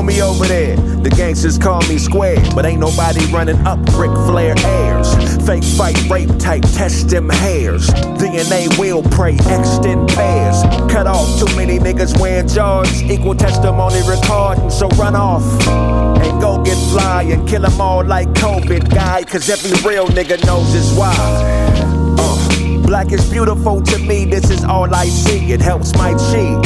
homie over there. The gangsters call me Square, but ain't nobody running up Ric Flair airs. Fake fight, rape type, test them hairs. DNA will pray, extend pairs. Cut off too many niggas wearing Jordans. Equal testimony recording, so run off and go get fly and kill them all like COVID guy. Cause every real nigga knows it's why. Black is beautiful to me, this is all I see. It helps my cheek.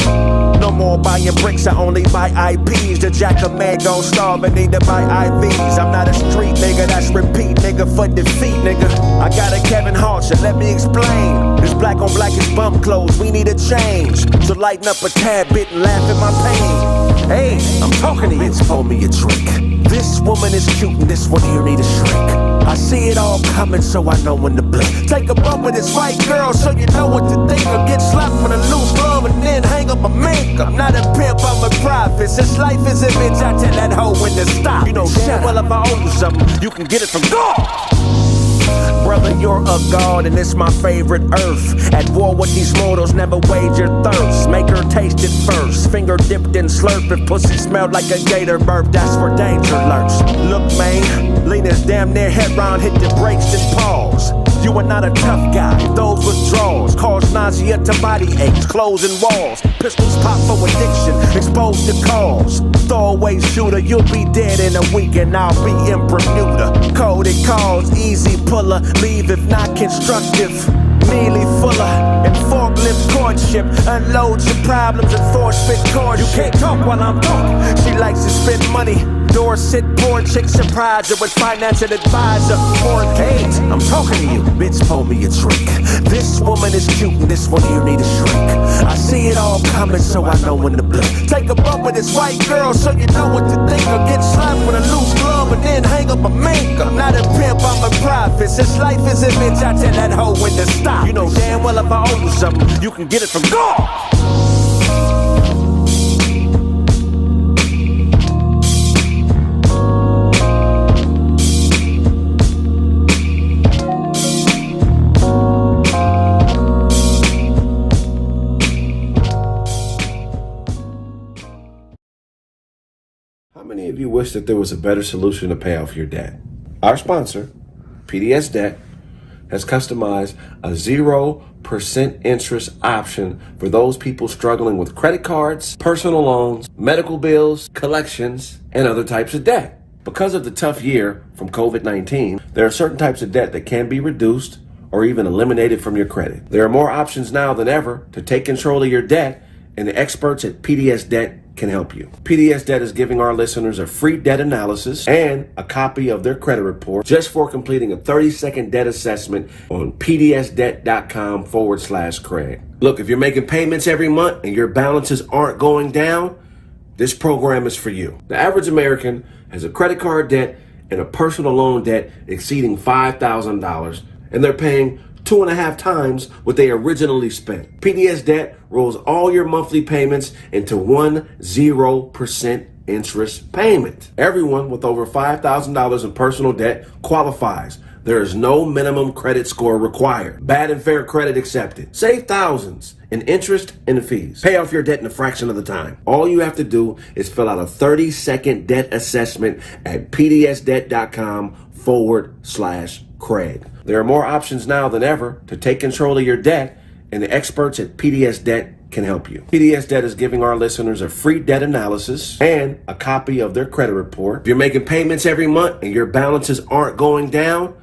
No more buying bricks, I only buy IPs. The jack a man gon' starve and need to buy IVs. I'm not a street nigga, that's repeat nigga for defeat nigga. I got a Kevin Hart, so let me explain. This black on black is bum clothes, we need a change. So lighten up a tad bit and laugh at my pain. Hey, I'm talking to you, bitch, pull me a trick. This woman is cute and this one here need a shrink. I see it all coming, so I know when to blink. Take a bump with this white girl, so you know what to think. Or get slapped with a loose glove and then hang up a mink. I'm not a pimp, I'm a prophet. Since life is a bitch, I tell that hoe when to stop. You know damn well if I owe you something, you can get it from God. Brother, you're a god and it's my favorite earth. At war with these mortals, never wage your thirst. Make her taste it first. Finger dipped and slurp. If pussy smelled like a gator burp, that's where danger lurks. Look, man, Lena's damn near head round, hit the brakes and pause. You are not a tough guy, those withdrawals cause nausea to body aches, closing walls. Pistols pop for addiction, exposed to cause. Throwaway shooter, you'll be dead in a week and I'll be in Bermuda. Coded calls, easy puller, leave if not constructive. Mealy fuller and forklift courtship. Unload your problems and force fit chords. You can't talk while I'm talking. She likes to spend money. Dorset, poor chick, surprise her with financial advisor. 4Ks, I'm talking to you, bitch, pull me a trick. This woman is cute and this one here need a shrink. I see it all coming, so I know when to blink. Take a bump with this white girl, so you know what to think. Or get slapped with a loose glove and then hang up a mink. I'm not a pimp, I'm a prophet. Since life is a bitch, I tell that hoe when to stop. You know damn well if I owe you something, you can get it from God. How many of you wish that there was a better solution to pay off your debt? Our sponsor, PDS Debt, has customized a 0% interest option for those people struggling with credit cards, personal loans, medical bills, collections, and other types of debt. Because of the tough year from COVID-19, there are certain types of debt that can be reduced or even eliminated from your credit. There are more options now than ever to take control of your debt, and the experts at PDS Debt can help you. PDS Debt is giving our listeners a free debt analysis and a copy of their credit report just for completing a 30-second debt assessment on pdsdebt.com/Kraig. Look, if you're making payments every month and your balances aren't going down, this program is for you. The average American has a credit card debt and a personal loan debt exceeding $5,000, and they're paying 2.5 times what they originally spent. PDS Debt rolls all your monthly payments into one 0% interest payment. Everyone with over $5,000 in personal debt qualifies. There is no minimum credit score required. Bad and fair credit accepted. Save thousands in interest and fees. Pay off your debt in a fraction of the time. All you have to do is fill out a 30-second debt assessment at pdsdebt.com/Kraig. There are more options now than ever to take control of your debt, and the experts at PDS Debt can help you. PDS Debt is giving our listeners a free debt analysis and a copy of their credit report. If you're making payments every month and your balances aren't going down,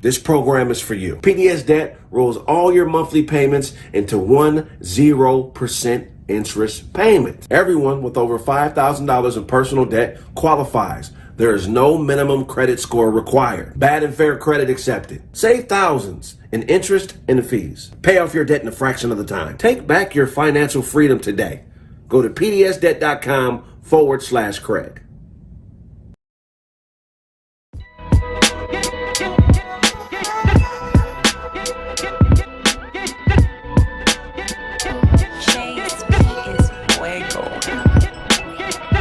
this program is for you. PDS Debt rolls all your monthly payments into one 0% interest payment. Everyone with over $5,000 in personal debt qualifies. There is no minimum credit score required. Bad and fair credit accepted. Save thousands in interest and fees. Pay off your debt in a fraction of the time. Take back your financial freedom today. Go to pdsdebt.com/Kraig.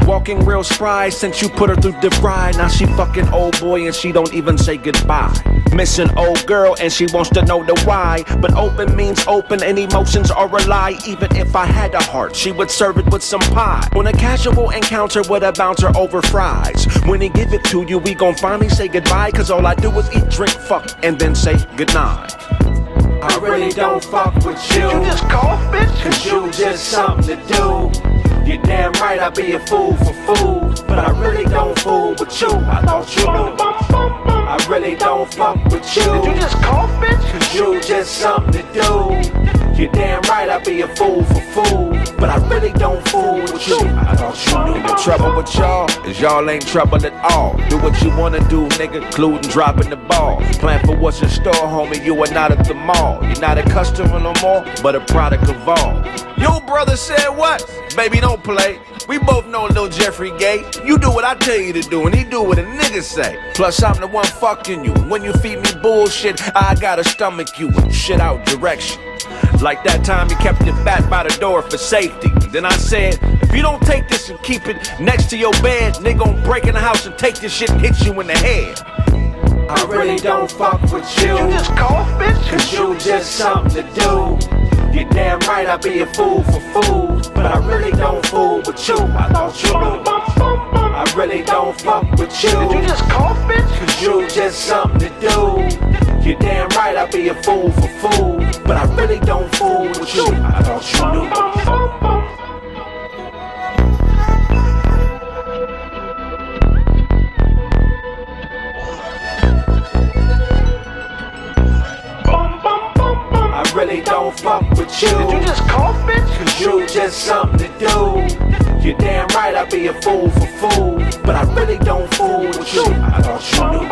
Walking real spry since you put her through the ride. Now she fucking old boy and she don't even say goodbye. Missing old girl and she wants to know the why. But open means open and emotions are a lie. Even if I had a heart, she would serve it with some pie. On a casual encounter with a bouncer over fries. When he give it to you, we gon' finally say goodbye. Cause all I do is eat, drink, fuck, and then say goodnight. I really don't fuck with you. You just cough, bitch? Cause you just something to do. You're damn right I'd be a fool for food. But I really don't fool with you. I thought you knew. I really don't fuck with you. Did you just cough, bitch? Cause you just something to do. You're damn right I'd be a fool for food. But I really don't fool with you. I thought you knew. The trouble with y'all is y'all ain't trouble at all. Do what you wanna do, nigga, including dropping the ball. Plan for what's in store, homie, you are not at the mall. You're not a customer no more, but a product of all. Your brother said what? Baby, don't play. We both know Lil Jeffrey gay. You do what I tell you to do, and he do what a nigga say. Plus, I'm the one fucking you. When you feed me bullshit, I gotta stomach you and shit out direction. Like that time you kept your bat by the door for safety. Then I said, if you don't take this and keep it next to your bed, nigga gon' break in the house and take this shit and hit you in the head. I really don't fuck with you. You just cough, bitch? Cause you just something to do. You're damn right I'd be a fool for food. But I really don't fool with you. I thought you knew. I really don't fuck with you. Did you just cough, bitch? Cause you just something to do. You're damn right I'd be a fool for food. But I really don't fool with you. I thought you knew. I really don't fuck with you. Did you just cough, bitch? Cause you just something to do. You're damn right I'd be a fool for food. But I really don't fool with you. I thought you knew.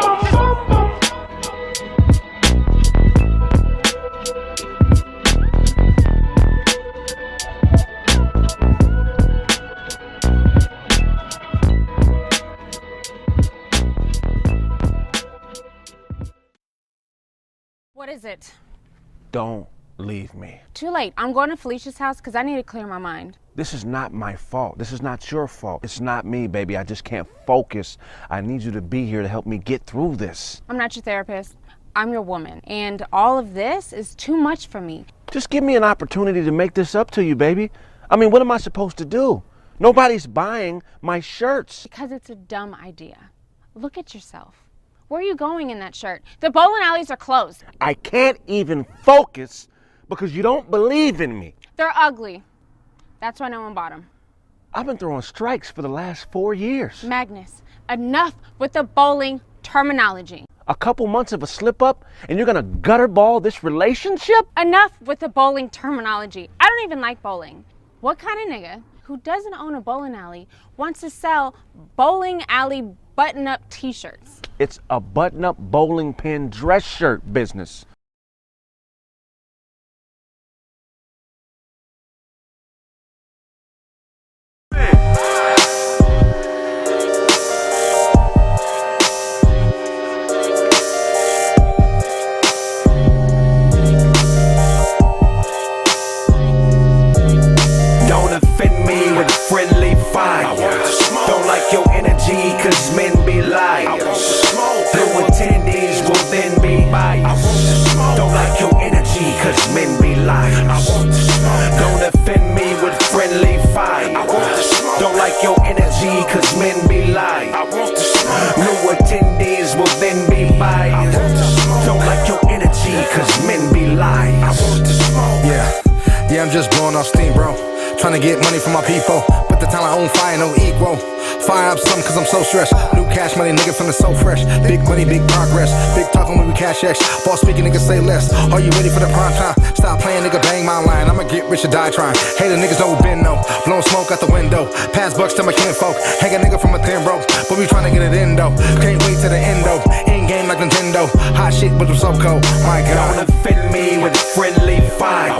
What is it? Don't leave me. Too late. I'm going to Felicia's house because I need to clear my mind. This is not my fault. This is not your fault. It's not me, baby. I just can't focus. I need you to be here to help me get through this. I'm not your therapist. I'm your woman. And all of this is too much for me. Just give me an opportunity to make this up to you, baby. I mean, what am I supposed to do? Nobody's buying my shirts. Because it's a dumb idea. Look at yourself. Where are you going in that shirt? The bowling alleys are closed. I can't even focus because you don't believe in me. They're ugly. That's why no one bought them. I've been throwing strikes for the last 4 years. Magnus, enough with the bowling terminology. A couple months of a slip up and you're gonna gutter ball this relationship? Enough with the bowling terminology. I don't even like bowling. What kind of nigga who doesn't own a bowling alley wants to sell bowling alley button-up t-shirts? It's a button-up bowling pin dress shirt business. Don't offend me with friendly fire. Don't like your energy, cause men be liars. New attendees will then be biased. Don't like your energy, cause men be liars. Don't offend me with friendly fire. Don't like your energy, cause men be liars. New attendees will then be biased. Don't like your energy, cause men be liars. Yeah, I'm just blowing off steam, bro. Trying to get money from my people, but the talent on fire, no equal. Fire up something cause I'm so stressed. New cash money, nigga feeling so fresh. Big money, big progress. Big talk when we cash X. Boss speaking, nigga say less. Are you ready for the prime time? Stop playing, nigga, bang my line. I'ma get rich or die trying. Hater niggas know we been no. Blowing smoke out the window. Pass bucks to my kinfolk. Hang a nigga from a thin rope, but we trying to get it in though. Can't wait to the end though. In game like Nintendo. Hot shit, but I'm so cold. My God. Don't offend me with friendly fire.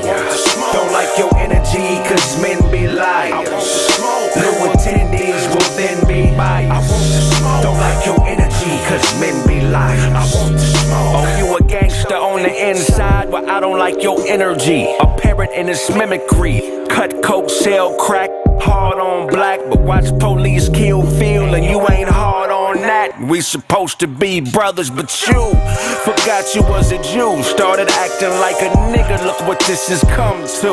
Don't like your energy, cause men be liars. New attendees will then be biased. Don't like your energy, cause men be liars. Oh, you a gangster on the inside, but I don't like your energy. A parrot in his mimicry. Cut coke, sell crack, Hard on black, but watch police kill Phil, and you ain't hard on that. We supposed to be brothers, but you forgot you was a Jew. Started acting like a nigga, look what this has come to.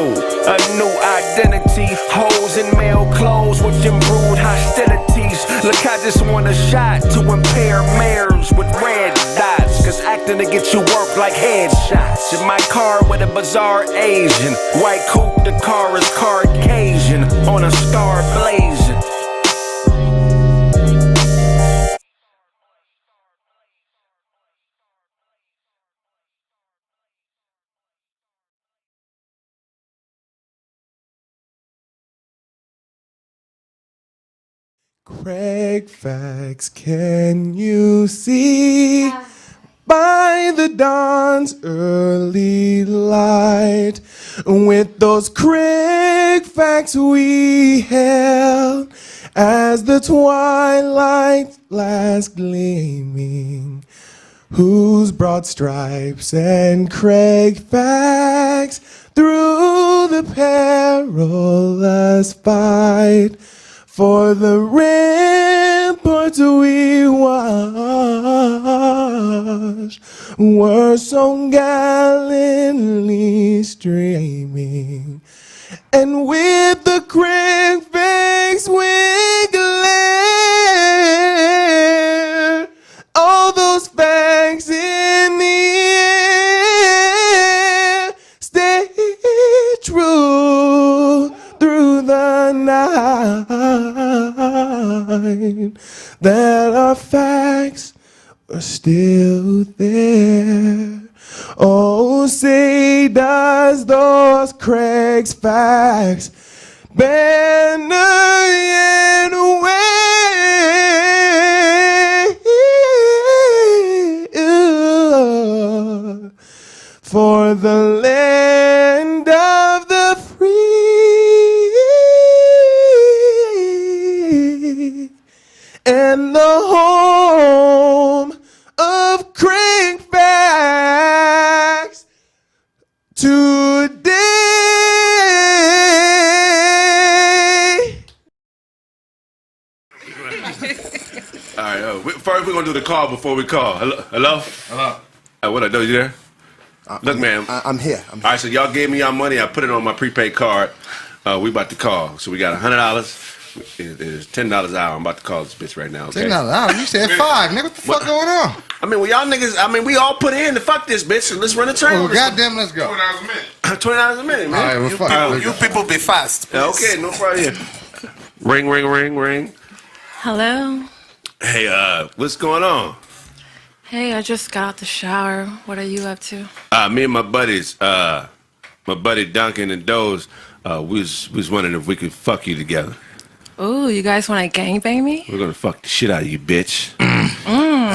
A new identity, hoes in male clothes with them rude hostilities. Look, I just want a shot to impair mares with red dots, cause acting to get you work like headshots. In my car with a bizarre Asian, white coupe, the car is Caucasian, on a star blazing. Kraig facts, can you see by the dawn's early light? With those Kraig facts we held as the twilight last gleaming, whose broad stripes and Kraig facts through the perilous fight for the ramparts we watched were so gallantly streaming, and with the Kraig facts we glare, all those facts in the air stay true through the night, that our facts are still there. Oh, say does those Kraig's facts banner yet wave for the land of the free and the home of Kraig facts today. All right, first we're gonna do the call before we call. Hello? What I do? You there? Look, man. I'm here. All right, so y'all gave me y'all money. I put it on my prepaid card. We about to call. So we got $100. It's $10 an hour. I'm about to call this bitch right now. Okay? $10 an hour? You said 5, nigga. What the fuck going on? I mean, well, y'all niggas. I mean, we all put in to fuck this bitch. So let's run a train. Well, goddamn, let's go. $20 a minute. $20 a minute, man. All right, well, You people be fast. Please. Okay, no problem. Ring, ring, ring, ring. Hello? Hey, what's going on? Hey, I just got out the shower. What are you up to? Me and my buddies, my buddy Duncan and Doze, we was wondering if we could fuck you together. Ooh, you guys want to gangbang me? We're gonna fuck the shit out of you, bitch. Ooh,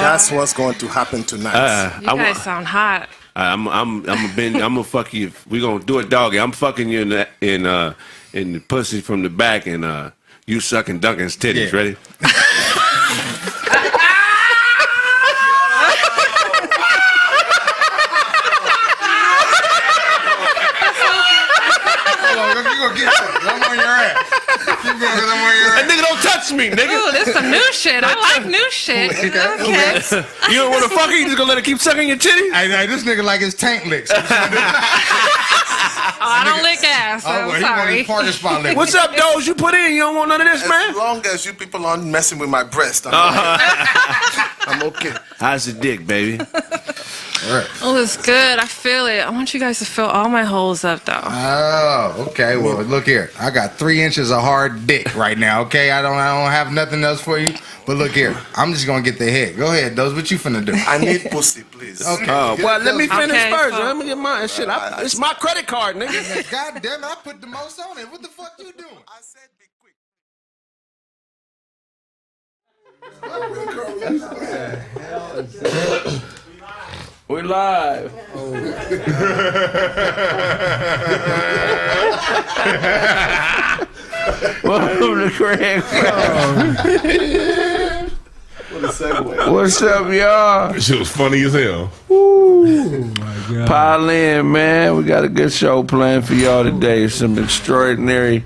That's what's going to happen tonight. you guys sound hot. I'm gonna fuck you. We gonna do it, doggy. I'm fucking you in the pussy from the back, and you sucking Duncan's titties. Yeah. Ready? You gonna get some. I'm on your ass. I'm on your ass. That nigga don't touch me, nigga. Ooh, this some new shit. I like new shit. Okay. You don't wanna fuck her? You just gonna let her keep sucking your titties? Hey, this nigga like his tank licks. Oh, I don't lick ass. I'm He want sorry. his parking spot licked. What's up, Doze? You put in? You don't want none of this, As man? long as you people aren't messing with my breast, I'm okay. How's the dick, baby? Oh, it's good. I feel it. I want you guys to fill all my holes up, though. Oh, okay. Well, look here. I got 3 inches of hard dick right now. Okay, I don't have nothing else for you. But look here. I'm just gonna get the head. Go ahead, Doze. What you finna do? I need pussy, please. Okay. Well, let me finish Okay, first. so- Let me get my shit. It's my credit card, nigga. God damn it! I put the most on it. What the fuck you doing? I said be quick. We live. Welcome to Kraig. What a segue. What's up, y'all? That shit was funny as hell. Pile in, man. We got a good show planned for y'all today. Some extraordinary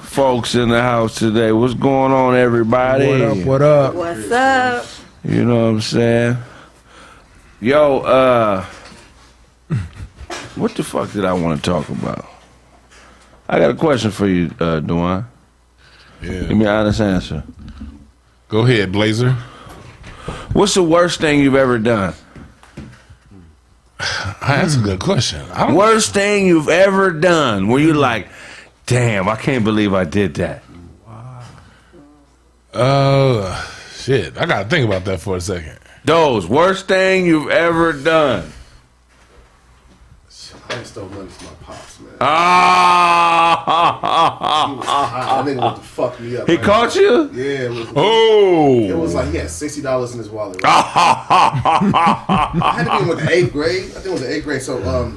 folks in the house today. What's going on, everybody? What up? What up? What's up? You know what I'm saying? Yo, what the fuck did I want to talk about? I got a question for you, Duane. Yeah. Give me an honest answer. Go ahead, Blazer. What's the worst thing you've ever done? That's a good question. Worst thing you've ever done where you like, damn, I can't believe I did that. Shit. I gotta think about that for a second. Those worst thing you've ever done. I just stole money from my pops, man. Ah! That nigga wanted to fuck me up. He caught you? Yeah. It was like he had $60 in his wallet. Right? I had to be with the 8th grade. I think it was the 8th grade. So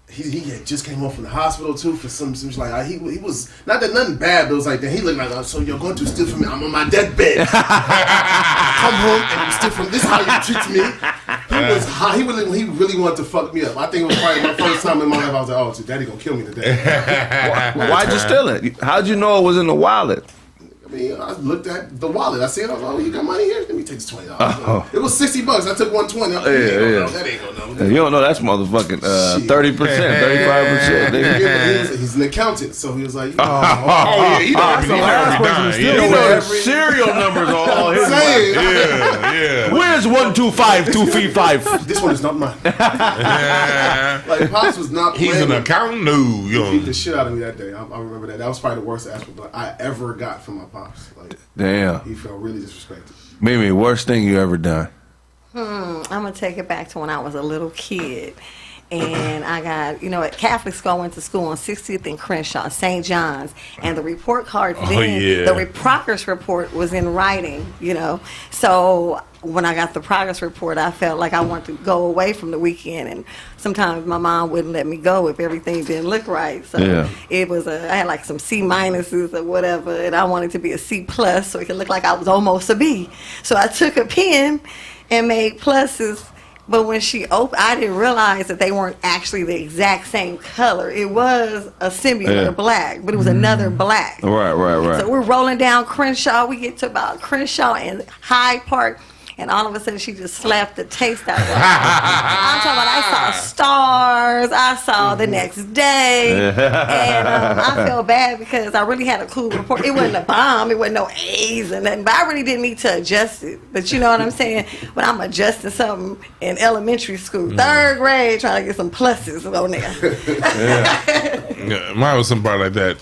he had just came home from the hospital too for some like he was not that nothing bad, but it was like that he looked like so you're going to steal from me. I'm on my deathbed. Come home and you steal from this. How you treat me? He was high. He really wanted to fuck me up. I think it was probably my first time in my life. I was like, oh, so daddy gonna kill me today. Why'd you steal it? How'd you know it was in the wallet? I mean, I looked at the wallet. I said, "Oh, you got money here? Let me take this $20." It was $60. I took $120. That ain't gonna know. You don't know that's motherfucking 30%, 35%. He's an accountant, so he was like, he know every serial numbers are all his. Yeah. Where's 125235? This one is not mine. Like Pops was not. He's an accountant. No, he beat the shit out of me that day. I remember that. That was probably the worst aspect I ever got from my pops. Like, damn. He felt really disrespected. Mimi, worst thing you ever done? I'm gonna take it back to when I was a little kid. And I got, at Catholic school, I went to school on 60th and Crenshaw, St. John's. And the report card the progress report was in writing, So when I got the progress report, I felt like I wanted to go away from the weekend. And sometimes my mom wouldn't let me go if everything didn't look right. So it was I had like some C minuses or whatever. And I wanted to be a C plus so it could look like I was almost a B. So I took a pen and made pluses. But when she opened, I didn't realize that they weren't actually the exact same color. It was a similar black, but it was another black. Right. So we're rolling down Crenshaw. We get to about Crenshaw and Hyde Park, and all of a sudden she just slapped the taste out of it. I'm talking about I saw stars. I saw the next day. And I felt bad because I really had a cool report. It wasn't a bomb. It wasn't no A's and nothing. But I really didn't need to adjust it. But you know what I'm saying? When I'm adjusting something in elementary school, 3rd grade, trying to get some pluses on there. Mine was somebody like that.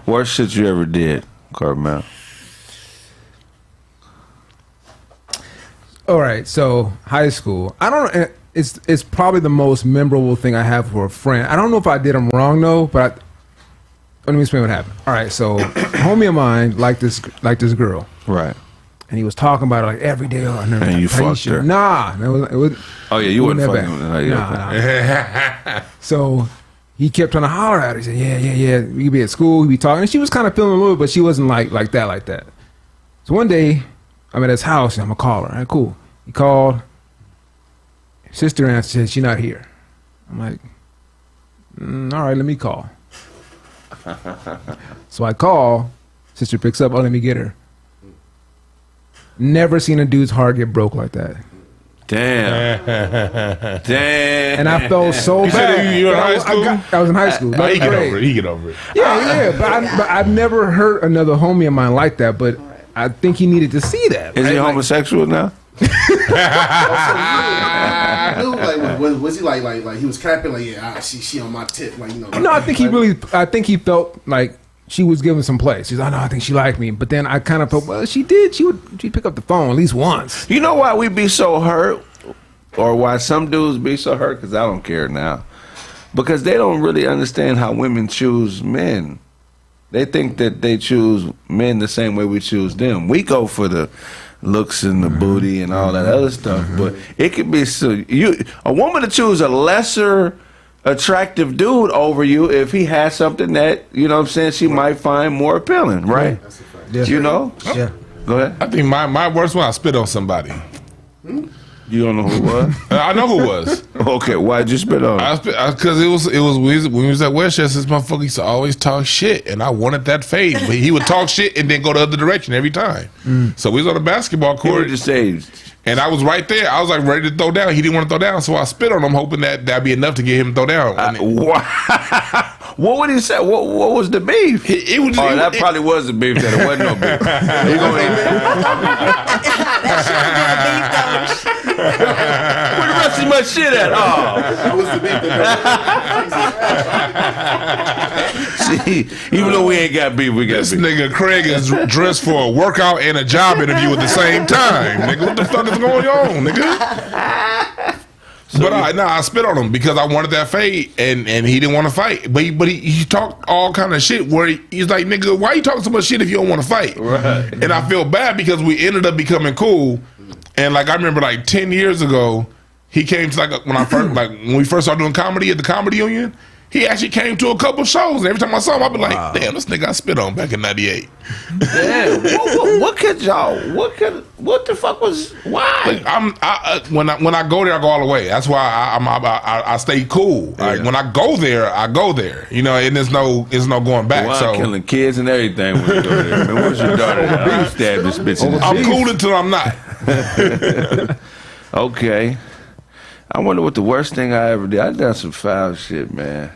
Worst shit you ever did, Carmel? All right, so high school. I don't know. It's probably the most memorable thing I have for a friend. I don't know if I did him wrong though, but let me explain what happened. All right, so a homie of mine liked this girl, right? And he was talking about it like every day. And you fucked her? Nah, it was. Oh yeah, you wasn't fucking her. Nah. So he kept trying to holler at her. He said, "Yeah. We could be at school. We be talking." And she was kind of feeling a little, but she wasn't like that. So one day, I'm at his house and I'm gonna call her. All right, cool. He called. Sister answered, said she's not here. I'm like, all right, let me call. So I call. Sister picks up. Oh, let me get her. Never seen a dude's heart get broke like that. Damn. And I felt so bad. You in high school? I was in high school. He get over it. Yeah. But I've never heard another homie of mine like that. But I think he needed to see that. Is he homosexual now? Was he like he was capping like she on my tip like No, I think he felt like she was giving some play. She's like, no, I think she liked me. But then I kind of felt, well, she did. She'd pick up the phone at least once. You know why we be so hurt, or why some dudes be so hurt? Because I don't care now, because they don't really understand how women choose men. They think that they choose men the same way we choose them. We go for the looks and the booty and all that other stuff, but it could be a woman to choose a lesser attractive dude over you if he has something that, you know what I'm saying, she might find more appealing, right? That's a fact. Yeah. You know? Yeah. Go ahead. I think my worst one, I spit on somebody. You don't know who it was? I know who it was. Okay, why'd you spit on him? Because it was when we was at Westchester, this motherfucker used to always talk shit, and I wanted that fade. But he would talk shit and then go the other direction every time. So we was on the basketball court. And I was right there. I was like ready to throw down. He didn't want to throw down, so I spit on him, hoping that that'd be enough to get him to throw down. What would he say? What was the beef? That probably was the beef. That it wasn't no beef. Where the rest of my shit at? That was the beef. See, even though we ain't got beef, we got this beef. nigga Kraig is dressed for a workout and a job interview at the same time. Nigga, what the fuck is going on, nigga? But I spit on him because I wanted that fade, and he didn't want to fight. But he talked all kind of shit where he's like, nigga, why you talking so much shit if you don't want to fight? Right. And I feel bad because we ended up becoming cool. And like I remember, like 10 years ago, he came to when we first started doing comedy at the Comedy Union. He actually came to a couple shows, and every time I saw him, I'd be like, damn, this nigga I spit on back in '98. Damn, what could y'all? What the fuck was? Why? Like, when I go there, I go all the way. That's why I stay cool. Yeah. Like, when I go there. You know, and there's no going back. Well, so killing kids and everything when you go there. Man, what's your daughter? Stab this bitch in the I'm teeth. cool until I'm not. Okay. I wonder what the worst thing I ever did. I done some foul shit, man.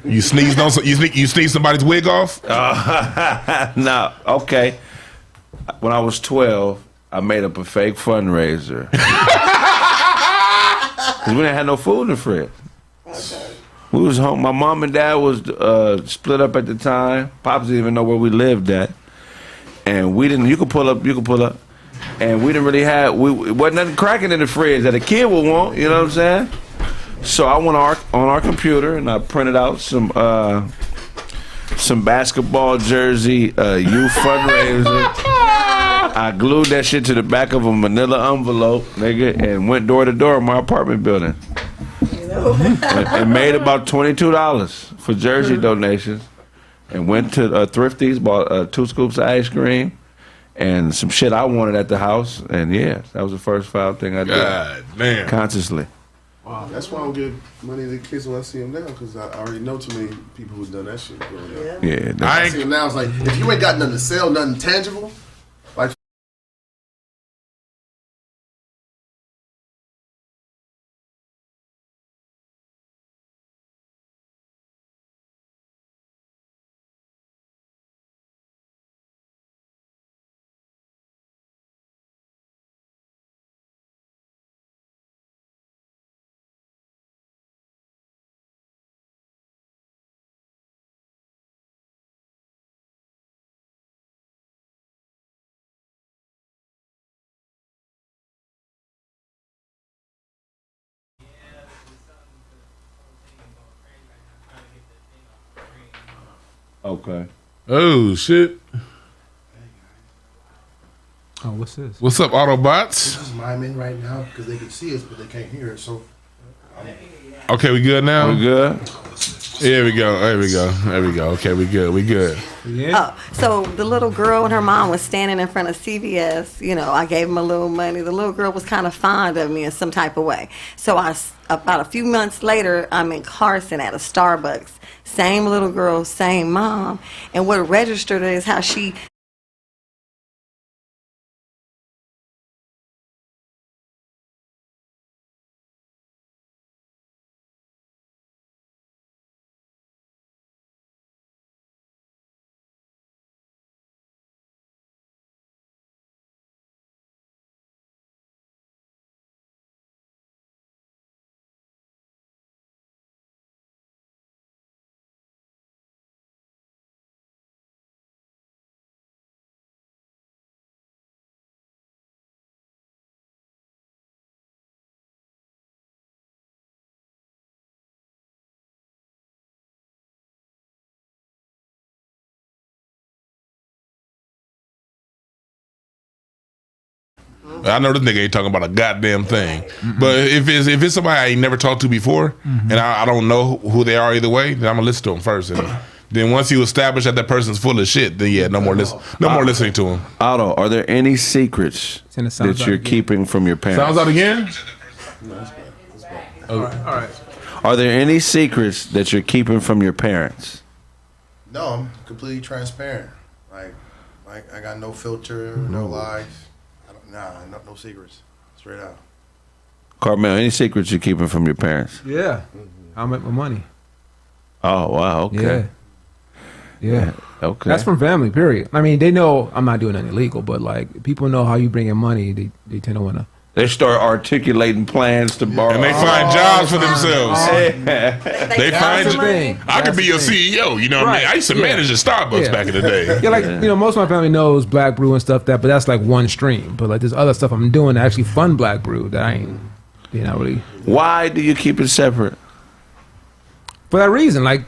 You sneezed on you sneezed somebody's wig off? No, okay. When I was 12, I made up a fake fundraiser. Cause we didn't have no food in the fridge. Okay. We was home. My mom and dad was split up at the time. Pops didn't even know where we lived at, and we didn't. You could pull up. And we didn't really have. It wasn't nothing cracking in the fridge that a kid would want. You know what I'm saying? So I went on our computer and I printed out some basketball jersey youth fundraiser. I glued that shit to the back of a manila envelope, nigga, and went door to door in my apartment building. And made about $22 for jersey donations. And went to Thrifty's, bought 2 scoops of ice cream and some shit I wanted at the house. And yeah, that was the first foul thing I did. God damn. Consciously. Wow, that's why I don't give money to the kids when I see them now, because I already know too many people who've done that shit growing up. Yeah, I see them now. It's like, if you ain't got nothing to sell, nothing tangible, like. Okay. Oh shit. Oh, what's this? What's up, Autobots? This is miming right now because they can see us, but they can't hear us. So. Okay, we good now? We good? There we go. There we go. There we go. Okay, we good. We good. Yeah. Oh, so the little girl and her mom was standing in front of CVS. You know, I gave them a little money. The little girl was kind of fond of me in some type of way. So about a few months later, I'm in Carson at a Starbucks. Same little girl, same mom. And what registered is how she... I know this nigga ain't talking about a goddamn thing. But if it's somebody I ain't never talked to before, and I don't know who they are either way, then I'm gonna listen to them first and Then once you establish that person's full of shit, then yeah, no more listening to him. Otto, are there any secrets that you're keeping from your parents? Sounds out again? No, that's bad. That's bad. Oh. All right. Are there any secrets that you're keeping from your parents? No, I'm completely transparent. Like I got no filter, no lies. No secrets. Straight out. Carmel, any secrets you're keeping from your parents? Yeah. I'll make my money. Oh, wow. Okay. Yeah. Okay. That's from family, period. I mean, they know I'm not doing anything illegal, but like people know how you bring in money. They tend to want to. They start articulating plans to borrow. And they find jobs for themselves. They find. I could be your CEO. You know what I mean? I used to manage a Starbucks back in the day. Yeah, like most of my family knows Black Brew and stuff but that's like one stream. But like there's other stuff I'm doing that actually fund Black Brew that I ain't, really. Why do you keep it separate? For that reason, like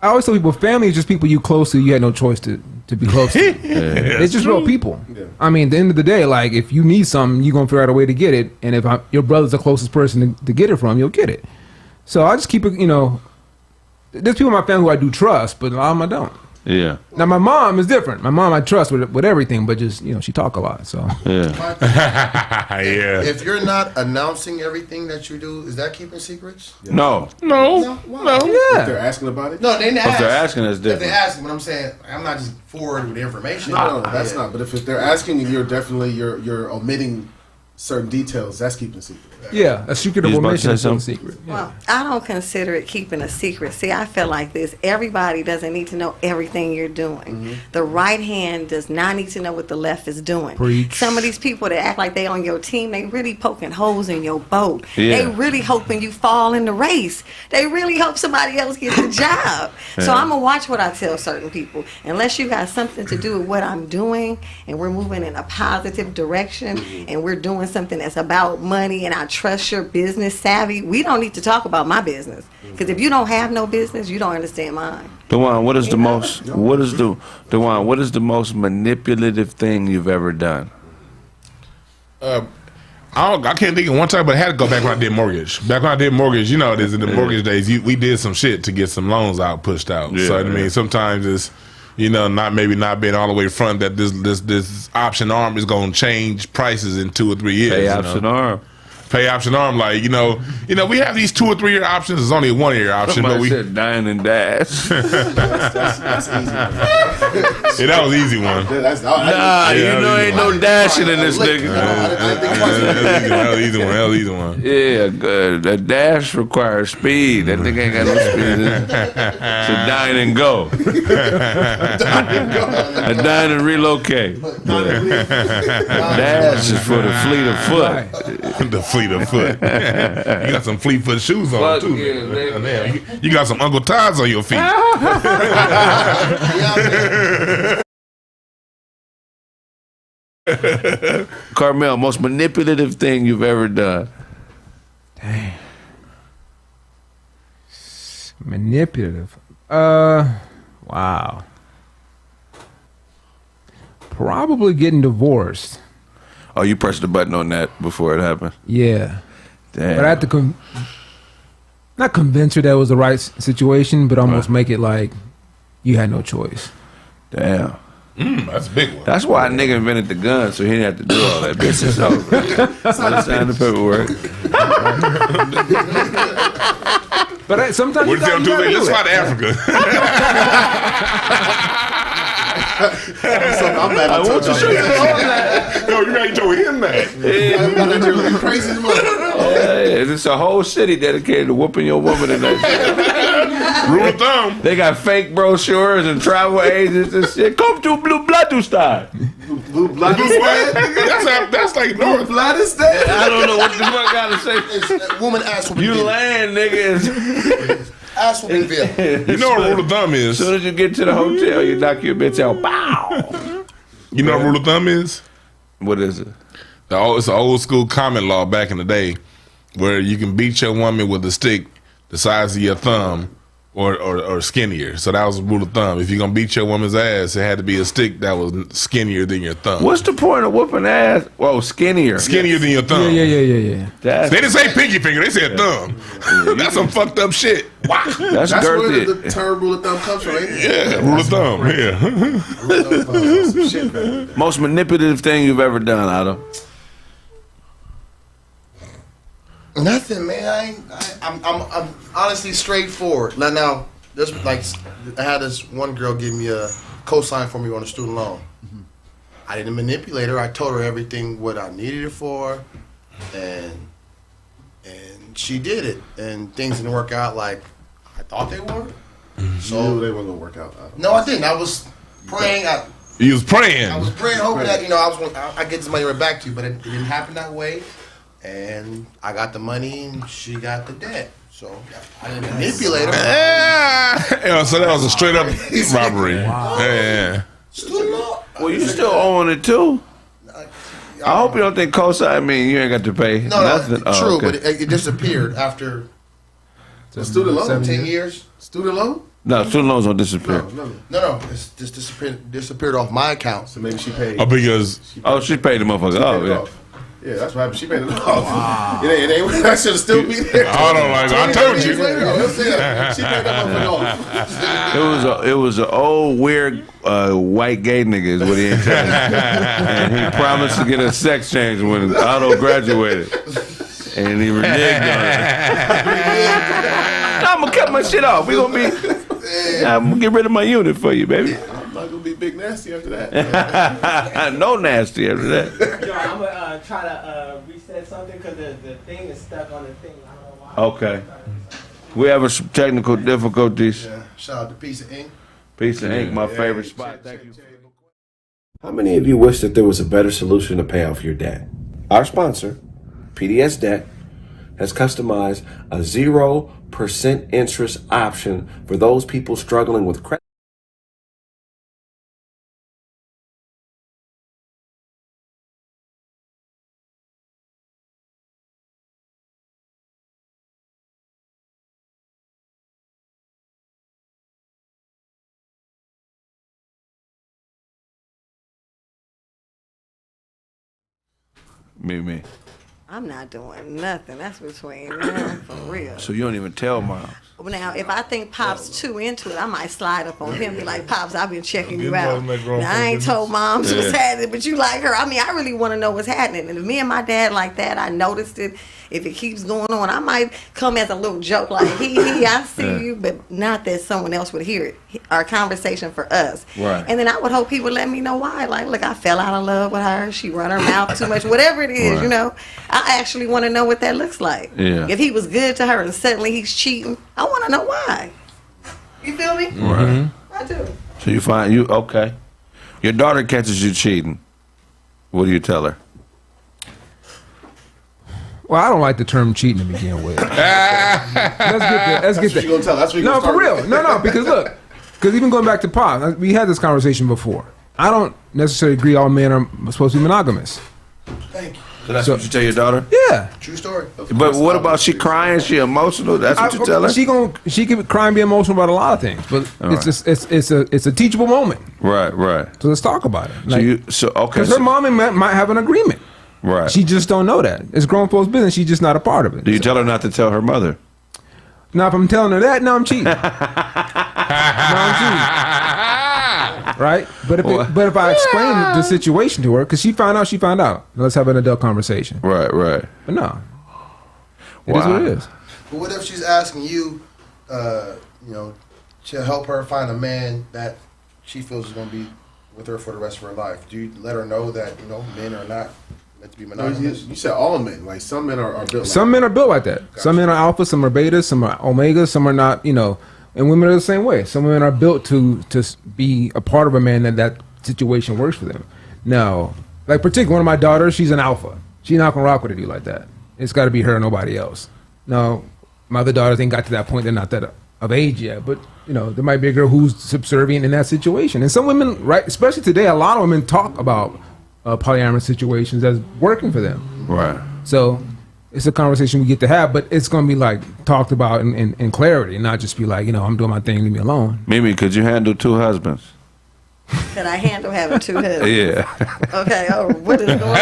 I always tell people, family is just people you close to. You had no choice to be close to. It's just real people. Yeah. I mean, at the end of the day, like if you need something, you're gonna figure out a way to get it. And if your brother's the closest person to get it from, you'll get it. So I just keep it. There's people in my family who I do trust, but a lot of them I don't. Yeah. Now my mom is different. My mom I trust with everything, but just she talk a lot. So yeah. If you're not announcing everything that you do, is that keeping secrets? Yeah. No. Yeah. If they're asking about it. No, they not. If they're asking, it's different. If they're asking, but I'm saying I'm not just forward with the information. No, that's not. But if they're asking, you're definitely you're omitting certain details. That's keeping secret. Yeah, a secret of omission is a secret. Yeah. Well, I don't consider it keeping a secret. See, I feel like this. Everybody doesn't need to know everything you're doing. Mm-hmm. The right hand does not need to know what the left is doing. Preach. Some of these people that act like they on your team, they really poking holes in your boat. Yeah. They really hoping you fall in the race. They really hope somebody else gets the job. So I'm going to watch what I tell certain people. Unless you got something to do with what I'm doing and we're moving in a positive direction and we're doing something that's about money and I trust your business savvy, we don't need to talk about my business. Because if you don't have no business, you don't understand mine. Dewan, what is the most manipulative thing you've ever done? I can't think of one time, but I had to go back when I did mortgage. Back when I did mortgage, in the mortgage days, we did some shit to get some loans pushed out. Yeah, so I mean, sometimes it's not being all the way front that this option arm is going to change prices in 2 or 3 years. Pay option arm. Pay option arm, like we have these 2 or 3 year options. It's only a 1 year option. Somebody but we said dine and dash. That's easy. Yeah, that was an easy one. Ain't no dashing in this nigga. That was easy one. Yeah, good. That dash requires speed. That nigga ain't got no speed. So dine and go. A dine and relocate. Dash is for the fleet of foot. The fleet of foot. You got some fleet foot shoes on too. Man. You got some Uncle Todd's on your feet. Carmel, most manipulative thing you've ever done. Dang. Manipulative. Wow. Probably getting divorced. Oh, you pressed the button on that before it happened? Yeah. Damn. But I had to not convince her that it was the right situation, but almost make it like you had no choice. Damn. That's a big one. That's why a nigga invented the gun, so he didn't have to do all that business. Sign the paperwork. But sometimes what you gotta let's fly to Africa. I'm mad. I want to show you that. No, you gotta show him that. Yeah, crazy as It's a whole city dedicated to whooping your woman in that shit. Rule of thumb. They got fake brochures and travel agents and shit. Come to Blue Bloodstone. Blue Bloodstone? That's like North Bloodstone? I don't know what the fuck I gotta say. Woman ass whooping. You land, niggas. Ass whooping bill. You know what rule of thumb is? As soon as you get to the hotel, you knock your bitch out. Bow. You know what rule of thumb is? What is it? It's an old school common law back in the day where you can beat your woman with a stick the size of your thumb or skinnier. So that was a rule of thumb. If you're gonna beat your woman's ass, it had to be a stick that was skinnier than your thumb. What's the point of whooping ass? Whoa, skinnier. Skinnier than your thumb. Yeah. They didn't say pinky finger. They said thumb. That's some fucked up shit. Wow. That's where girthy. the term rule of thumb comes from, ain't it? Yeah, rule of thumb. Yeah. Rule of thumb. Some shit, man. Most manipulative thing you've ever done, Otto? Nothing, man. I'm honestly straightforward. Now, there's like I had this one girl give me a cosign for me on a student loan. I didn't manipulate her. I told her everything what I needed it for, and she did it. And things didn't work out like I thought they were. So You you knew they weren't gonna work out. No, I didn't. I was praying. You was praying. I was praying, hoping that I get this money right back to you, but it didn't happen that way. And I got the money, and she got the debt. So I didn't manipulate her. Yeah, so that was a straight up robbery. Yeah. Student loan. Well, you still own it too. I hope you don't think cosign mean you ain't got to pay nothing. True, but it disappeared after student loan. 10 years. Student loan. No, student loans don't disappear. No. It's just disappeared off my account. So maybe she paid. Oh, because she paid the motherfucker. Oh, yeah. Yeah, that's what happened. She paid it off. Wow. It ain't. I should have still be there. I don't like. I told you. She paid that motherfucker off. It was an old weird white gay nigga is what he ain't telling me. And he promised to get a sex change when Otto graduated, and he reneged on it. I'm gonna cut my shit off. I'm gonna get rid of my unit for you, baby. I'm not gonna be big nasty after that. No nasty after that. Yo, I'm gonna try to reset something because the thing is stuck on the thing. I don't know why. Okay. We have some technical difficulties. Yeah. Shout out to Piece of Ink. Piece of Ink, my favorite spot. Thank you. How many of you wish that there was a better solution to pay off your debt? Our sponsor, PDS Debt, has customized a 0% interest option for those people struggling with credit. Me. I'm not doing nothing. That's between them, for real. So you don't even tell Miles. Now, if I think Pop's too into it, I might slide up on him and be like, Pops, I've been checking you out. Now, I ain't told Mom what's happening, but you like her. I mean, I really want to know what's happening. And if me and my dad like that, I noticed it. If it keeps going on, I might come as a little joke like, I see you, but not that someone else would hear it. Our conversation for us. Right. And then I would hope he would let me know why. Like, look, I fell out of love with her. She run her mouth too much. Whatever it is, Right. I actually want to know what that looks like. Yeah. If he was good to her and suddenly he's cheating, I want to know why. You feel me? Right. I do. So you find okay. Your daughter catches you cheating. What do you tell her? Well, I don't like the term cheating to begin with. Let's get that. That's what you gonna tell. That's what you No, gonna for start real. with. No, because even going back to Pop, we had this conversation before. I don't necessarily agree all men are supposed to be monogamous. Thank you. So that's what you tell your daughter? Yeah. True story. But what about she crying? She emotional? That's what you tell her? She can cry and be emotional about a lot of things, but it's a teachable moment. Right. So let's talk about it. Okay. Because her mom might have an agreement. Right. She just don't know that. It's grown folks' business. She's just not a part of it. Do you tell her not to tell her mother? Now, if I'm telling her that, now I'm cheating. Right? But if I explain the situation to her, because she found out. Let's have an adult conversation. Right. But no. It is what it is. But what if she's asking you, to help her find a man that she feels is going to be with her for the rest of her life? Do you let her know that, men are not meant to be monogamous? You said all men. Like, some men are built Some men are built like that. Gotcha. Some men are alpha, some are betas, some are omegas, some are not, and women are the same way. Some women are built to be a part of a man that situation works for them. Now, like particularly one of my daughters, she's an alpha. She's not going to rock with a dude like that. It's got to be her and nobody else. Now, my other daughters ain't got to that point. They're not that of age yet, but there might be a girl who's subservient in that situation. And some women, right, especially today, a lot of women talk about polyamorous situations as working for them. Right. So it's a conversation we get to have, but it's gonna be like talked about in clarity, not just be like, I'm doing my thing, leave me alone. Mimi, could you handle 2 husbands? Can I handle having 2 husbands? Yeah. Okay. Oh, what is going on?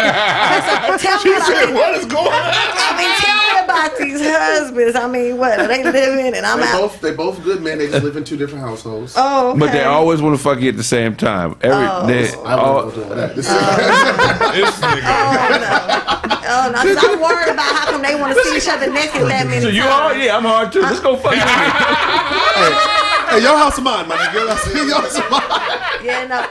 Tell me What is going on? I mean, tell me about these husbands. I mean, what are they living? And I'm out. They both good men. They just live in 2 different households. Oh, okay. But they always want to fuck you at the same time. I wouldn't do that. This nigga. Oh no, because I'm worried about how come they want to see each other naked that many times. You hard? Yeah, I'm hard too. Let's go fuck you. Hey, your house of mine, my nigga. Your house of mine. Yeah, no.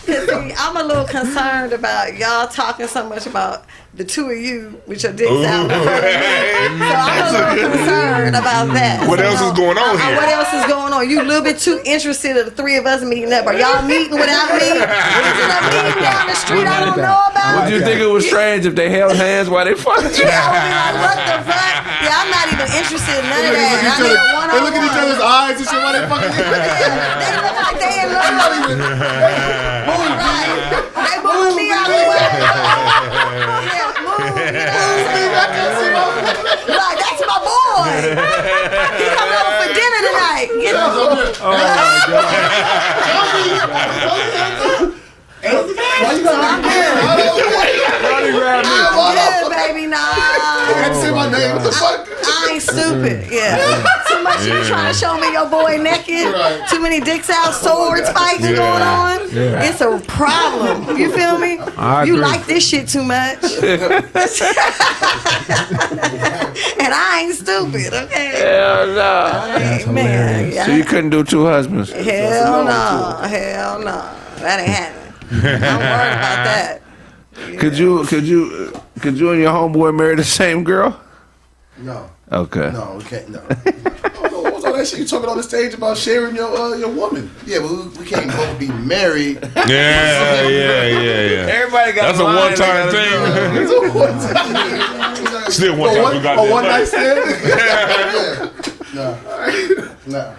Cause see, I'm a little concerned about y'all talking so much about the 2 of you with your dicks out. So I'm a little concerned about that. What else is going on here? What else is going on? You a little bit too interested in the 3 of us meeting up. Are y'all meeting without me? Is it a meeting down the street I don't know about? Would you think it was strange if they held hands while they fucked you? Yeah, I would be like, what the fuck? Yeah, I'm not even interested in none of that. I mean, They look at each other's eyes and shit while they fucking. They look like they in love. Right. They moving me out of the way. Yeah, move. Like, that's my boy. He coming over for dinner tonight. Get him. Oh my God. Why you got me? I'm good, baby. Nah. You had to say my name. What the fuck? I ain't stupid. Yeah. Too much you trying to show me your boy naked. Right. Too many dicks out, swords fighting going on. Yeah. It's a problem. You feel me? I You agree. like this shit too much. And I ain't stupid, okay? Hell no. Hey, man. So you couldn't do 2 husbands? Hell no. Hell no. That ain't happening. I'm worried about that. Could you and your homeboy marry the same girl? No. Okay. No, we can't. No. What was all that shit you talking on the stage about sharing your woman? Yeah, but we can't both be married. Yeah. Everybody got That's a one-time thing. Still one time we got that. One night stand? No.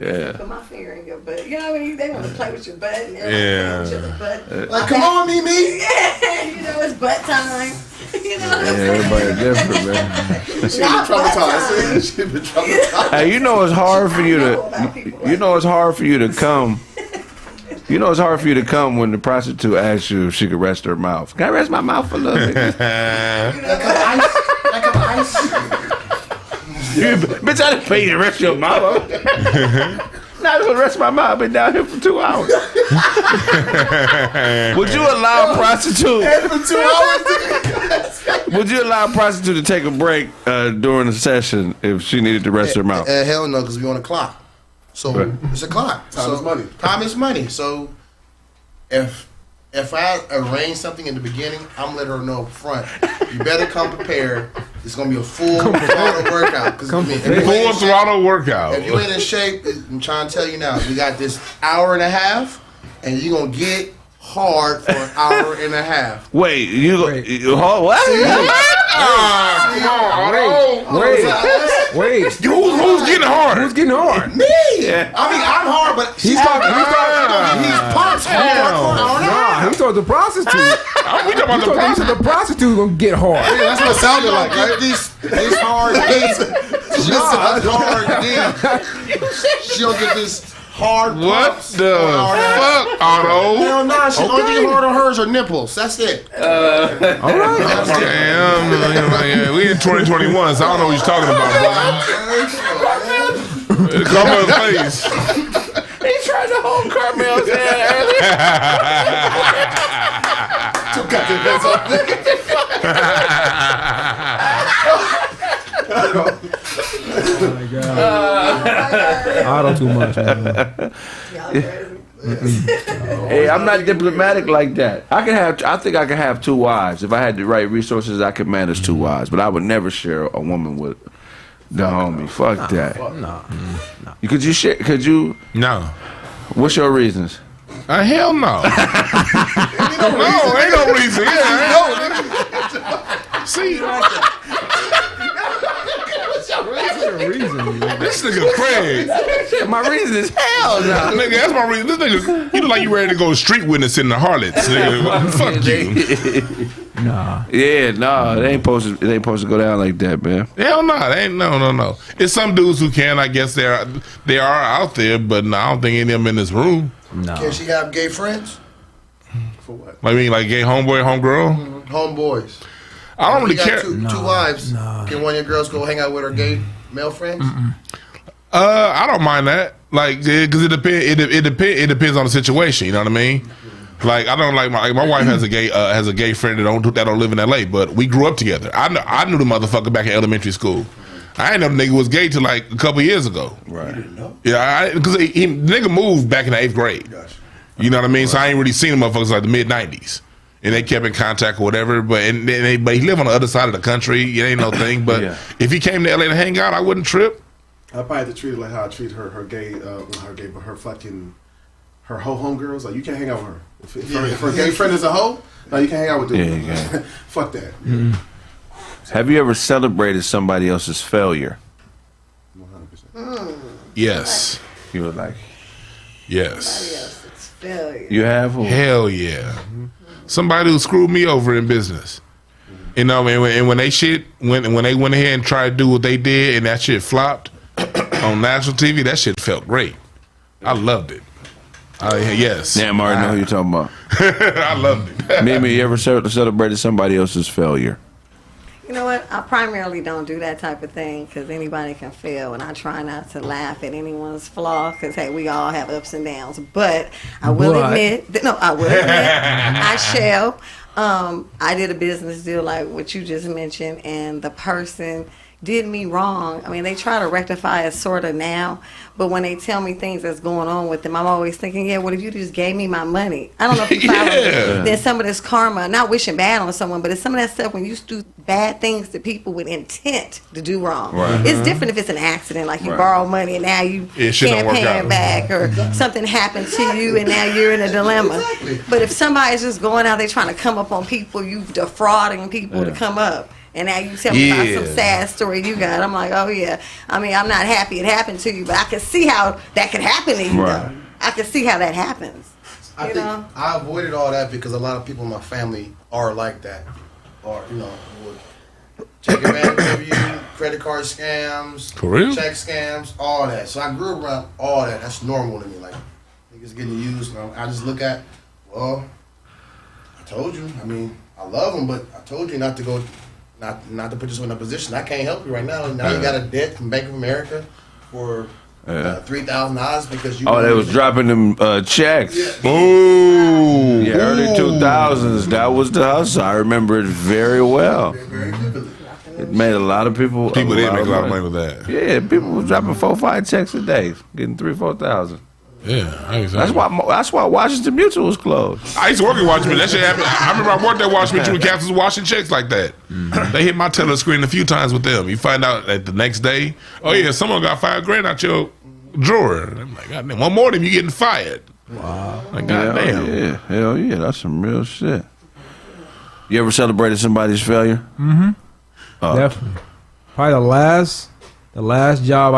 Yeah. Put my finger in your butt. You know what I mean? They want to play with your butt and Yeah. everything. With your butt. Like, come on, Mimi. Yeah, you know, it's butt time. You know what I'm saying? Everybody different, man. She been traumatized. She been traumatized. Hey, you know it's hard for you to come. You know it's hard for you to come when the prostitute asks you if she could rest her mouth. Can I rest my mouth for a little bit? Like an ice. Bitch, I didn't pay you to rest your mouth. Now I just want to rest my mouth. I've been down here for 2 hours. Would you allow a prostitute? For 2 hours? Would you allow a prostitute to take a break during the session if she needed to rest her mouth? Hell no, because we on a clock. So Right. it's a clock. Time is money. Time is money. So if I arrange something in the beginning, I'm letting her know up front. You better come prepared. It's gonna be a full throttle workout. If you ain't in Full shape- throttle workout. If you ain't in shape, I'm trying to tell you now, we got this hour and a half, and you're gonna get hard for an hour and a half. Wait, what? Come on, Wait. Who's getting hard? Who's getting hard? Me! I mean, I'm hard, but he's talking. He's Pop's hard. Nah, he told the prostitute. We talking about the He said the prostitute gonna get hard. Yeah, that's what it sounded like, right? This hard dick. She'll get this hard What pumps the for an hour and a half. fuck, Otto? Hell no, she only thing hard on hers are nipples. That's it. All right. Damn, yeah, we in 2021, so I don't know what you're talking about, brother. Come on, please. He tried to hold Carmel's hand earlier. Two goddamn heads off. Oh my God. I don't too much, man. Hey, I'm not diplomatic like that. I think I could have 2 wives. If I had the right resources, I could manage 2 wives. But I would never share a woman with the homie. Fuck that. No. Could you share? Could you? No. What's your reasons? Hell no. No, ain't no reason. Yeah, See, What's your reason? your reason? This nigga Kraig. My reason is hell no. Nigga, that's my reason. This nigga, you look like you ready to go street witnessing the harlots. Nigga, fuck you. Nah. Yeah, nah, it ain't supposed to go down like that, man. Hell no, they ain't no. It's some dudes who can. I guess they are out there, but no, I don't think any of them in this room. No. Can she have gay friends? For what? I mean, like gay homeboy, homegirl. Homeboys. I don't really You got care. Two wives. Can one of your girls go hang out with her gay male friends? I don't mind that. Like, because it depends. It depends on the situation. You know what I mean? Like, I don't like my wife has a gay friend that don't live in LA, but we grew up together. I knew the motherfucker back in elementary school. I ain't know the nigga was gay till like a couple years ago. Right. Yeah, because the nigga moved back in the 8th grade. Gotcha. You know what I mean? Right. So I ain't really seen the motherfuckers like the mid-90s. And they kept in contact or whatever, but he lived on the other side of the country. It ain't no thing. But if he came to LA to hang out, I wouldn't trip. I probably have to treat her like how I treat her gay, but her hoe homegirls. Like, you can't hang out with her. If her gay friend is a hoe, no, you can't hang out with them. Yeah. Fuck that. Mm-hmm. Have you ever celebrated somebody else's failure? 100%. Yes. You were like, yes. Failure. You have? Hell yeah. Somebody who screwed me over in business. You know, and when they went ahead and tried to do what they did and that shit flopped on national TV, that shit felt great. I loved it. Yes. Damn, I already know who you're talking about. I loved it. Mimi, you ever celebrated somebody else's failure? You know what? I primarily don't do that type of thing because anybody can fail, and I try not to laugh at anyone's flaw because, hey, we all have ups and downs. But I will admit, I shall. I did a business deal like what you just mentioned, and the person did me wrong. I mean, they try to rectify it sort of now, but when they tell me things that's going on with them, I'm always thinking, yeah, what if you just gave me my money? I don't know if you follow me. Then some of this karma, not wishing bad on someone, but it's some of that stuff when you do bad things to people with intent to do wrong. Right. It's different if it's an accident, like you borrow money and now you can't pay it back, or something happened to you and now you're in a dilemma. Exactly. But if somebody's just going out there trying to come up on people, you defrauding people to come up, and now you tell me about some sad story you got. I'm like, oh yeah. I mean, I'm not happy it happened to you, but I can see how that could happen to you. Right. Though. I can see how that happens. I think I avoided all that because a lot of people in my family are like that, or would take advantage of you, credit card scams, check scams, all that. So I grew up around all that. That's normal to me. Like, niggas getting used. I just look at, well, I told you. I mean, I love them, but I told you not to go. Not to put yourself in a position. I can't help you right now. Now you got a debt from Bank of America for $3,000 because you. Oh, they was dropping them checks. Yeah. Ooh. Yeah, early 2000s. That was the hustle. I remember it very well. Very vividly. It made a lot of people. People did make a lot of money with that. Yeah, people were dropping 4-5 checks a day, getting 3,000-4,000. Yeah, that's why Washington Mutual was closed. I used to work at Washington. That shit happened. I remember I worked at Washington Mutual with captains washing checks like that. They hit my teller screen a few times with them. You find out that the next day, oh yeah, someone got $5,000 out your drawer. I'm like, God damn, one more of them, you getting fired. Wow. Like, God damn. Yeah, hell yeah, that's some real shit. You ever celebrated somebody's failure? Mm-hmm. Definitely. Probably the last job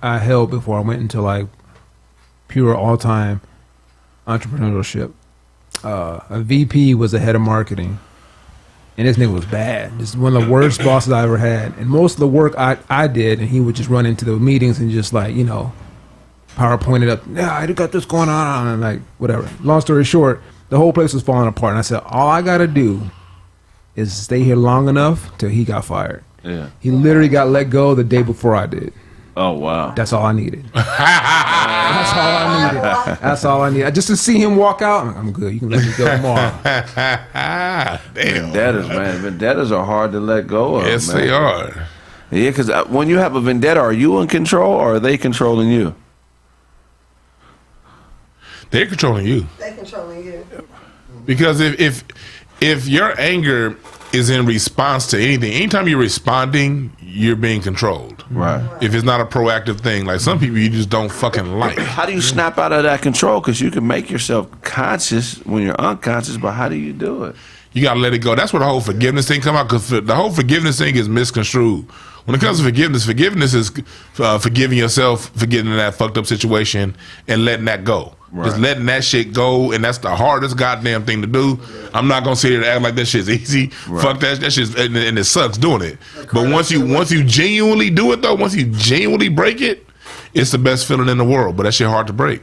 I held before I went into like pure all-time entrepreneurship. A VP was the head of marketing, and this nigga was bad. This is one of the worst bosses I ever had. And most of the work I did, and he would just run into the meetings and just like, PowerPoint it up. Yeah, I got this going on, and like whatever. Long story short, the whole place was falling apart. And I said, all I gotta do is stay here long enough till he got fired. Yeah. He literally got let go the day before I did. Oh, wow. That's all I needed. That's all I needed. Just to see him walk out, I'm good. You can let me go tomorrow. Damn. Vendettas, man. Vendettas are hard to let go of. Yes, man. they are. Yeah, because when you have a vendetta, are you in control or are they controlling you? They're controlling you. They're controlling you. Because if your anger is in response to anything, anytime you're responding, you're being controlled. Right. If it's not a proactive thing, like some people you just don't fucking like. How do you snap out of that control? Because you can make yourself conscious when you're unconscious, but how do you do it? You gotta let it go. That's where the whole forgiveness thing come out, because the whole forgiveness thing is misconstrued. When it comes to forgiveness is forgiving yourself for getting in that fucked up situation and letting that go. Right. Just letting that shit go, and that's the hardest goddamn thing to do. I'm not gonna sit here and act like that shit's easy. Right. Fuck that shit's and it sucks doing it. But once you genuinely do it though, once you genuinely break it, it's the best feeling in the world. But that shit hard to break.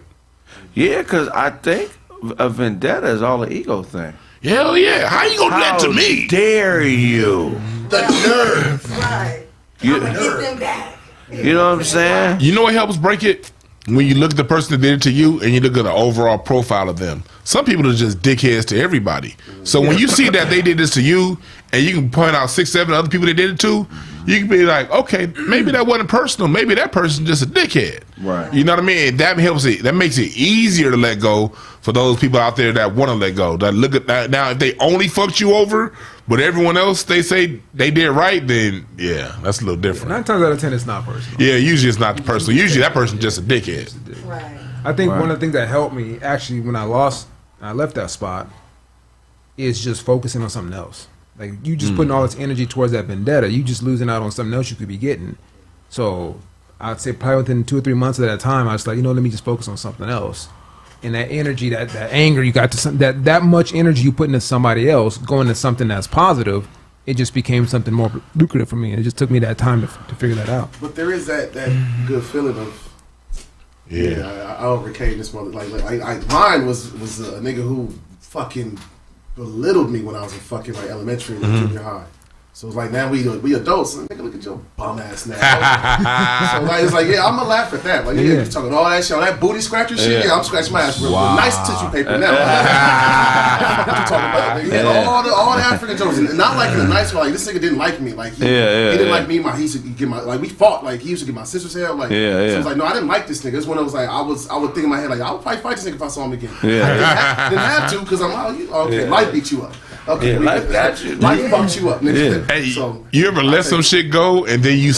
Yeah, because I think a vendetta is all an ego thing. Hell yeah! How you gonna do that to me? Dare you? The nerve. Right. You, Get them back. you know what I'm saying? You know what helps break it? When you look at the person that did it to you and you look at the overall profile of them. Some people are just dickheads to everybody. So when you see that they did this to you and you can point out 6, 7 other people they did it to, you can be like, okay, maybe that wasn't personal. Maybe that person's just a dickhead. Right. You know what I mean? That helps it. That makes it easier to let go for those people out there that want to let go. That look at that now. If they only fucked you over, but everyone else they say they did right, then yeah, that's a little different. 9 times out of 10, it's not personal. Yeah, usually it's not personal. Usually that person's just a dickhead. Right. I think one of the things that helped me actually when I left that spot is just focusing on something else. Like you just putting all this energy towards that vendetta, you just losing out on something else you could be getting. So I'd say probably within 2 or 3 months of that time, I was like, let me just focus on something else. And that energy, that anger you got to that much energy you put into somebody else, going to something that's positive, it just became something more lucrative for me. And it just took me that time to figure that out. But there is that good feeling of I overcame this one. Like mine was a nigga who fucking belittled me when I was in fucking like elementary and junior high. So it's like now we adults. Nigga, look at your bum ass now. So like it's like I'm gonna laugh at that. Like you're talking all that shit, all that booty scratcher shit. Yeah, I'm scratching my ass with nice tissue paper now. What you talking about? Nigga? All the African jokes, and not like in a nice way. Like this nigga didn't like me. Like he didn't like me. He used to get my we fought. Like he used to get my sister's hair. Like so it's like no, I didn't like this nigga. It's when it was like I would think in my head like I would probably fight this nigga if I saw him again. I didn't have to because life beat you up. Okay, life got you. Life fucks you up, nigga. Hey, so, you ever let some shit go and then you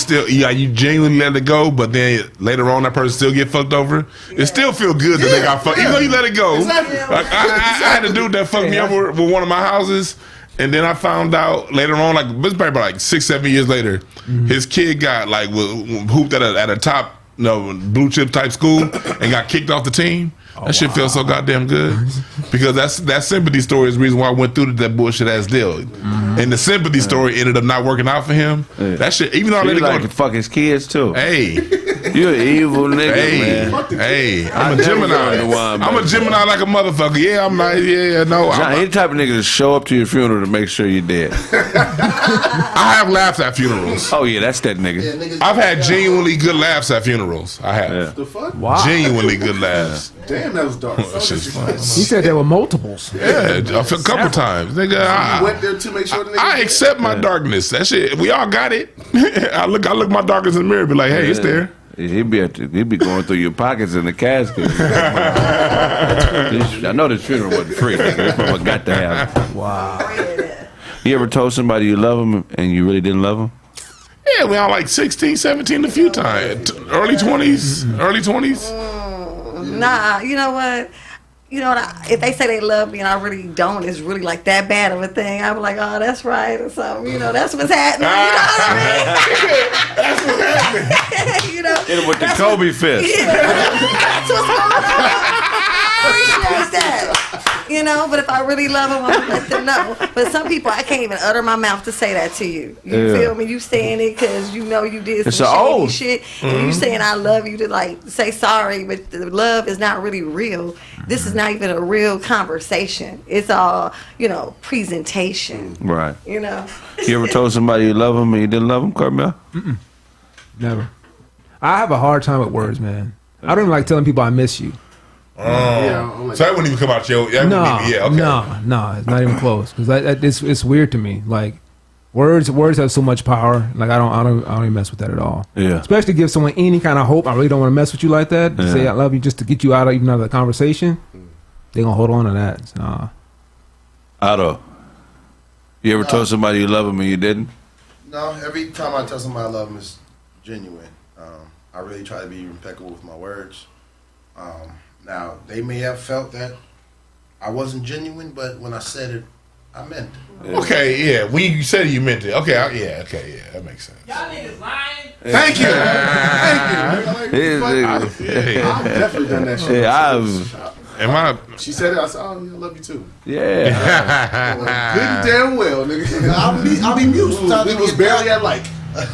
genuinely let it go, but then later on that person still get fucked over? It still feel good that they got fucked, even though you let it go. Exactly. Like, I had a dude that fucked me over with one of my houses, and then I found out later on, like this probably like 6, 7 years later, his kid got like hooped at a top blue chip type school and got kicked off the team. That shit feels so goddamn good because that sympathy story is the reason why I went through that bullshit ass deal, and the sympathy story ended up not working out for him. That shit, even though I let it go, to fuck his kids too. Hey, you an evil nigga, man. Hey, I'm a Gemini. I'm a Gemini like a motherfucker. Yeah, I'm like, no. I'm any type of nigga to show up to your funeral to make sure you're dead. I have laughs at funerals. Oh yeah, that's that nigga. I've had genuinely good laughs at funerals. I have. The fuck? Wow. Genuinely good laughs. Damn, that was dark. Fun. He said there were multiples. Yeah, a couple times. Nigga, you went there to make sure the nigga I accept my darkness. That shit, we all got it. I look my darkness in the mirror and be like, hey, it's there. He'd be going through your pockets in the casket. I know this funeral wasn't free, nigga. This motherfucker got to have it. Wow. You ever told somebody you love them and you really didn't love them? Yeah, we all like 16, 17 a few times. Early 20s. Early 20s. Nah, you know what? If they say they love me and I really don't, it's really like that bad of a thing. I'm like, oh, that's right or something. That's what's happening. That's what's happening. Hit him with the Kobe fist. Yeah, that's what's going on. Appreciate that. But if I really love them, I'm gonna let them know. But some people, I can't even utter my mouth to say that to you. You feel me? You saying it because you did some shady shit, and you saying I love you to like say sorry, but the love is not really real. This is not even a real conversation. It's all presentation. Right. You ever told somebody you love them and you didn't love them, Carmel? Never. I have a hard time with words, man. I don't even like telling people I miss you. So that wouldn't even come out your. No, it's not even close. Because it's weird to me. Like words have so much power. Like I don't even mess with that at all. Yeah. Especially give someone any kind of hope. I really don't want to mess with you like that. To say I love you just to get you out of the conversation. They gonna hold on to that. So, Otto, you ever told somebody you love them and you didn't? No. Every time I tell somebody I love them, it's genuine. I really try to be impeccable with my words. Now, they may have felt that I wasn't genuine, but when I said it, I meant it. Okay, yeah. When you said you meant it. Okay, yeah, that makes sense. Y'all niggas lying. Thank you. Thank you. I've definitely done that shit. Yeah, She said it. I said, "Oh, yeah, I love you too." Yeah. Good and damn well, nigga. I'll be mute. Sometimes it was barely at like. I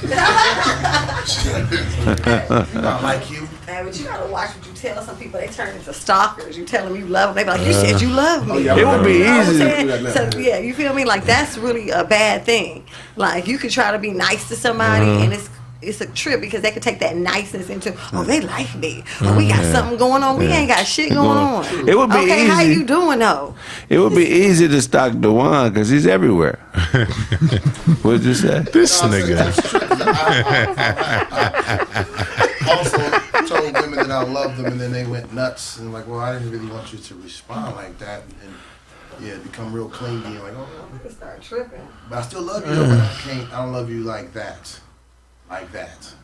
like you. Man, but you gotta watch what you tell some people. They turn into stalkers. You tell them you love them. They be like, you said you love me. It would be easy. So yeah, you feel me? Like that's really a bad thing. Like you could try to be nice to somebody, and it's a trip because they could take that niceness into, oh, they like me. Oh, we got something going on. We ain't got shit going on. It would be okay, easy. how you doing though? It would be easy to stalk Dewan because he's everywhere. What'd you say? This nigga. Also told women that I love them, and then they went nuts and like, well, I didn't really want you to respond like that, and yeah, become real clingy and like, oh, You start tripping. but I still love you, though, but I don't love you like that. Like that.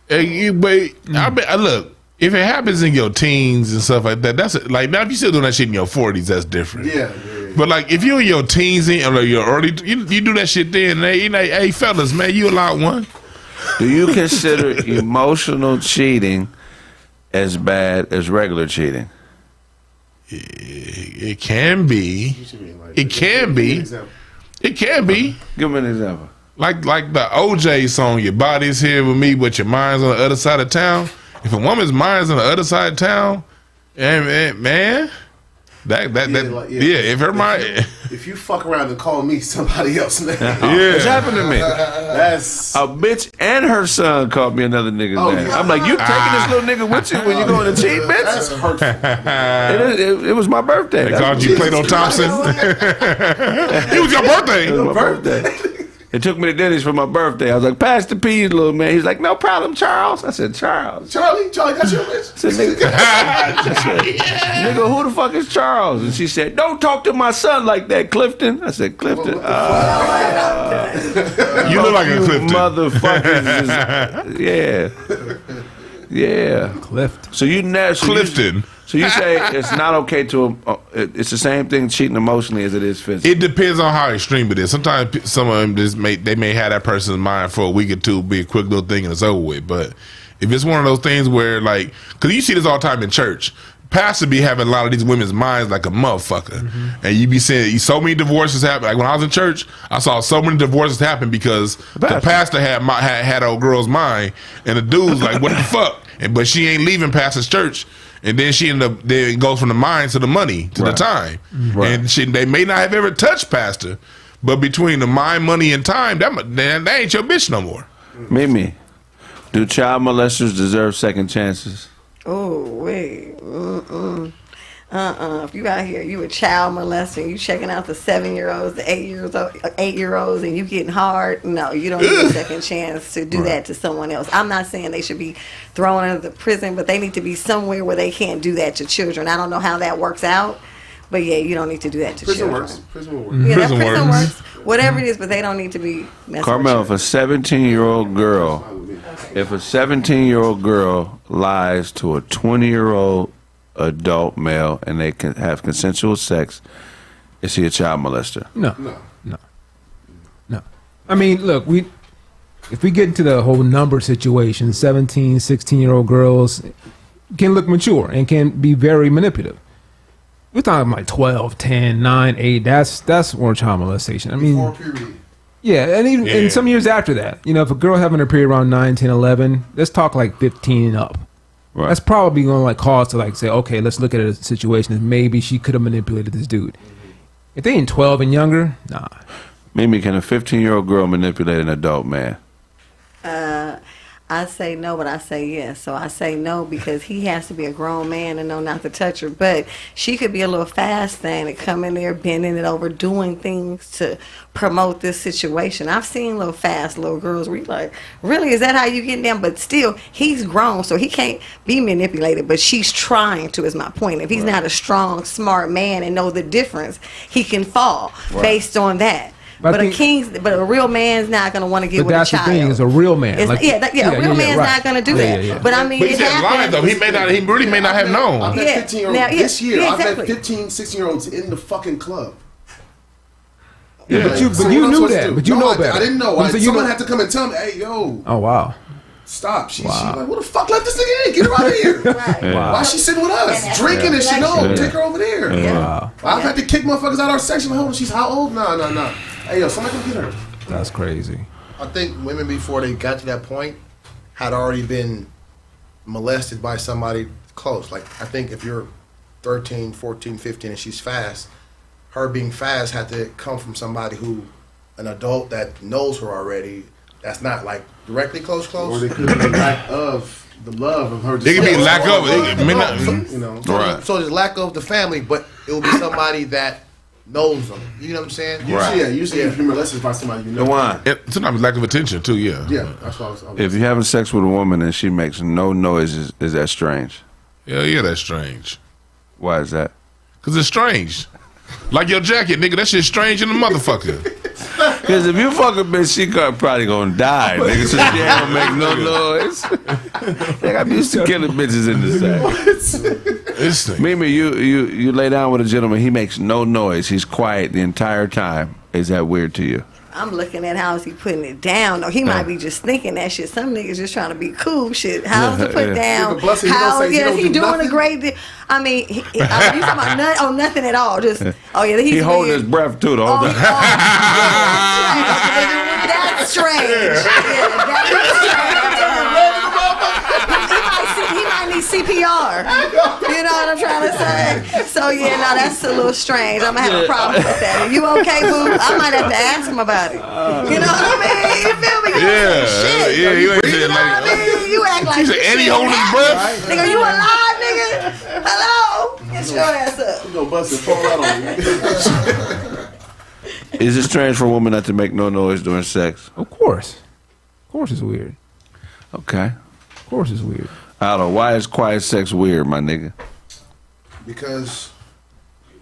Hey, look, if it happens in your teens and stuff like that, that's like now if you still doing that shit in your 40s, that's different. Yeah. But like if you're in your teens or your early, you do that shit then. Hey, fellas, man, you allowed one. Do you consider emotional cheating as bad as regular cheating? It can be. It can be. It can be. Give me an example. Like the OJ song, "Your body's here with me, but your mind's on the other side of town." If a woman's mind's on the other side of town, man, if her mind, if you fuck around and call me somebody else, name, It's happened to me. That's a bitch and her son called me another nigga's name. yeah. I'm like, you taking this little nigga with you when you going to cheat, bitch? That's hurtful. It was my birthday. They called you Plato Thompson. It was your birthday. It was my birthday. It took me to Denny's for my birthday. I was like, pass the peas, little man. He's like, no problem, Charles. I said, Charles. Charlie got your bitch. I said, nigga, who the fuck is Charles? And she said, don't talk to my son like that, Clifton. I said, Clifton. You look like a Clifton. Motherfuckers. Yeah. Clifton. So you Clifton. So you say it's not okay to, it's the same thing cheating emotionally as it is physically. It depends on how extreme it is. Sometimes some of them they may have that person's mind for a week or two, be a quick little thing and it's over with. But if it's one of those things where like, because you see this all the time in church, pastor be having a lot of these women's minds like a motherfucker, and you be seeing so many divorces happen. Like when I was in church, I saw so many divorces happen because the pastor had old girl's mind, and the dude's like, what the fuck? But she ain't leaving pastor's church. And then she then goes from the mind to the money to the time, and they may not have ever touched pastor, but between the mind, money, and time, that ain't your bitch no more. Mimi, do child molesters deserve second chances? Oh wait, If you out here, you a child molester, you checking out the 7-year-olds, the 8-year-olds, and you getting hard. No, you don't need a second chance to do that to someone else. I'm not saying they should be thrown into the prison, but they need to be somewhere where they can't do that to children. I don't know how that works out, but yeah, you don't need to do that to children. Prison works. Yeah, prison works. Whatever it is, but they don't need to be messing Carmel, with if a 17-year-old girl lies to a 20-year-old adult male and they can have consensual sex, is he a child molester? No. I mean, look, if we get into the whole number situation, 17, 16-year-old girls can look mature and can be very manipulative. We're talking like 12, 10, 9, 8. That's more child molestation. I mean, yeah, and even in some years after that, if a girl having her period around 9, 10, 11, let's talk like 15 and up. Right. That's probably going to cause to say, okay, let's look at a situation that maybe she could have manipulated this dude. If they in 12 and younger, nah. Mimi, can a 15-year-old girl manipulate an adult man? I say no, but I say yes. So I say no because he has to be a grown man and know not to touch her. But she could be a little fast thing to come in there, bending it over, doing things to promote this situation. I've seen little fast little girls where you're like, really, is that how you get down? But still, he's grown, so he can't be manipulated. But she's trying to, is my point. If he's not a strong, smart man and know the difference, he can fall based on that. But a real man's not going to want to get with a child. But that's the thing, is a real man. A real man's not going to do that. Yeah. But I mean, but he said lying though. He really may not have known. I've met 15-year-olds this year. I've met 15, 16-year-olds in the fucking club. Yeah, but you So knew what I'm supposed to that. do? But you No, know I better. didn't know. But so Someone had to come and tell me, hey, yo. Oh wow. Stop. She like, what the fuck left this nigga in? Get her out of here. Wow. Why she sitting with us? Drinking and shit. No, take her over there. Wow. I've had to kick motherfuckers out of our section. Like, hold on, she's how old? No. Hey, yo, somebody come get her. That's crazy. I think women before they got to that point had already been molested by somebody close. Like, I think if you're 13, 14, 15 and she's fast, her being fast had to come from somebody who, an adult that knows her already, that's not like directly close. Or they could be lack of the love of her. They could be lack of it. You know. So there's lack of the family, but it will be somebody that knows them. You know what I'm saying? Usually if you're molested by somebody you know. Sometimes lack of attention too. Yeah. Yeah, that's what I was. If you're having sex with a woman and she makes no noise, is that strange? Yeah, that's strange. Why is that? Because it's strange. Like your jacket, nigga. That shit's strange in the motherfucker. Because if you fuck a bitch, she probably gonna die, nigga. So she ain't gonna make no noise. Nigga, I'm used to killing bitches in the sack. Mimi, you lay down with a gentleman. He makes no noise. He's quiet the entire time. Is that weird to you? I'm looking at how's he putting it down. Or he might be just thinking that shit. Some niggas just trying to be cool. Shit, how's he put down? How? Yeah, he doing a great deal. I mean, you talking about nothing at all. Just he holding his breath too the whole time. That's strange. Yeah, that's strange. He might need CPR. You know what I'm trying to say? So yeah, no, that's a little strange. I'm gonna have a problem with that. Are you okay, boo? I might have to ask him about it. You know what I mean? You feel me? Yeah, you ain't saying like. You act like He said, and he holding his breath. Nigga, you alive, nigga? Hello? Get your ass up. You gonna bust and fall out on you. Is it strange for a woman not to make no noise during sex? Of course. Of course it's weird. Okay. Of course it's weird. I don't know. Why is quiet sex weird, my nigga? Because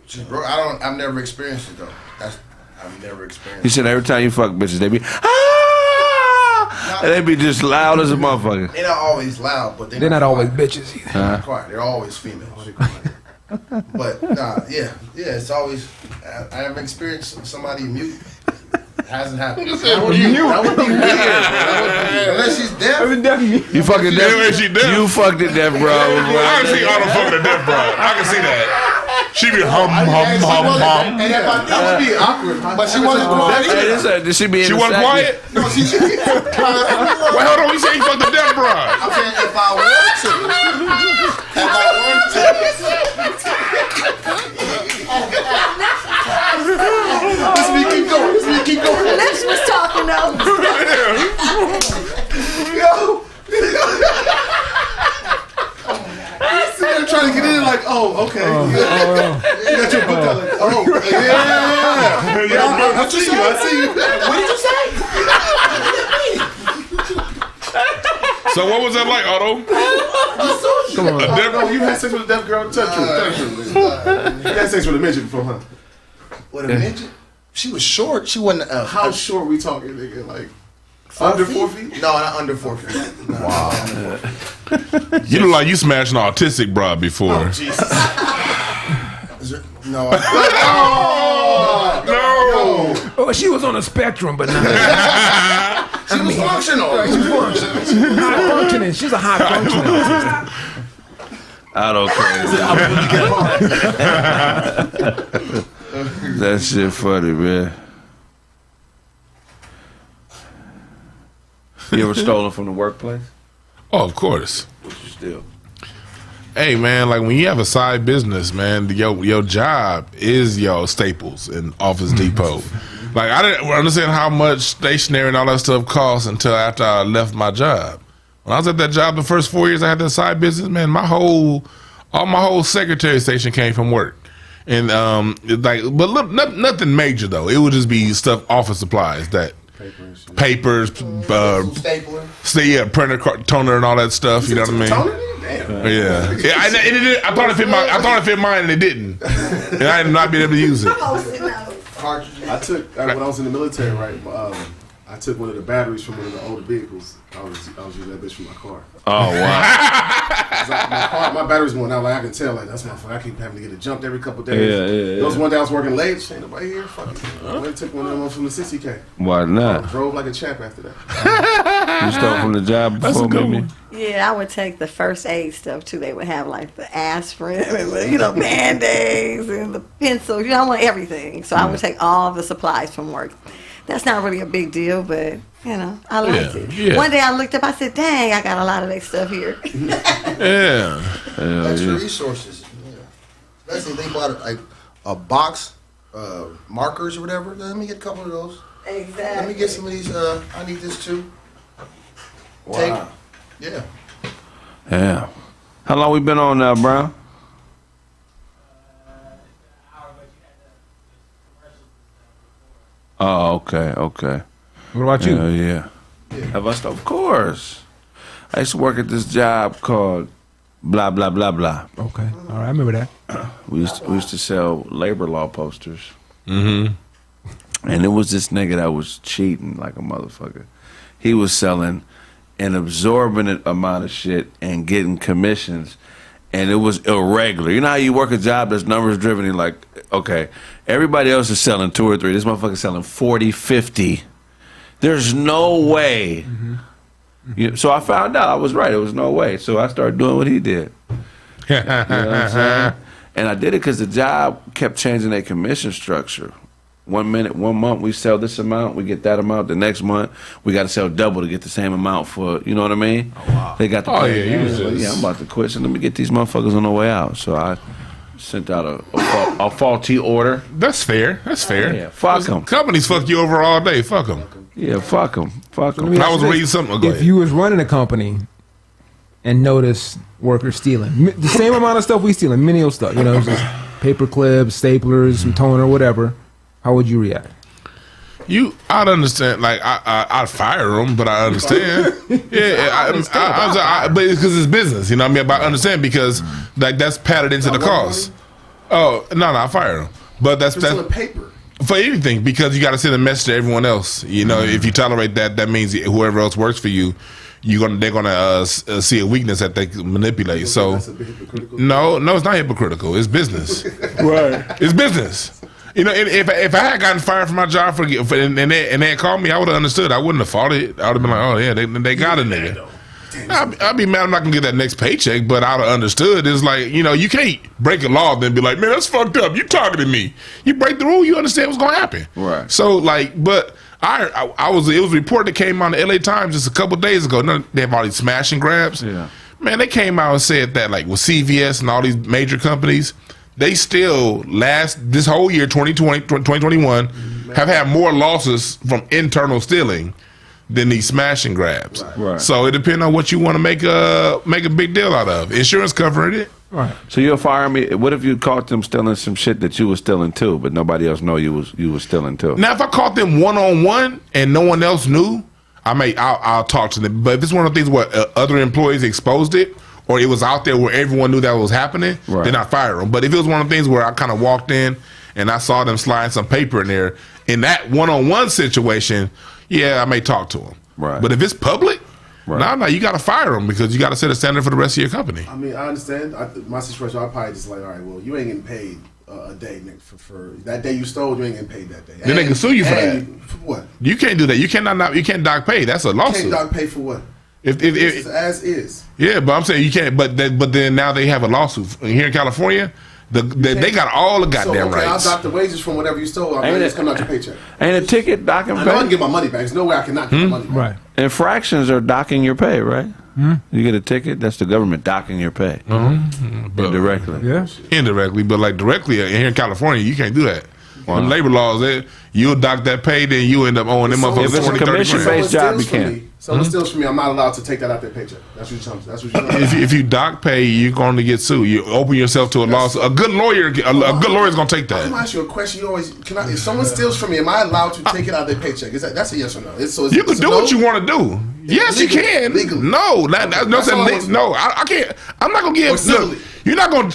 I've never experienced it though. I've never experienced You said every time you fuck bitches, they be and they be just loud as a motherfucker. They're not always loud, but they're not always bitches either. They're not quiet. They're always females. But it's always. I haven't experienced somebody mute. It hasn't happened. That would be weird. Unless she's deaf. You fucking deaf. You fucked it deaf, bro. I can see Autumn fucking a deaf, bro. I can see that. She be hum. And that would be awkward. But she wasn't quiet. Did she be in She the wasn't sack? quiet? No, she. Wait, hold on. You say you fucked the deaf bride. I'm saying if I want to. Let's keep going. Lips was talking though. Yo. They're trying to get in like, oh, okay. You got your book out like, oh, yeah. I see you. What did you say? So what was that like, Otto? Come on. No, you had sex with a deaf girl? Touch her. You had sex with a midget before, huh? With a midget? She was short. She wasn't. How short we talking, nigga? Like under 4 feet? No, not under 4 feet. No, Wow. You look like you smashed an autistic broad before. Oh, Jesus. No. No. Oh, she was on a spectrum, but not. She was functional. She's functioning. High functioning. She's a high functioning. I don't crazy. That shit funny, man. You ever stolen from the workplace? Oh, of course. What you steal? Hey, man, like when you have a side business, man, your job is your Staples and Office Depot. Like, I didn't understand how much stationery and all that stuff costs until after I left my job. When I was at that job the first 4 years I had that side business, man, all my whole secretary station came from work. And but look, nothing major though. It would just be stuff, office supplies, that papers, printer, toner, and all that stuff. You know what I mean? Damn. Yeah. I thought it fit mine, and it didn't, and I had not been able to use it. I took when I was in the military, right? I took one of the batteries from one of the older vehicles. I was using that bitch for my car. Oh wow! My battery's going out. Like I can tell, like that's my phone. I keep having to get it jumped every couple of days. Yeah. There was one day I was working late. Ain't nobody here. Fuck it. I went and took one of them from the 60K. Why not? I drove like a champ after that. You stole from the job before, maybe? Yeah, I would take the first aid stuff too. They would have like the aspirin and the, Band-Aids and the pencils. I want everything. So I would take all the supplies from work. That's not really a big deal, but I liked it. Yeah. One day I looked up, I said, "Dang, I got a lot of that stuff here." Extra resources. Yeah. Especially if they bought like a box, markers or whatever. Let me get a couple of those. Exactly. Let me get some of these. I need this too. Wow. Yeah. Yeah. How long we been on now, Brown? Oh, okay. What about you? Yeah. Have I stopped? Of course. I used to work at this job called blah, blah, blah, blah. Okay. All right, I remember that. We used to sell labor law posters. Mm-hmm. And it was this nigga that was cheating like a motherfucker. He was selling an absorbent amount of shit and getting commissions, and it was irregular. You know how you work a job that's numbers driven, and like, okay, everybody else is selling 2 or 3. This motherfucker's selling 40, 50. There's no way. So I found out I was right. There was no way. So I started doing what he did. You know what I'm saying? And I did it because the job kept changing their commission structure. 1 month we sell this amount, we get that amount. The next month we got to sell double to get the same amount for, you know what I mean? Oh, wow. They got the I'm about to quit, so let me get these motherfuckers on the way out. So I sent out a faulty order. That's fair. Yeah, fuck them. Companies fuck you over all day. Fuck them. Yeah, fuck them. Fuck them. I was reading something. Go If ahead. you was running a company and noticed workers stealing the same amount of stuff we stealing, menial stuff, just paper clips, staplers, some toner, whatever, how would you react? I'd understand. Like I'd fire them, but I understand. Yeah, but it's because it's business. You know what I mean? But I understand because like that's padded into the cost. Oh no, I fire them. But that's paper. For anything, because you got to send a message to everyone else. If you tolerate that, that means whoever else works for you, they're gonna see a weakness that they can manipulate. So, no, it's not hypocritical. It's business, right? It's business. If I had gotten fired from my job and they had called me, I would have understood. I wouldn't have fought it. I would have been like, oh yeah, they got a nigga. I'd be mad I'm not gonna get that next paycheck, but I'd have understood. It's like, you can't break a law and then be like, man, that's fucked up. You targeted me. You break the rule, you understand what's gonna happen. Right. So but it was a report that came on the LA Times just a couple days ago. They have all these smash and grabs. Yeah. Man, they came out and said that like with CVS and all these major companies, they still this whole year 2021 have had more losses from internal stealing than these smash and grabs. Right. So it depends on what you want to make a big deal out of. Insurance covering it. Right. So you'll fire me. What if you caught them stealing some shit that you was stealing too, but nobody else know you was stealing too? Now, if I caught them one-on-one and no one else knew, I'll talk to them. But if it's one of the things where other employees exposed it, or it was out there where everyone knew that was happening, then I fire them. But if it was one of the things where I kind of walked in and I saw them sliding some paper in there, in that one-on-one situation, yeah, I may talk to them. Right. But if it's public, no, you got to fire them because you got to set a standard for the rest of your company. I mean, I understand. My situation, I'd probably just like, all right, well, you ain't getting paid a day, Nick, for that day you stole. You ain't getting paid that day. Then they can sue you for that. For what? You can't do that. You can't dock pay. That's a lawsuit. You can't dock pay for what? If it's as is. Yeah, but I'm saying you can't. But then now they have a lawsuit here in California. They got all the goddamn rights. I'll dock the wages from whatever you stole. It's coming out your paycheck. Ain't a ticket docking pay? I know I can get my money back. There's no way I cannot get my money back. Right. Infractions are docking your pay, right? You get a ticket, that's the government docking your pay. Indirectly. Yeah. Indirectly, but like directly here in California, you can't do that. On labor laws, you'll dock that pay, then you end up owing them motherfuckers. If it's a commission-based job, you can. Someone steals from me, I'm not allowed to take that out their paycheck. That's what you're telling me. If you dock pay, you're going to get sued. You open yourself to a lawsuit. A good lawyer is going to take that. I'm gonna ask you a question. If someone steals from me, am I allowed to take it out of their paycheck? That's a yes or no? You can do what you want to do. Yes, you can. Legally. No, I can't. I'm not gonna give. Look,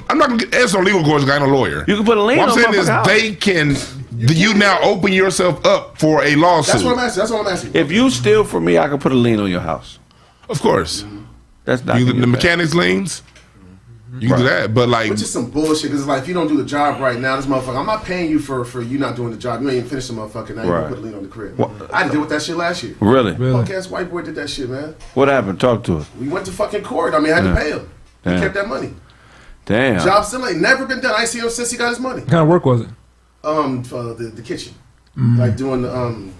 I'm not gonna answer on legal course. I ain't a lawyer. You can put a lien what on I'm saying is house. they can do you now open yourself up for a lawsuit? That's what I'm asking. If you steal from me, I can put a lien on your house. Of course. That's not the mechanics liens. You can do that, but like, which is some bullshit. Because like, if you don't do the job right now, this motherfucker, I'm not paying you for you not doing the job. You ain't even finished the motherfucker. Now you can put a lien on the crib. I did with that shit last year. Really? Fuck ass white boy did that shit, man. What happened? Talk to us. We went to fucking court. I mean, I had to pay him. He kept that money. Damn. Job still ain't never been done. I ain't seen him since he got his money. What kind of work was it? The kitchen, like doing the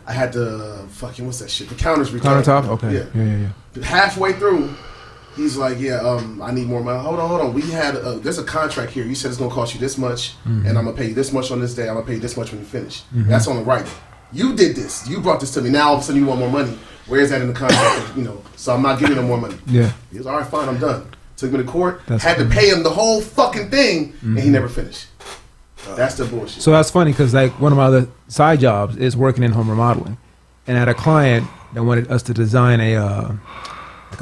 I had the fucking what's that shit? The counters. Countertop. Okay. Yeah. Halfway through, he's like, I need more money. Hold on. We had there's a contract here. You said it's gonna cost you this much, and I'm gonna pay you this much on this day. I'm gonna pay you this much when you finish. That's on the writing. You did this. You brought this to me. Now all of a sudden you want more money. Where is that in the contract? So I'm not giving him more money. Yeah. He was all right. Fine. I'm done. Took me to court. That's had to pay him the whole fucking thing, and he never finished. That's the bullshit. So that's funny because like one of my other side jobs is working in home remodeling, and I had a client that wanted us to design a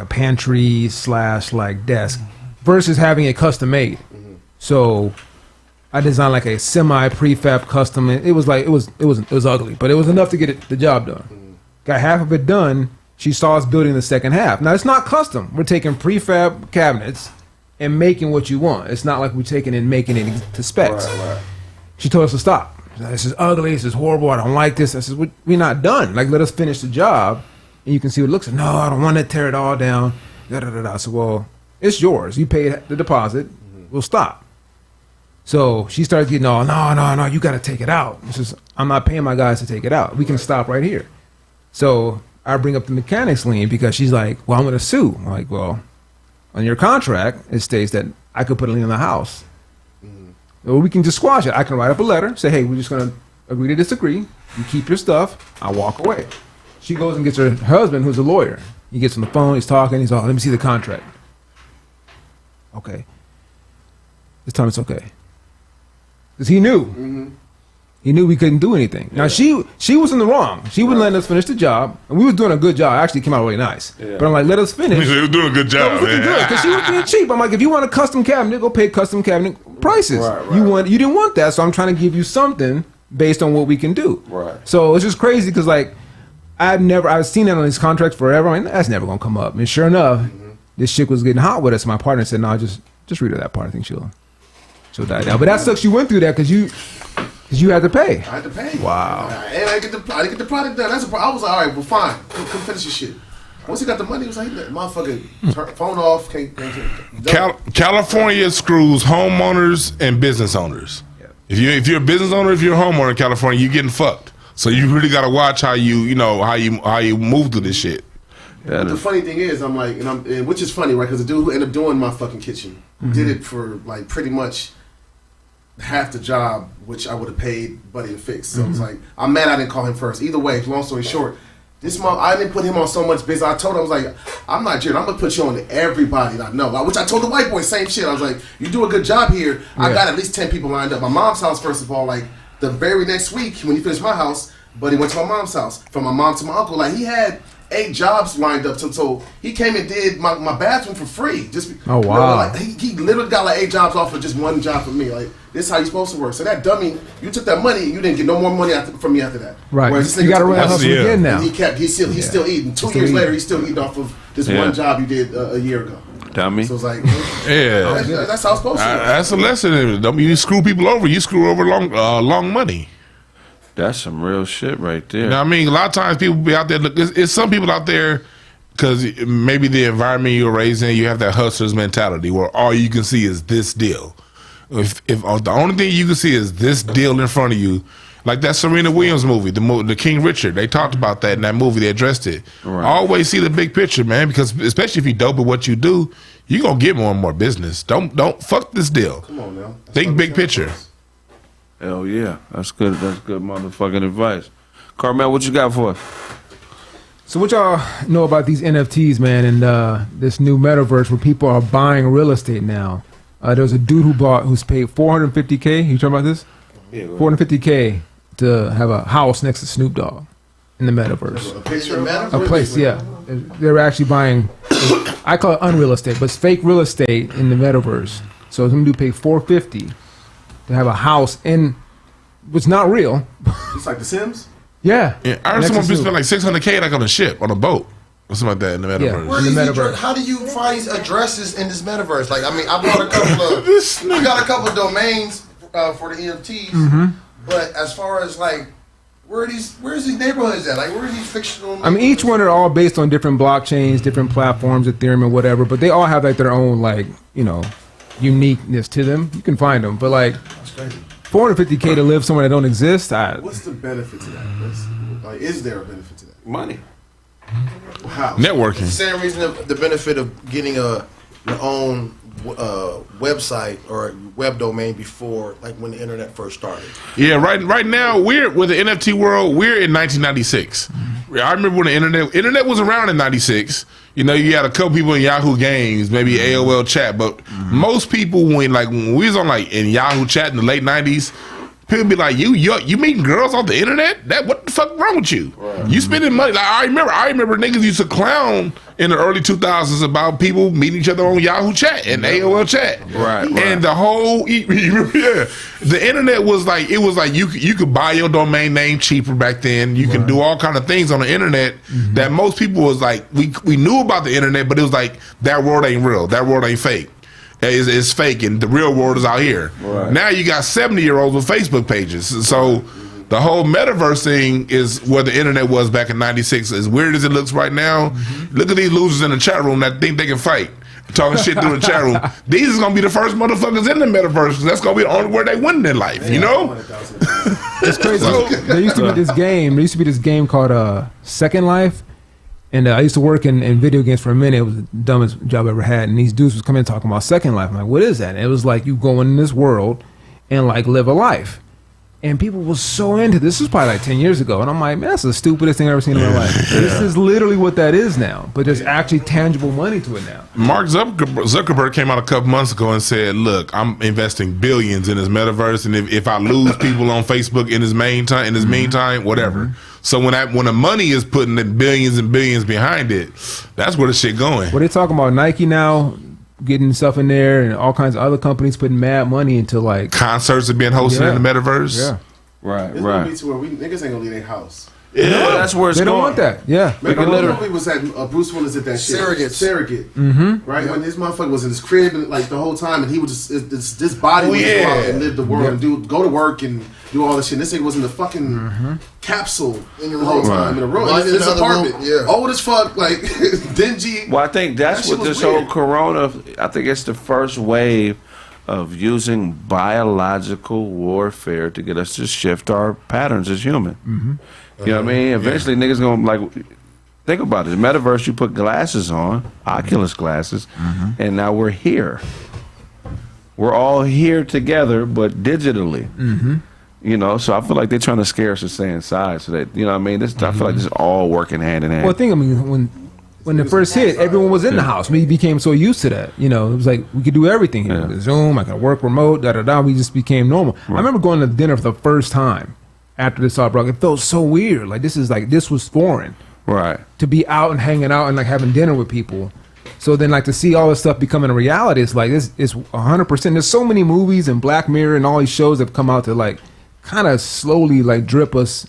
pantry / like desk versus having it custom made. So I designed like a semi prefab custom. It was ugly, but it was enough to get the job done. Got half of it done. She saw us building the second half. Now it's not custom. We're taking prefab cabinets and making what you want. It's not like we're taking it and making it to specs. Right. She told us to stop. This is ugly. This is horrible. I don't like this. I said, we're not done. Like, let us finish the job, and you can see what it looks like. No, I don't want to tear it all down. I said, well, it's yours. You paid the deposit. We'll stop. So she started getting all, no, you got to take it out. She says, I'm not paying my guys to take it out. We can stop right here. So I bring up the mechanics lien because she's like, well, I'm going to sue. I'm like, well, on your contract, it states that I could put a lien on the house. Or we can just squash it. I can write up a letter, say, hey, we're just going to agree to disagree. You keep your stuff. I walk away. She goes and gets her husband, who's a lawyer. He gets on the phone. He's talking. He's all, let me see the contract. Okay. This time it's okay. Because he knew. He knew we couldn't do anything. Now, she was in the wrong. She wouldn't let us finish the job. And we was doing a good job. Actually, it came out really nice. But I'm like, let us finish. They were doing a good job. No, it was looking good because she was being cheap. I'm like, if you want a custom cabinet, go pay custom cabinet prices. You didn't want that, so I'm trying to give you something based on what we can do. So it's just crazy because like I've seen that on these contracts forever. I mean, that's never gonna come up. And sure enough, this chick was getting hot with us. My partner said, no, just read her that part. I think she'll die down. But that sucks. You went through that because you had to pay. I had to pay. Wow. And I didn't get the product done. I was like, all right, well, fine. Come finish your shit. Once he got the money, he was like, motherfucker, turn phone off. California screws homeowners and business owners. If you're a business owner, if you're a homeowner in California, you're getting fucked. So you really got to watch how you move through this shit. But the funny thing is, I'm like, and which is funny, right? Because the dude who ended up doing my fucking kitchen did it for like pretty much half the job, which I would have paid Buddy to fix. So it's like, I'm mad I didn't call him first. Either way, long story short, I didn't put him on so much business. I told him, I was like, I'm not Jared. I'm going to put you on to everybody that I know. Which I told the white boy, same shit. I was like, you do a good job here. I got at least 10 people lined up. My mom's house, first of all, like the very next week when he finished my house, Buddy went to my mom's house. From my mom to my uncle. Like he had 8 jobs lined up. So he came and did my bathroom for free. Oh, wow. Like, he literally got like 8 jobs off for just one job for me. Like, this is how you're supposed to work. So that dummy, you took that money and you didn't get no more money from me after that. Right. You got to run that hustle again now. He's still eating. 2 years later, he's still eating off of this one job you did a year ago. Dummy. So it's like, that's how it's supposed to work. That's a lesson. You screw people over. You screw over long money. That's some real shit right there. You know what I mean? A lot of times people be out there, it's some people out there, because maybe the environment you were raised in, you have that hustler's mentality where all you can see is this deal. If the only thing you can see is this deal in front of you, like that Serena Williams movie, the King Richard, they talked about that in that movie, they addressed it. Right. Always see the big picture, man, because especially if you dope at what you do, you're going to get more and more business. Don't fuck this deal. Come on now. Think big picture. Hell yeah, that's good. That's good motherfucking advice. Carmel, what you got for us? So what y'all know about these NFTs, man, and this new metaverse where people are buying real estate now? There was a dude who's paid $450K. You talking about this? Yeah. $450K to have a house next to Snoop Dogg in the metaverse. A picture of metaverse? A place, yeah. They're actually buying. I call it unreal estate, but it's fake real estate in the metaverse. So some dude paid $450 to have a house in was not real. It's like The Sims. Yeah. I heard someone spend like $600K like on a ship on a boat or something like that in the metaverse. Where in the these metaverse. How do you find these addresses in this metaverse? Like, I mean, I bought a couple of, I got a couple of domains for the EFTs, but as far as like, where's these neighborhoods at? Like, where are these fictional? I mean, each one are all based on different blockchains, different platforms, Ethereum and whatever, but they all have like their own like, you know, uniqueness to them. You can find them, but like $450K to live somewhere that don't exist. What's the benefit to that? Like, is there a benefit to that? Money. How? Networking. It's the same reason the benefit of getting your own website or web domain before, like when the internet first started. Yeah, right now we're with the NFT world. We're in 1996. I remember when the internet was around in '96. You know, you had a couple people in Yahoo Games, maybe AOL Chat, but most people when we was on like in Yahoo Chat in the late '90s. People be like, you meeting girls off the internet? What the fuck wrong with you? Right. You spending money. Like, I remember niggas used to clown in the early 2000s about people meeting each other on Yahoo Chat and AOL Chat. Right. And the whole, the internet was like, you could buy your domain name cheaper back then. You can do all kind of things on the internet that most people was like, we knew about the internet, but it was like, that world ain't real. That world ain't fake. Is fake, and the real world is out here. Right. Now you got 70-year-olds with Facebook pages. So the whole metaverse thing is where the internet was back in '96. As weird as it looks right now, look at these losers in the chat room that think they can fight, talking shit through the chat room. These is gonna be the first motherfuckers in the metaverse, because that's gonna be the only where they win in life. You know? It's crazy. There used to be this game. There used to be this game called Second Life. And I used to work in video games for a minute. It was the dumbest job I ever had. And these dudes was coming in talking about Second Life. I'm like, what is that? And it was like you go in this world and like live a life. And people was so into this. This was probably like 10 years ago. And I'm like, man, that's the stupidest thing I've ever seen in my life. This is literally what that is now. But there's actually tangible money to it now. Mark Zuckerberg came out a couple months ago and said, look, I'm investing billions in this metaverse. And if I lose people on Facebook in his meantime, whatever. So when the money is putting the billions and billions behind it, that's where the shit going. What they talking about? Nike now getting stuff in there, and all kinds of other companies putting mad money into like concerts are being hosted in the metaverse. Yeah, right. It's gonna be to where niggas ain't gonna leave their house. Yeah, that's where it's they going. don't want that. Yeah, Remember the movie was that Bruce Willis at that shit. Surrogate. Right when this motherfucker was in his crib and like the whole time, and he would just this body would go out and live the world and go to work and do all this shit. This nigga was in the fucking capsule in the whole time in a room. In this apartment, old as fuck, like dingy. Well, I think that's what this whole corona. I think it's the first wave of using biological warfare to get us to shift our patterns as human. You know what I mean? Eventually, niggas gonna like think about it. The metaverse, you put glasses on, Oculus glasses, and now we're here. We're all here together, but digitally. You know, so I feel like they're trying to scare us to stay inside. So that, you know what I mean? I feel like this is all working hand in hand. Well, I mean, when it first hit, everyone was in the house. We became so used to that. You know, it was like we could do everything here. Yeah. Zoom, I could work remote, We just became normal. I remember going to dinner for the first time after this all broke. It felt so weird. Like this was foreign. Right. To be out and hanging out and like having dinner with people. So then like to see all this stuff becoming a reality, it's like it's 100%. There's so many movies and Black Mirror and all these shows that have come out to like kind of slowly like drip us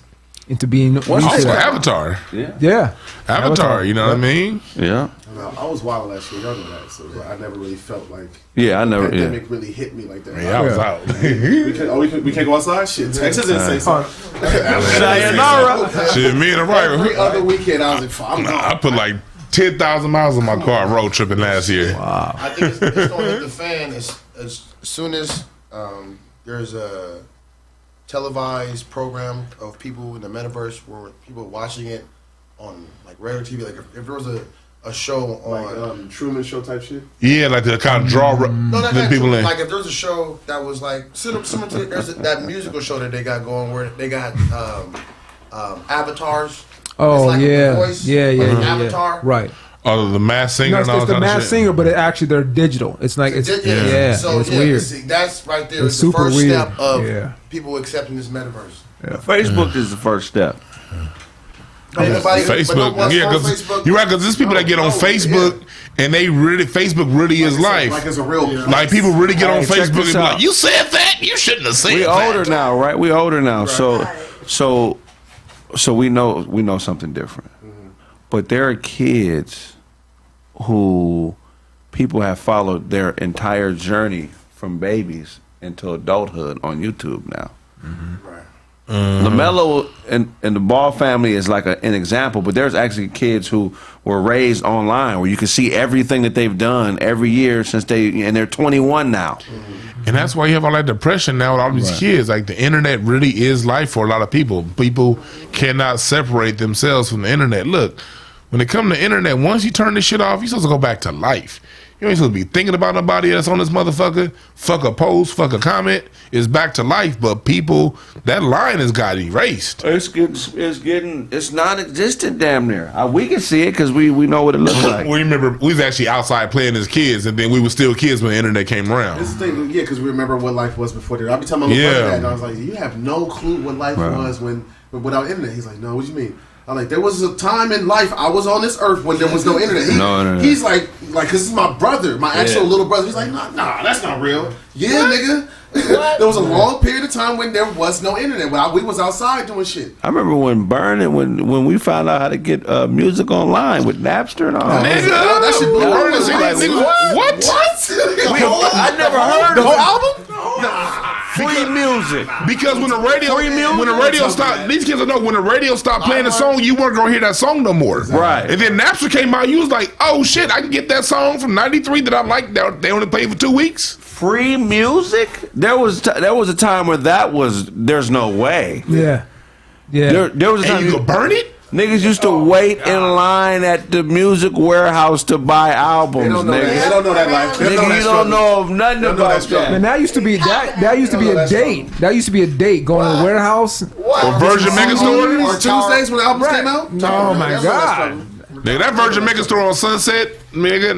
into being also Avatar. Yeah. Avatar, you know what I mean? Yeah. I was wild last year, y'all know that. So I never really felt like I never. The pandemic really hit me like that. Yeah, I was out. we can't go outside. Shit, Texas didn't say so. Shit, me and the every other weekend I was like, fuck. I put like 10,000 miles on my car road tripping last year. Wow. I think it's going to hit the fan as soon as there's a televised program of people in the metaverse where people are watching it on like regular TV. Like if there was a show on like Truman Show type shit. Yeah, like to kind of draw the people in. Like if there was a show that was like similar to there's that musical show that they got going where they got avatars. Oh like yeah, voice, Avatar. Right. Oh, the Masked Singer. No, it's the Masked Singer, but actually they're digital. It's like it's weird. That's right there. It's the first weird. step of people accepting this metaverse. Yeah. Facebook is the first step. Facebook, because you're right. Because there's people that get on Facebook and they really Facebook really is life. Like it's a real. Like people really get on Facebook and be out. like, "You said that? You shouldn't have said that." We older now, right? We older now, so we know something different. But there are kids who people have followed their entire journey from babies into adulthood on YouTube now. LaMelo and the Ball family is like an example, but there's actually kids who were raised online where you can see everything that they've done every year since they're 21 now. And that's why you have all that depression now with all these kids. Like the internet really is life for a lot of people. People cannot separate themselves from the internet. Look, when it comes to the internet, once you turn this shit off, you're supposed to go back to life. You ain't supposed to be thinking about nobody that's on this motherfucker. Fuck a post, fuck a comment. It's back to life. But people, that line has got erased. It's non-existent damn near. We can see it because we know what it looks like. We remember we was actually outside playing as kids, and then we were still kids when the internet came around. This is the thing, because we remember what life was before that. I be telling my little brother that, and I was like, you have no clue what life was without internet. He's like, no, what do you mean? I'm like, there was a time in life I was on this earth when there was no internet. He's like, cause this is my brother, my actual little brother. He's like, nah, that's not real. Yeah, nigga. There was a long period of time when there was no internet. When we was outside doing shit. I remember when we found out how to get music online with Napster and all. Nigga, that shit blew my mind. What? I never heard the whole album. Nah. Free music. Because when the radio stopped, these kids don't know, when the radio stopped playing the song, you weren't gonna hear that song no more. Right. And then Napster came out, you was like, oh shit, I can get that song from '93 that I like. They only played for 2 weeks. Free music? There was a time where there's no way. Yeah. There was a time you could burn it? Niggas used to wait in line at the music warehouse to buy albums. They don't know that life. Nigga, you don't know nothing about that. Man, that used to be a date. That used to be a date going to the warehouse. Or Virgin Megastore? Or Tuesdays when the albums came out? Oh my god. Nigga, that Virgin Megastore on Sunset, nigga.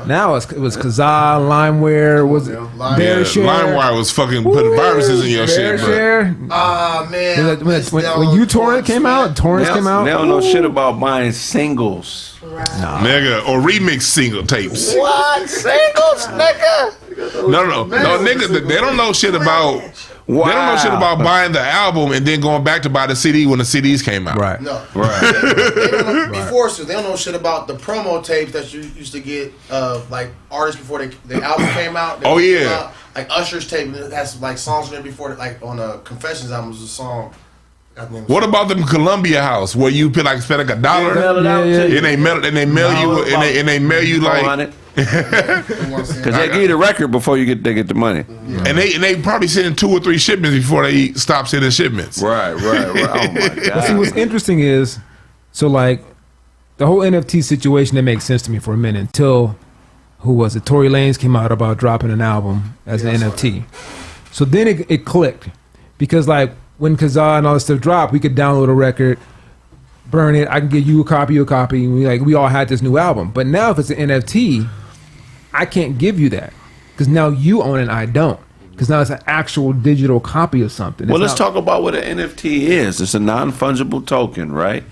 Now it was Kazaa, LimeWire, was it BearShare? LimeWire was fucking putting viruses in your shit, bro. Ah, man. When uTorrent came out, torrents came out. They don't know shit about buying singles. Nigga, or remix single tapes. What? Singles, nigga? No, nigga, they don't know shit about... Wow. They don't know shit about buying the album and then going back to buy the CD when the CDs came out. Right. No. Right. They don't know, before, so they don't know shit about the promo tapes that you used to get like artists before the album came out. Oh, yeah. Like Usher's tape that has like songs on there before, like on a Confessions album was a song. What about the Columbia House where you spend like $1? And they mail you like because they give you the record before they get the money. Yeah. And they probably send 2 or 3 shipments before they stop sending shipments. Right. Oh my god. But see, what's interesting is, so like the whole NFT situation, that makes sense to me for a minute until Tory Lanez came out about dropping an album as an NFT. So then it clicked, because like when Kazaa and all this stuff dropped, we could download a record, burn it. I can give you a copy. And we all had this new album. But now if it's an NFT, I can't give you that, because now you own it and I don't. Because now it's an actual digital copy of something. Well, let's talk about what an NFT is. It's a non-fungible token, right?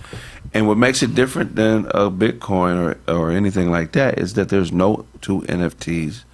And what makes it different than a Bitcoin or anything like that is that there's no 2 NFTs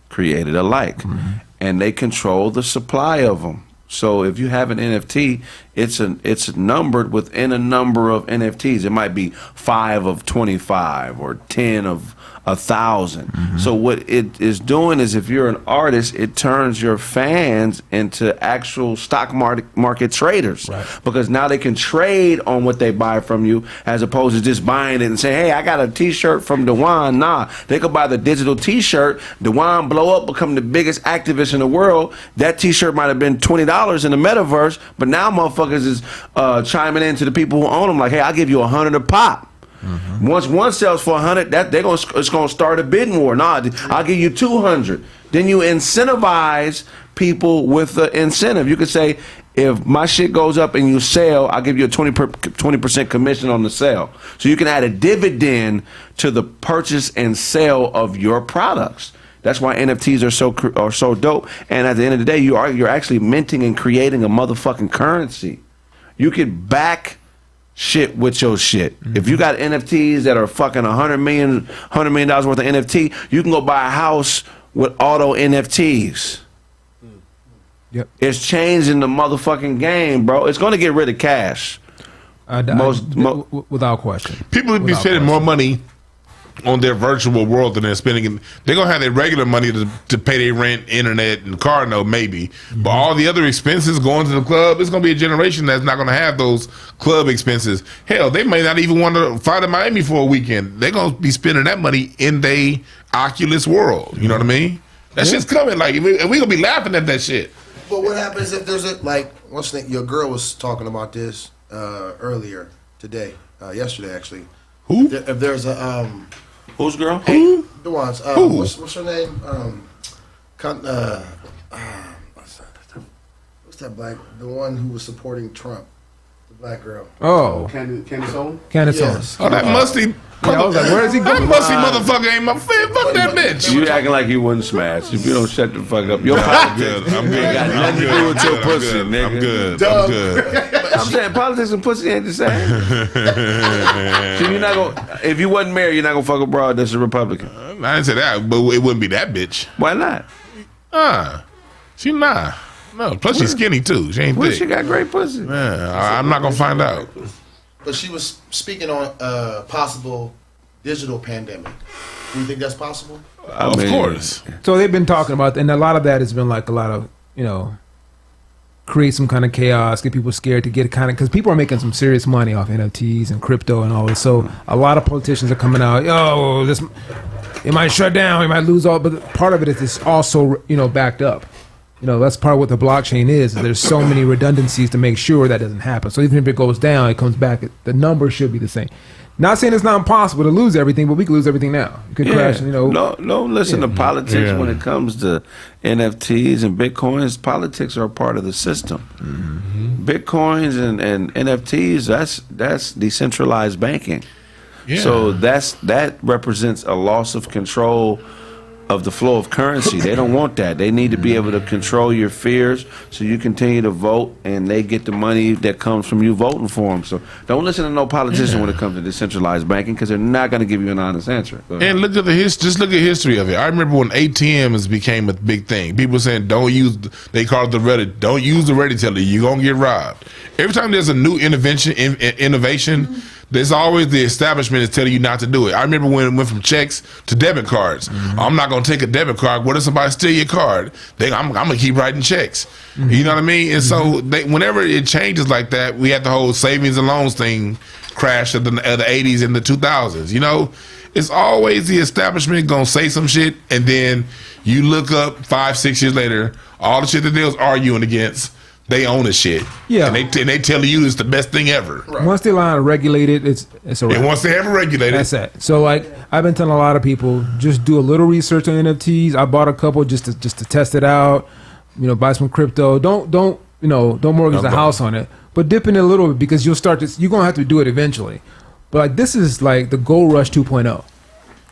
created alike. Mm-hmm. And they control the supply of them. So if you have an NFT, it's numbered within a number of NFTs. It might be 5 of 25 or 10 of 1,000. Mm-hmm. So what it is doing is, if you're an artist, it turns your fans into actual stock market traders, right? Because now they can trade on what they buy from you, as opposed to just buying it and saying, hey, I got a t-shirt from Dewan. Nah, they could buy the digital t-shirt, Dewan blow up, become the biggest activist in the world. That t-shirt might have been $20 in the Metaverse, but now motherfuckers is chiming in to the people who own them, like, hey, I'll give you $100 a pop. Mm-hmm. Once one sells for 100, it's gonna start a bidding war. Nah, I'll give you 200. Then you incentivize people with the incentive. You could say, if my shit goes up and you sell, I'll give you a 20% commission on the sale. So you can add a dividend to the purchase and sale of your products. That's why NFTs are so dope. And at the end of the day, you're actually minting and creating a motherfucking currency. You could back shit with your shit. If you got NFTs that are fucking $100 million worth of NFT, you can go buy a house with auto NFTs. Yep. It's changing the motherfucking game, bro. It's going to get rid of cash. Without question. People be spending more money on their virtual world than they're spending. They're gonna have their regular money to pay their rent, internet, and car note, maybe. But all the other expenses going to the club, it's gonna be a generation that's not gonna have those club expenses. Hell, they may not even want to fly to Miami for a weekend. They're gonna be spending that money in their Oculus world. You know what I mean? That shit's coming. Like, and we gonna be laughing at that shit. But what happens if there's your girl was talking about this earlier today, yesterday actually. Who? If there's a whose girl? Who? The ones. Who? What's her name? What's that black? The one who was supporting Trump. The black girl. Oh, Candace Owens. Candace Yes. Owens. Oh, that musty. Yeah, I was like, where is he That going? musty motherfucker ain't my friend. Fuck that bitch. You acting like you wouldn't smash if you don't shut the fuck up. Your I'm good. I'm good. got nothing to do with your pussy, nigga. I'm good. I'm good. I'm saying politics and pussy ain't the same. So you're not gonna. If you wasn't married, you're not gonna fuck a broad that's a Republican. I didn't say that, but it wouldn't be that bitch. Why not? She not. No, plus she's skinny too. She ain't Well, thick. she got great pussy. Yeah, I'm not gonna find out. But she was speaking on possible digital pandemic. Do you think that's possible? Of course. So they've been talking about, and a lot of that has been like a lot of, create some kind of chaos, get people scared to get because people are making some serious money off NFTs and crypto and all this. So a lot of politicians are coming out, it might shut down, it might lose all, but part of it is it's also, backed up. That's part of what the blockchain is. There's so many redundancies to make sure that doesn't happen. So even if it goes down, it comes back, the number should be the same. Not saying it's not impossible to lose everything, but we could lose everything now. It could crash, No, listen to politics when it comes to NFTs and Bitcoins. Politics are a part of the system. Bitcoins and NFTs, that's decentralized banking. Yeah. So that represents a loss of control of the flow of currency. They don't want that. They need to be able to control your fears so you continue to vote and they get the money that comes from you voting for them. So don't listen to no politician when it comes to decentralized banking because they're not going to give you an honest answer. And look at just look at history of it. I remember when ATMs became a big thing. People saying they call it the Reddit, don't use the Reddit teller, you're going to get robbed. Every time there's a new innovation, there's always the establishment is telling you not to do it. I remember when it went from checks to debit cards. I'm not going to take a debit card. What if somebody steal your card? I'm going to keep writing checks. You know what I mean? And so whenever it changes like that, we had the whole savings and loans thing crash of the 80s and the 2000s. It's always the establishment going to say some shit, and then you look up 5-6 years later, all the shit that they was arguing against, they own the shit. Yeah. And they tell you it's the best thing ever. Right. Once they allow it to regulate it, it's a wrap. And once they have it regulated. That's it. So I've been telling a lot of people, just do a little research on NFTs. I bought a couple just to test it out. Buy some crypto. Don't mortgage the house on it. But dip in it a little bit because you're gonna have to do it eventually. But this is like the gold rush 2.0.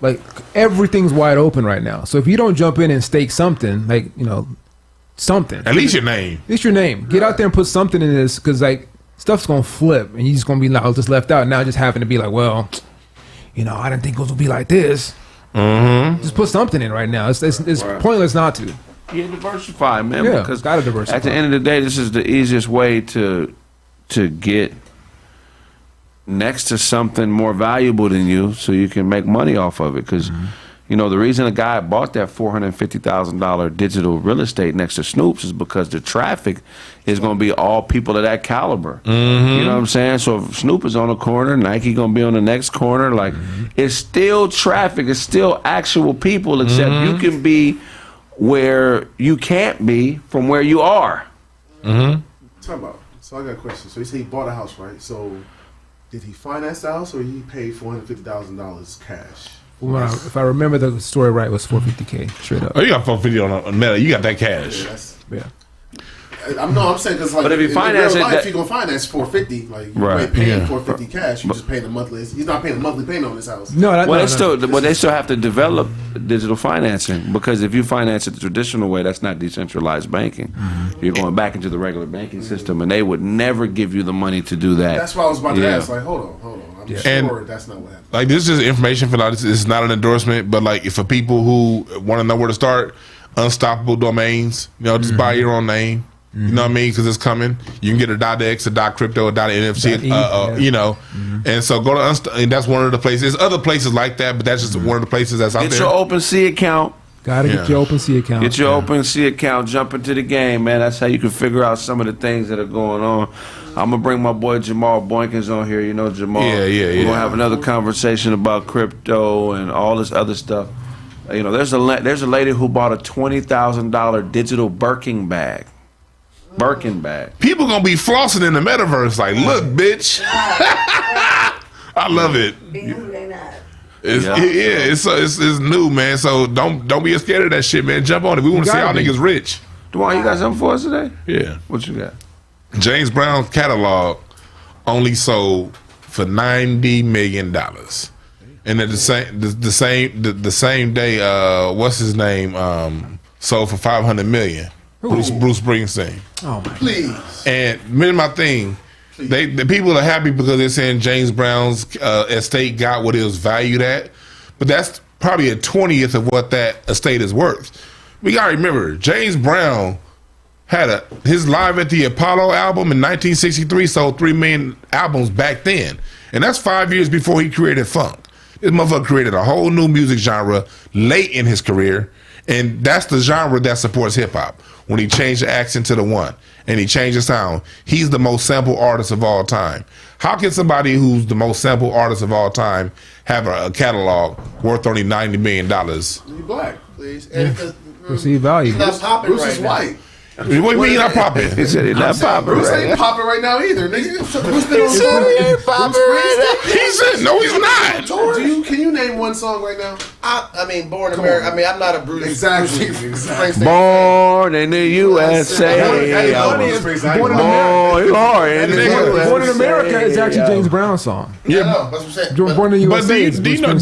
Like everything's wide open right now. So if you don't jump in and stake something, something. At least your name. At least your name. Get out there and put something in this because stuff's gonna flip and you're just gonna be just left out. Now just happen to be like, well, I didn't think it was gonna be like this. Just put something in right now. It's pointless not to. Yeah, diversify, man. Yeah, because gotta diversify. At the end of the day, this is the easiest way to get next to something more valuable than you, so you can make money off of it. Because the reason a guy bought that $450,000 digital real estate next to Snoop's is because the traffic is going to be all people of that caliber. You know what I'm saying? So if Snoop is on a corner, Nike going to be on the next corner. It's still traffic. It's still actual people, except you can be where you can't be from where you are. Talk about. So I got a question. So you say he bought a house, right? So did he finance the house or he paid $450,000 cash? Well, if I remember the story right, it was $450K straight up. Oh, you got $450 on Meta. You got that cash. Yeah. I'm saying because like, but if you finance in real it, life, you're gonna finance $450. Like you ain't paying $450 cash. You just paying the monthly. He's not paying a monthly payment on his house. They still have to develop digital financing, because if you finance it the traditional way, that's not decentralized banking. Mm-hmm. You're going back into the regular banking system, and they would never give you the money to do that. That's why I was about to ask. Like, hold on. I'm sure that's not what happened. Like, this is information for this is not an endorsement, but like, if for people who want to know where to start, Unstoppable Domains, just buy your own name. You know what I mean? Because it's coming. You can get a .x, a .crypto, a .nfc, and so go to and that's one of the places. There's other places like that, but that's just one of the places that's out there. Get your OpenSea account. Gotta get your OpenSea account. Get your OpenSea account. Jump into the game, man. That's how you can figure out some of the things that are going on. I'm gonna bring my boy Jamal Boykins on here. You know Jamal. We're gonna have another conversation about crypto and all this other stuff. There's a lady who bought a $20,000 digital Birkin bag. People gonna be flossing in the metaverse. Like, look, bitch. I love it. It's new, man. So don't be scared of that shit, man. Jump on it. We want to see y'all niggas rich. Dwan, you got something for us today? Yeah. What you got? James Brown's catalog only sold for $90 million, and at the same day, what's his name? Sold for $500 million. Bruce Springsteen. Oh my! Please. And my thing, the people are happy because they're saying James Brown's estate got what it was valued at, but that's probably a 20th of what that estate is worth. We gotta remember, James Brown had his Live at the Apollo album in 1963 sold 3 million albums back then, and that's 5 years before he created funk. This motherfucker created a whole new music genre late in his career, and that's the genre that supports hip hop. When he changed the accent to the one, and he changed the sound, he's the most sampled artist of all time. How can somebody who's the most sampled artist of all time have a catalog worth only $90 million? You black, please. Perceived value. He's not popping Bruce right is now. White. What do you mean not popping? He said he's not popping. Bruce ain't popping right now either, nigga. Bruce been He said he ain't popping right now. He said no, he's not. Can you name one song right now? I mean, Born in America. I mean, I'm not a Bruce. Exactly. Born in the USA. Born in America is actually James Brown's song. Yeah, that's what I'm saying. Born in the USA. But do you know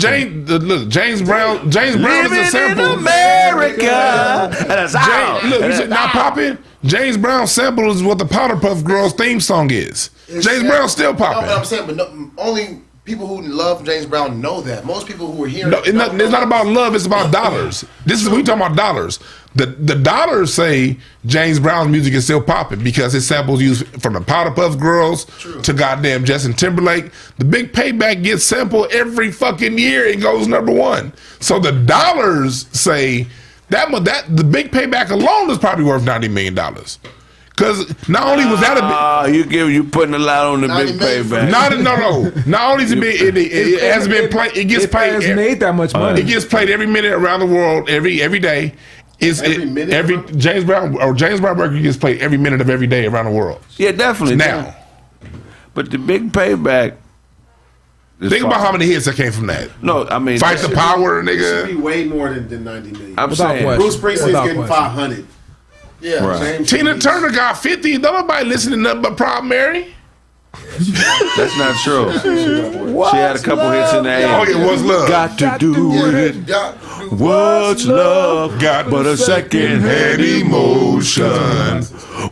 James Brown? James Brown is a sample. In America. Look, you said not popping. James Brown sample is what the Powderpuff Girls theme song is. James Brown's still popping. No, but I'm saying, but only people who love James Brown know that. Most people who are hearing it's not about love. It's about dollars. We talking about dollars. The dollars say James Brown's music is still popping because his samples used from the Powderpuff Girls to goddamn Justin Timberlake. The Big Payback gets sampled every fucking year and goes #1. So the dollars say that the Big Payback alone is probably worth $90 million. Because not only was that you putting a lot on the Big Payback. Not only is it has been played. It gets played. It has made that much money. It gets played every minute around the world, every day. James Brown record gets played every minute of every day around the world. Yeah, definitely. Now, but the Big Payback. Think about how many hits that came from that. No, I mean, Fight the Power, nigga. It should be way more than 90 million. I'm saying Bruce Springsteen's getting 500. Yeah, right. Tina Turner got 50. Don't nobody listen to nothing but Proud Mary. That's not true. She had a couple hits in there. Oh, yeah, What's Love? Got to do it. What's love got but a second-hand emotion?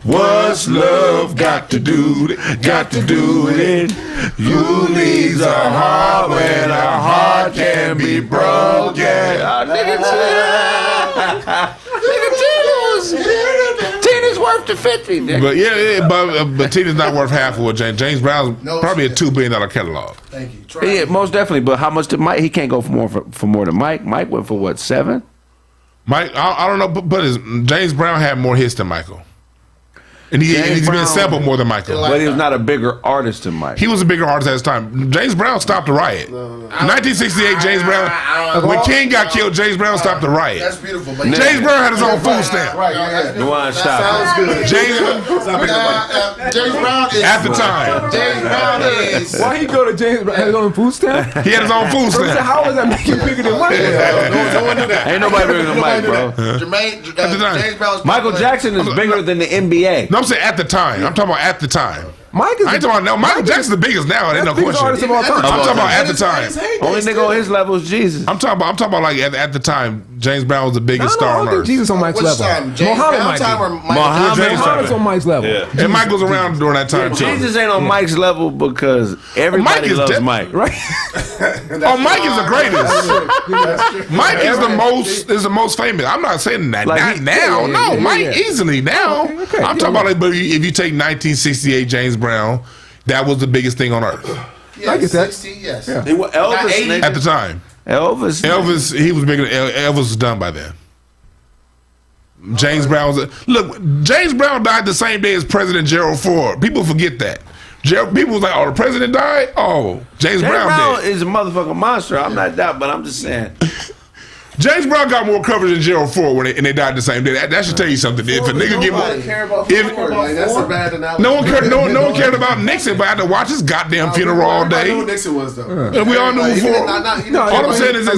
What's love got to do it? You need a heart when a heart can be broken. Tina's worth the 50. Nigga. But Tina's not worth half of what James Brown's probably a $2 billion catalog. Thank you. Yeah, most definitely. But how much did Mike? He can't go for more than Mike. Mike went for what, 7? Mike, I don't know, but James Brown had more hits than Michael. And he's been sampled more than Michael. But he was not a bigger artist than Mike. He was a bigger artist at his time. James Brown stopped the riot. 1968, James Brown. When King got killed, James Brown stopped the riot. That's beautiful. But James Brown had his own food stamp. Dwan, stop. Sounds good. James Brown is at the time. James Brown is. Why he go to James Brown? Had his own food stamp? He had his own food stamp. How was that making bigger than Mike? Ain't nobody bigger than Mike, bro. James Brown's Michael Jackson is bigger than the NBA. No, I'm saying at the time. I'm talking about at the time. Mike is. I ain't talking about now. Michael Jackson's the biggest now. Ain't no biggest question. artist of all time. I'm talking about at the time. Only nigga on his level is Jesus. I'm talking about like at the time. James Brown was the biggest star on I think earth. Jesus on Mike's Which level. time? James Muhammad Brown might time be. or Michael Muhammad's on Mike's level. And Mike was around during that time too. Jesus ain't on Mike's level because everybody is loves Mike. Right. Oh, Mike is the greatest. Mike is the most famous. I'm not saying that Like, not now. No, Mike easily now. Okay, I'm talking about like, but if you take 1968 James Brown, that was the biggest thing on earth Yeah, I get that. 60, yes. Yeah. Elvis, nigga. at the time. Elvis, He was bigger. Elvis was done by then. James Brown was look. James Brown died the same day as President Gerald Ford. People forget that. People was like, "Oh, the president died." Oh, James Brown did. is a motherfucking monster. I'm not that, but I'm just saying. James Brown got more coverage than Gerald Ford when they died the same day. That should tell you something. If a nigga get more, that's a bad analogy. no one cared about Nixon, but I had to watch his goddamn funeral all Everybody knew day. who Nixon was though. And we all knew who Ford. All I'm saying is,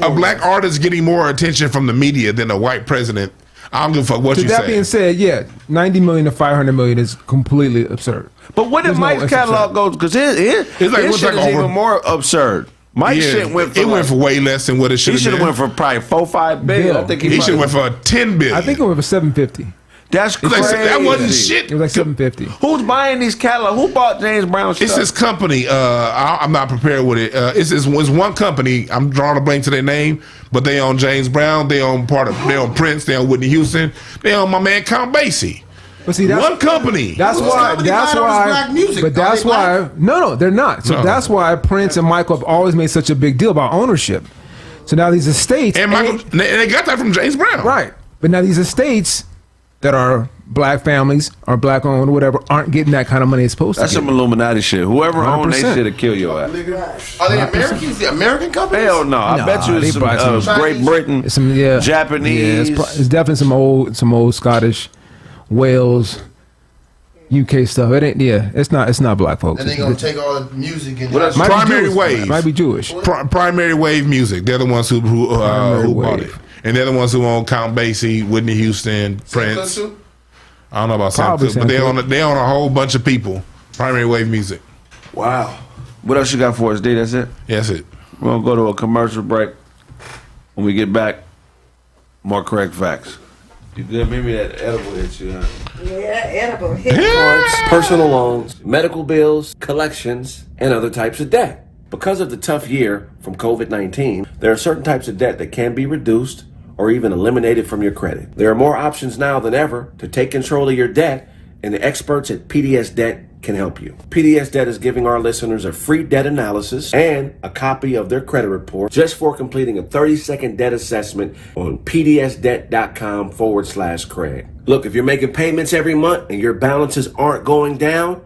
a black artist getting more attention from the media than a white president. I don't give a fuck what you say. That being said, yeah, 90 million to 500 million is completely absurd. But what if Mike's catalog goes? Because his shit is even more absurd. Mike's shit went for way less than what it should have been. He should have went for probably 4-5 billion. I think he should have went for 10 billion. I think it went for 750. That's crazy. That wasn't shit. It was like 750. Who's buying these catalogs? Who bought James Brown stuff? It's this company. I'm not prepared with it. It's one company. I'm drawing a blank to their name, but they own James Brown. They own They own Prince. They own Whitney Houston. They own my man Count Basie. But see, one company. That's why. But that's why. No, they're not. So that's why Prince and Michael have always made such a big deal about ownership. So now these estates, and they got that from James Brown, right? But now these estates that are black families or black owned or whatever aren't getting that kind of money it's supposed That's to. some Illuminati shit. Whoever owned they 100%. shit will kill your ass. Are they Americans? The American companies? Hell no. I bet you it's some Great Britain, some Japanese. Yeah, it's definitely some old Scottish, Wales, UK stuff. It ain't. Yeah, it's not black folks. And they gonna take all the music and Primary Wave. Might be Jewish. Primary Wave music. They're the ones who bought it, and they're the ones who own Count Basie, Whitney Houston, Prince. I don't know about Sam Cooke, but they own a whole bunch of people. Primary Wave music. Wow. What else you got for us, D? That's it? Yeah, that's it. We're going to go to a commercial break. When we get back, more correct facts. You good? Maybe that edible hits you, huh? Yeah, edible hit. Cards, personal loans, medical bills, collections, and other types of debt. Because of the tough year from COVID-19, there are certain types of debt that can be reduced or even eliminated from your credit. There are more options now than ever to take control of your debt, and the experts at PDS Debt can help you. PDS Debt is giving our listeners a free debt analysis and a copy of their credit report just for completing a 30-second debt assessment on pdsdebt.com/Kraig. Look, if you're making payments every month and your balances aren't going down,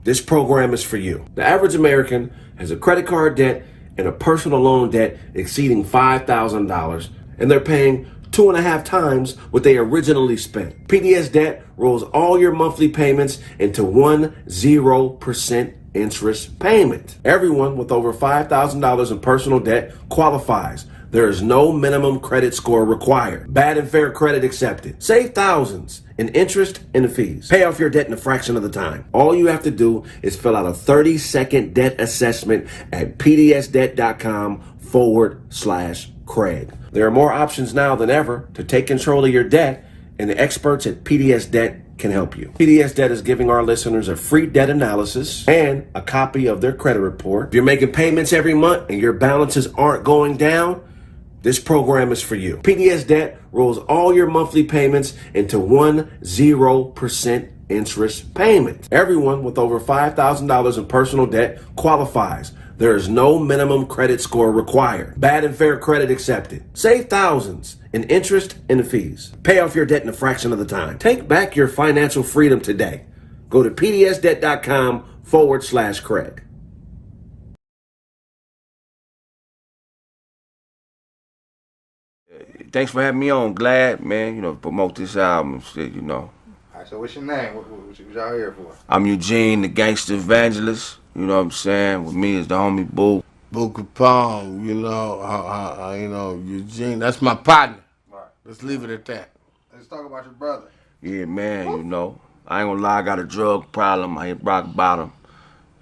this program is for you. The average American has a credit card debt and a personal loan debt exceeding $5,000, and they're paying 2.5 times what they originally spent. PDS Debt rolls all your monthly payments into 0% interest payment. Everyone with over $5,000 in personal debt qualifies. There is no minimum credit score required. Bad and fair credit accepted. Save thousands in interest and fees. Pay off your debt in a fraction of the time. All you have to do is fill out a 30-second debt assessment at pdsdebt.com/Kraig. There are more options now than ever to take control of your debt, and the experts at PDS Debt can help you. PDS Debt is giving our listeners a free debt analysis and a copy of their credit report. If you're making payments every month and your balances aren't going down, this program is for you. PDS Debt rolls all your monthly payments into 0% interest payment. Everyone with over $5,000 in personal debt qualifies. There is no minimum credit score required. Bad and fair credit accepted. Save thousands in interest and fees. Pay off your debt in a fraction of the time. Take back your financial freedom today. Go to pdsdebt.com/Kraig. Thanks for having me on. Glad, man, promote this album and shit, All right, so what's your name? What y'all here for? I'm Eugene, the gangster evangelist. You know what I'm saying? With me is the homie Boo. Boo Capone, Eugene, that's my partner. Right. Let's leave it at that. Let's talk about your brother. Yeah, man, you know, I ain't gonna lie, I got a drug problem. I hit rock bottom.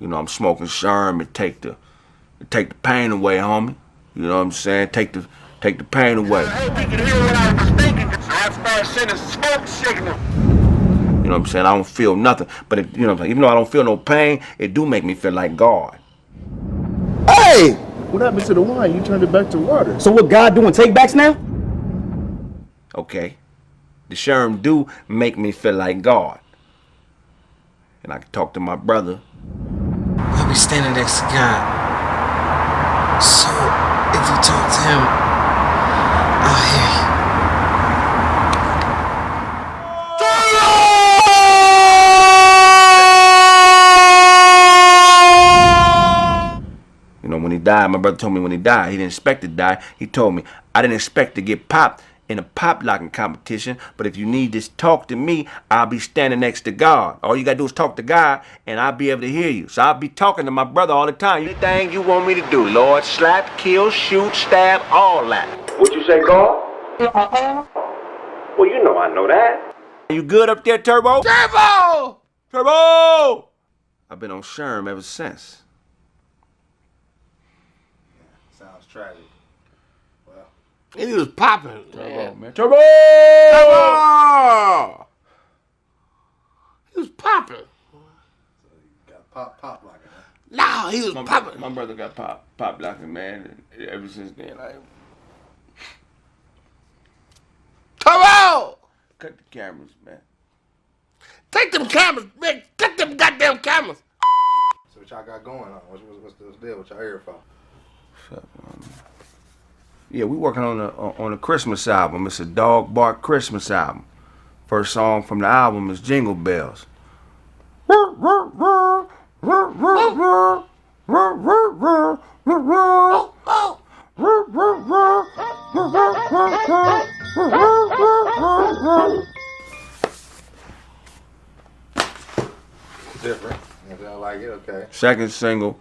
You know, I'm smoking Sherm and take the pain away, homie. You know what I'm saying? Take the pain away. I hope you can hear what I was thinking. I started sending smoke signal. You know what I'm saying? I don't feel nothing. But it, you know, even though I don't feel no pain, it do make me feel like God. Hey! What happened to the wine? You turned it back to water. So what God doing? Take backs now? Okay. The Sherm do make me feel like God. And I can talk to my brother. I'll be standing next to God. So if you talk to him, I'll hear you. You know, when he died, my brother told me when he died, he didn't expect to die. He told me, I didn't expect to get popped in a pop locking competition, but if you need to talk to me, I'll be standing next to God. All you gotta do is talk to God, and I'll be able to hear you. So I'll be talking to my brother all the time. Anything you want me to do, Lord, slap, kill, shoot, stab, all that. What you say, God? Well, you know I know that. You good up there, Turbo? Turbo! Turbo! I've been on Sherm ever since. Sounds tragic. Well, And he was popping. Turbo, man. Turbo! Turbo! He was popping. got pop like it. Nah, he was popping. My brother got pop locking, man. And ever since then, like, Turbo! cut the cameras, man. Take them cameras, man. Cut them goddamn cameras. So what y'all got going on? What's the deal? What y'all here for? Yeah, we working on a Christmas album. It's a dog bark Christmas album. First song from the album is Jingle Bells. Different. If y'all like it, okay. Second single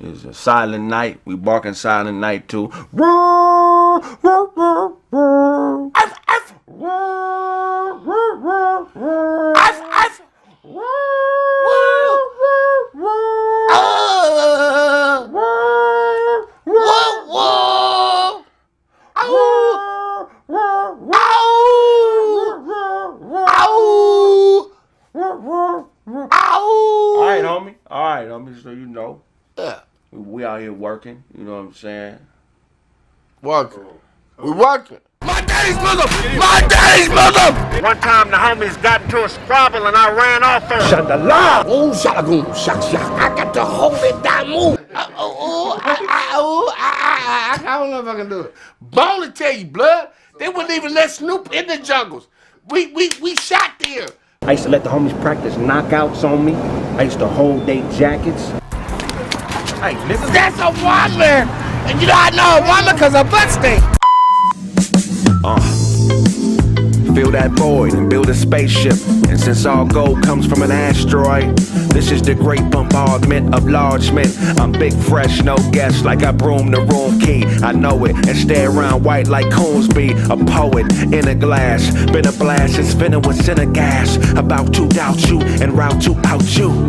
is a Silent Night. We barking Silent Night too. All right, homie, so you know. Yeah. We out here working, you know what I'm saying? Working. We working. My daddy's bosom! My daddy's bosom! One time the homies got into a squabble and I ran off her. Shandala! Oh, shalagoon, shak, shak. I got to hold it down, move. I don't know if I can do it. Bone to tell you, blood. They wouldn't even let Snoop in the jungles. We shot there. I used to let the homies practice knockouts on me. I used to hold their jackets. Hey, nigga. That's a woman! And you know I know a woman because her butt stink. Fill that void and build a spaceship. And since all gold comes from an asteroid, this is the great bombardment of large men. I'm big, fresh, no guess, like I broom the room key. I know it, and stay around white like Coonsby. A poet in a glass, been a blast, it's spinning with center gas. About to doubt you and route to out you.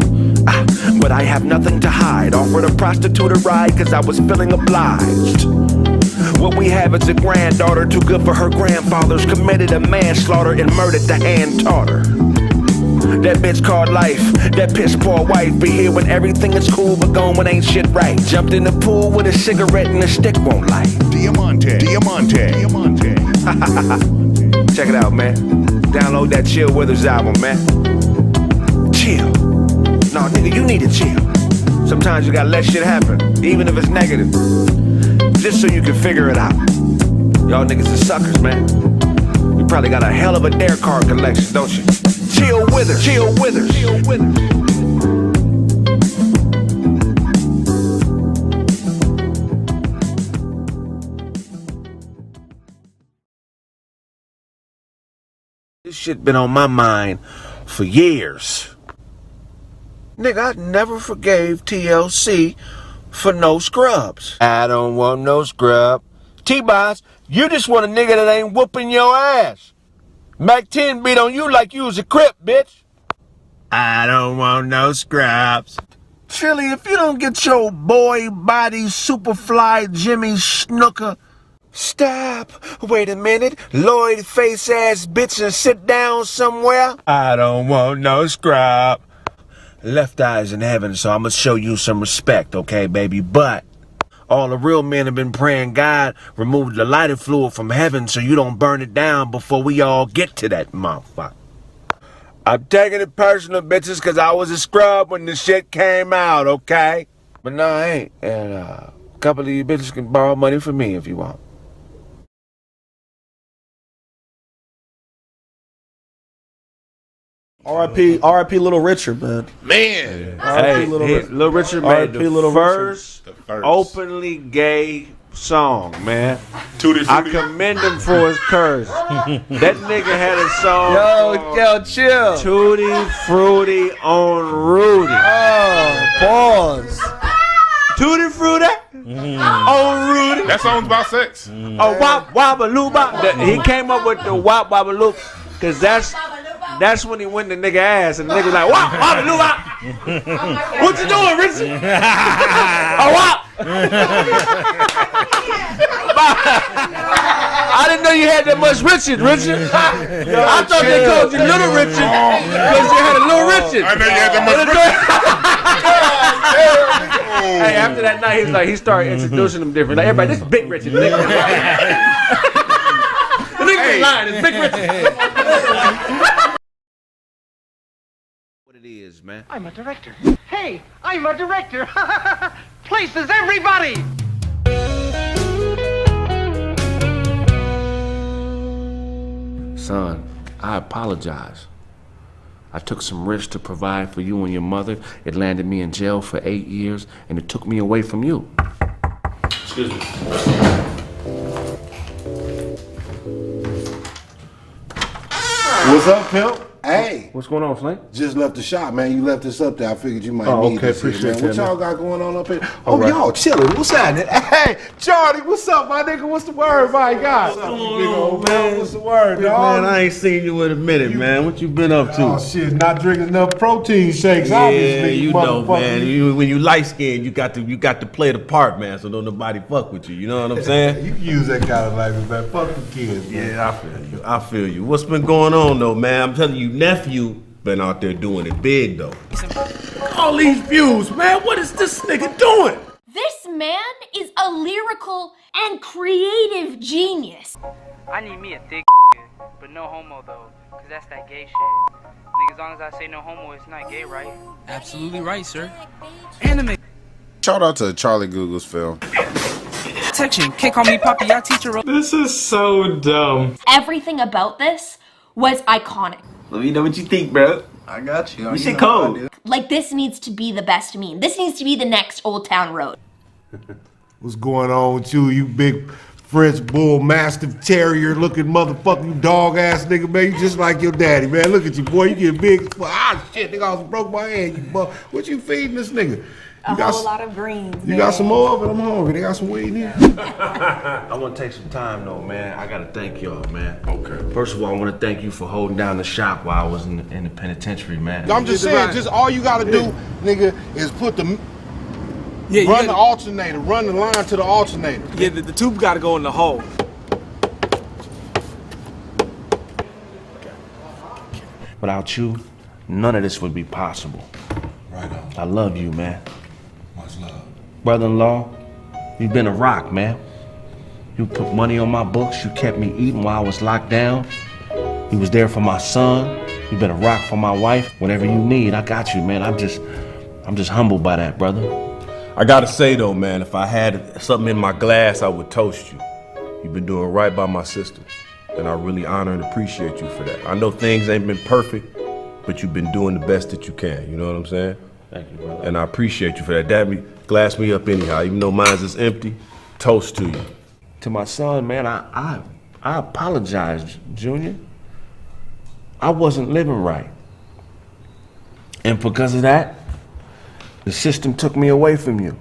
But I have nothing to hide. Offered a prostitute a ride cause I was feeling obliged. What we have is a granddaughter too good for her grandfathers. Committed a manslaughter and murdered the hand taught her. That bitch called life, that piss poor wife. Be here when everything is cool but gone when ain't shit right. Jumped in the pool with a cigarette and a stick won't light. Diamante. Check it out, man. Download that Chill Withers album, man. Chill. No, nigga, you need to chill. Sometimes you gotta let shit happen, even if it's negative. Just so you can figure it out. Y'all niggas are suckers, man. You probably got a hell of a dare card collection, don't you? Chill Withers, Chill Withers, Chill Withers. This shit been on my mind for years. Nigga, I never forgave TLC for no scrubs. I don't want no scrub. T-Boss, you just want a nigga that ain't whooping your ass. Mac 10 beat on you like you was a crip, bitch. I don't want no scraps. Chili, if you don't get your boy body superfly Jimmy Snooker. Stop. Wait a minute. Lloyd face ass bitch and sit down somewhere. I don't want no scrap. Left eye's in heaven, so I'm gonna show you some respect, okay, baby? But all the real men have been praying God remove the lighter fluid from heaven so you don't burn it down before we all get to that motherfucker. I'm taking it personal, bitches, because I was a scrub when the shit came out, okay? But no, I ain't. And a couple of you bitches can borrow money from me if you want. R.I.P. Little Richard, man. Man. Hey, Little Richard made the first openly gay song, man. I commend him for his courage. That nigga had a song Yo, chill. Tutti Frutti on Rudy. Oh, pause. Tutti Frutti on Rudy. That song's about sex. Oh, wop wabba bop. He came up with the wop wabba loop because that's when he went to nigga ass and the nigga was like, wop wabba wop. What you doing, Richard? Oh, wop. I didn't know you had that much Richard. I thought they called you Little Richard because you had a Little Richard. I know you had that much Richard. Hey, after that night, he started introducing them different. Like, everybody, this is Big Richard. The nigga ain't lying, it's Big Richard. What it is, man. I'm a director. Hey, I'm a director. Places everybody. Son, I apologize. I took some risks to provide for you and your mother. It landed me in jail for 8 years, and it took me away from you. Excuse me. What's up, pimp? Hey. What's going on, Slink? Just left the shop, man. You left this up there. I figured you might need okay, this appreciate here, man. What that, y'all man. got going on up here? All Oh, right. y'all chilling. What's happening? Hey, Charlie, what's up, my nigga? What's the word, my God? What's up, big old man? What's the word, dog? Man, I ain't seen you in a minute, man. What you been up to? Oh, shit, not drinking enough protein shakes, Yeah, obviously. you know, motherfucker. man. When you light skinned, you got to play the part, man. So don't nobody fuck with you. You know what I'm saying? You can use that kind of language, man. Fuck the kids, man. Yeah, I feel you. What's been going on, though, man? I'm telling you, nephew been out there doing it big, though. All these views, man. What is this nigga doing? This man is a lyrical and creative genius. I need me a thick nigga, but no homo though, cause that's that gay shit. Nigga, as long as I say no homo, it's not gay, right? Absolutely right, sir. Anime. Shout out to Charlie Google's film. Protection. Can't call me Poppy, I teach her. This is so dumb. Everything about this was iconic. Let me know what you think, bro. I got you. You shit cold. Like, this needs to be the best meme. This needs to be the next Old Town Road. What's going on with you, you big French bull mastiff terrier looking motherfucker, you dog ass nigga, man? You just like your daddy, man. Look at you, boy. You get big. Ah, shit, nigga, I almost broke my hand, you buck. What you feeding this nigga? A whole lot of greens. You got some more of it? I'm hungry. They got some weed here. I want to take some time, though, man. I got to thank y'all, man. Okay. First of all, I want to thank you for holding down the shop while I was in the penitentiary, man. I'm just saying, just all you gotta do, nigga, is put the run the alternator, run the line to the alternator. Yeah, the tube gotta go in the hole. Without you, none of this would be possible. Right on. I love you, man. Much love. Brother-in-law, you've been a rock, man. You put money on my books. You kept me eating while I was locked down. You was there for my son. You've been a rock for my wife. Whatever you need, I got you, man. I'm just humbled by that, brother. I gotta say, though, man, if I had something in my glass, I would toast you. You've been doing right by my sister, and I really honor and appreciate you for that. I know things ain't been perfect, but you've been doing the best that you can, you know what I'm saying? Thank you, brother. And I appreciate you for that. Glass me up anyhow, even though mine's is empty, toast to you. To my son, man, I apologize, Junior. I wasn't living right. And because of that, the system took me away from you.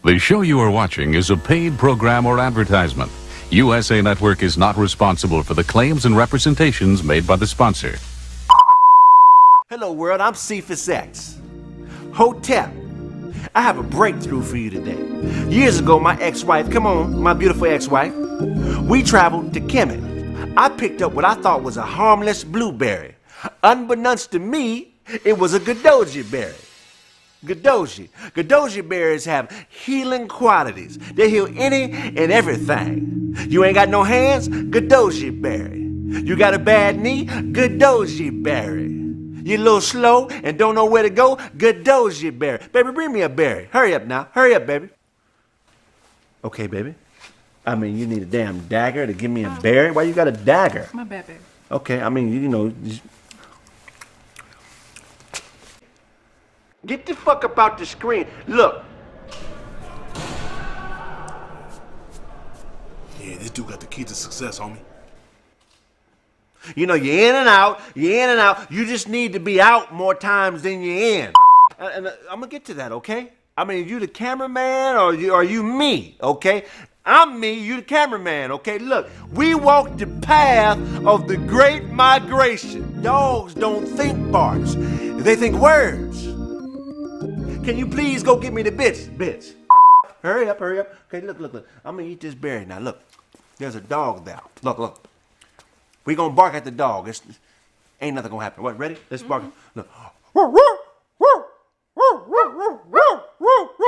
The show you are watching is a paid program or advertisement. USA Network is not responsible for the claims and representations made by the sponsor. Hello world, I'm Cephas X. Hotep, I have a breakthrough for you today. Years ago, my ex-wife, come on, my beautiful ex-wife, we traveled to Kemet. I picked up what I thought was a harmless blueberry. Unbeknownst to me, it was a Gadoji Berry. Gadoji berries have healing qualities. They heal any and everything. You ain't got no hands? Gadoji Berry. You got a bad knee? Gadoji Berry. You a little slow and don't know where to go? Gadoji Berry. Baby, bring me a berry. Hurry up now. Hurry up, baby. Okay, baby. I mean, you need a damn dagger to give me a berry? Why you got a dagger? My bad, baby. Okay, I mean, you know... Get the fuck up out the screen. Look. Yeah, this dude got the key to success, homie. You know, you're in and out, You just need to be out more times than you're in. And I'm gonna get to that, okay? I mean, you the cameraman or are you me, okay? I'm me, you the cameraman, okay? Look, we walk the path of the great migration. Dogs don't think barks, they think words. Can you please go get me the bits? Hurry up. Okay, look. I'm gonna eat this berry now. Look, there's a dog there. Look. We gonna bark at the dog. Ain't nothing gonna happen. What, ready? Let's bark. Look.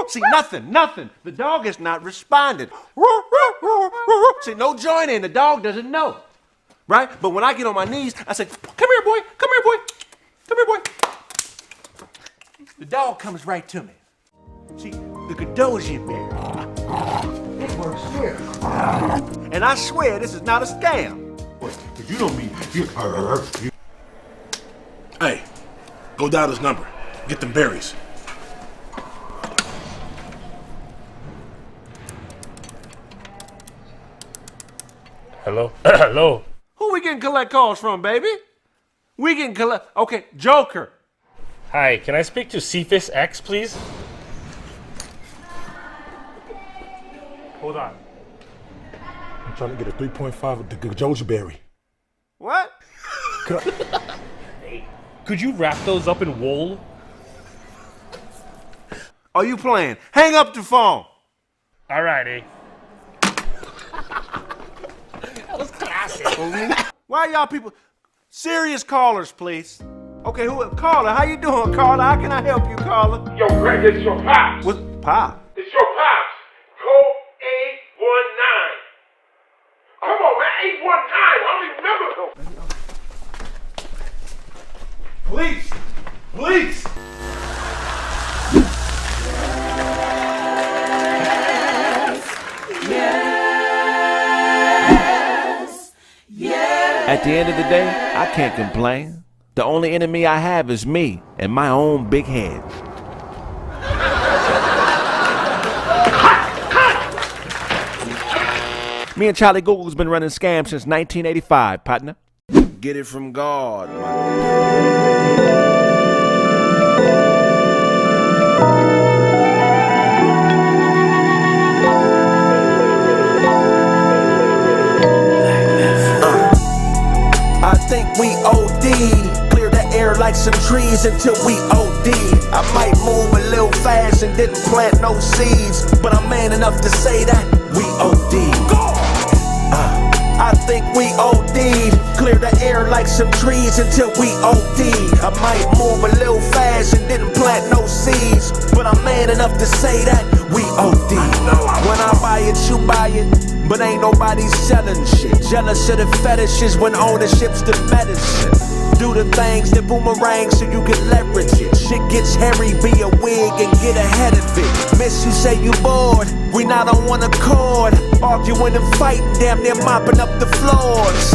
See, nothing. The dog has not responded. See, no joining. The dog doesn't know. Right? But when I get on my knees, I say, come here, boy. The dog comes right to me. See, the Gadoji Berry. It works here. And I swear this is not a scam. You don't mean you. Hey, go dial this number. Get them berries. Hello? Hello? Who we getting collect calls from, baby? We getting collect... Okay, Joker. Hi, can I speak to Cephas X, please? Hold on. I'm trying to get a 3.5 of the Gadoji Berry. What? Could you wrap those up in wool? Are you playing? Hang up the phone. Alrighty. That was classic. Why y'all people... Serious callers, please. Okay, Carla, how you doing, Carla? How can I help you, Carla? Yo, Kraig, it's your pops. What's Pop? It's your pops. Code 819. Come on, man, 819. I don't even remember. Police! Yes. At the end of the day, I can't complain. The only enemy I have is me and my own big head. Me and Charlie Google's been running scams since 1985, partner. Get it from God, I think we OD. Clear the air like some trees until we OD. I might move a little fast and didn't plant no seeds, but I'm man enough to say that we OD. I think we OD'd. Clear the air like some trees until we OD. I might move a little fast and didn't plant no seeds, but I'm man enough to say that we OD. When I buy it, you buy it, but ain't nobody selling shit. Jealous of the fetishes when ownership's the medicine. Do the things that boomerang so you can leverage it. Shit gets hairy, be a wig and get ahead of it. Miss you, say you bored, we not on one accord. Arguing and fighting, damn near mopping up the floors.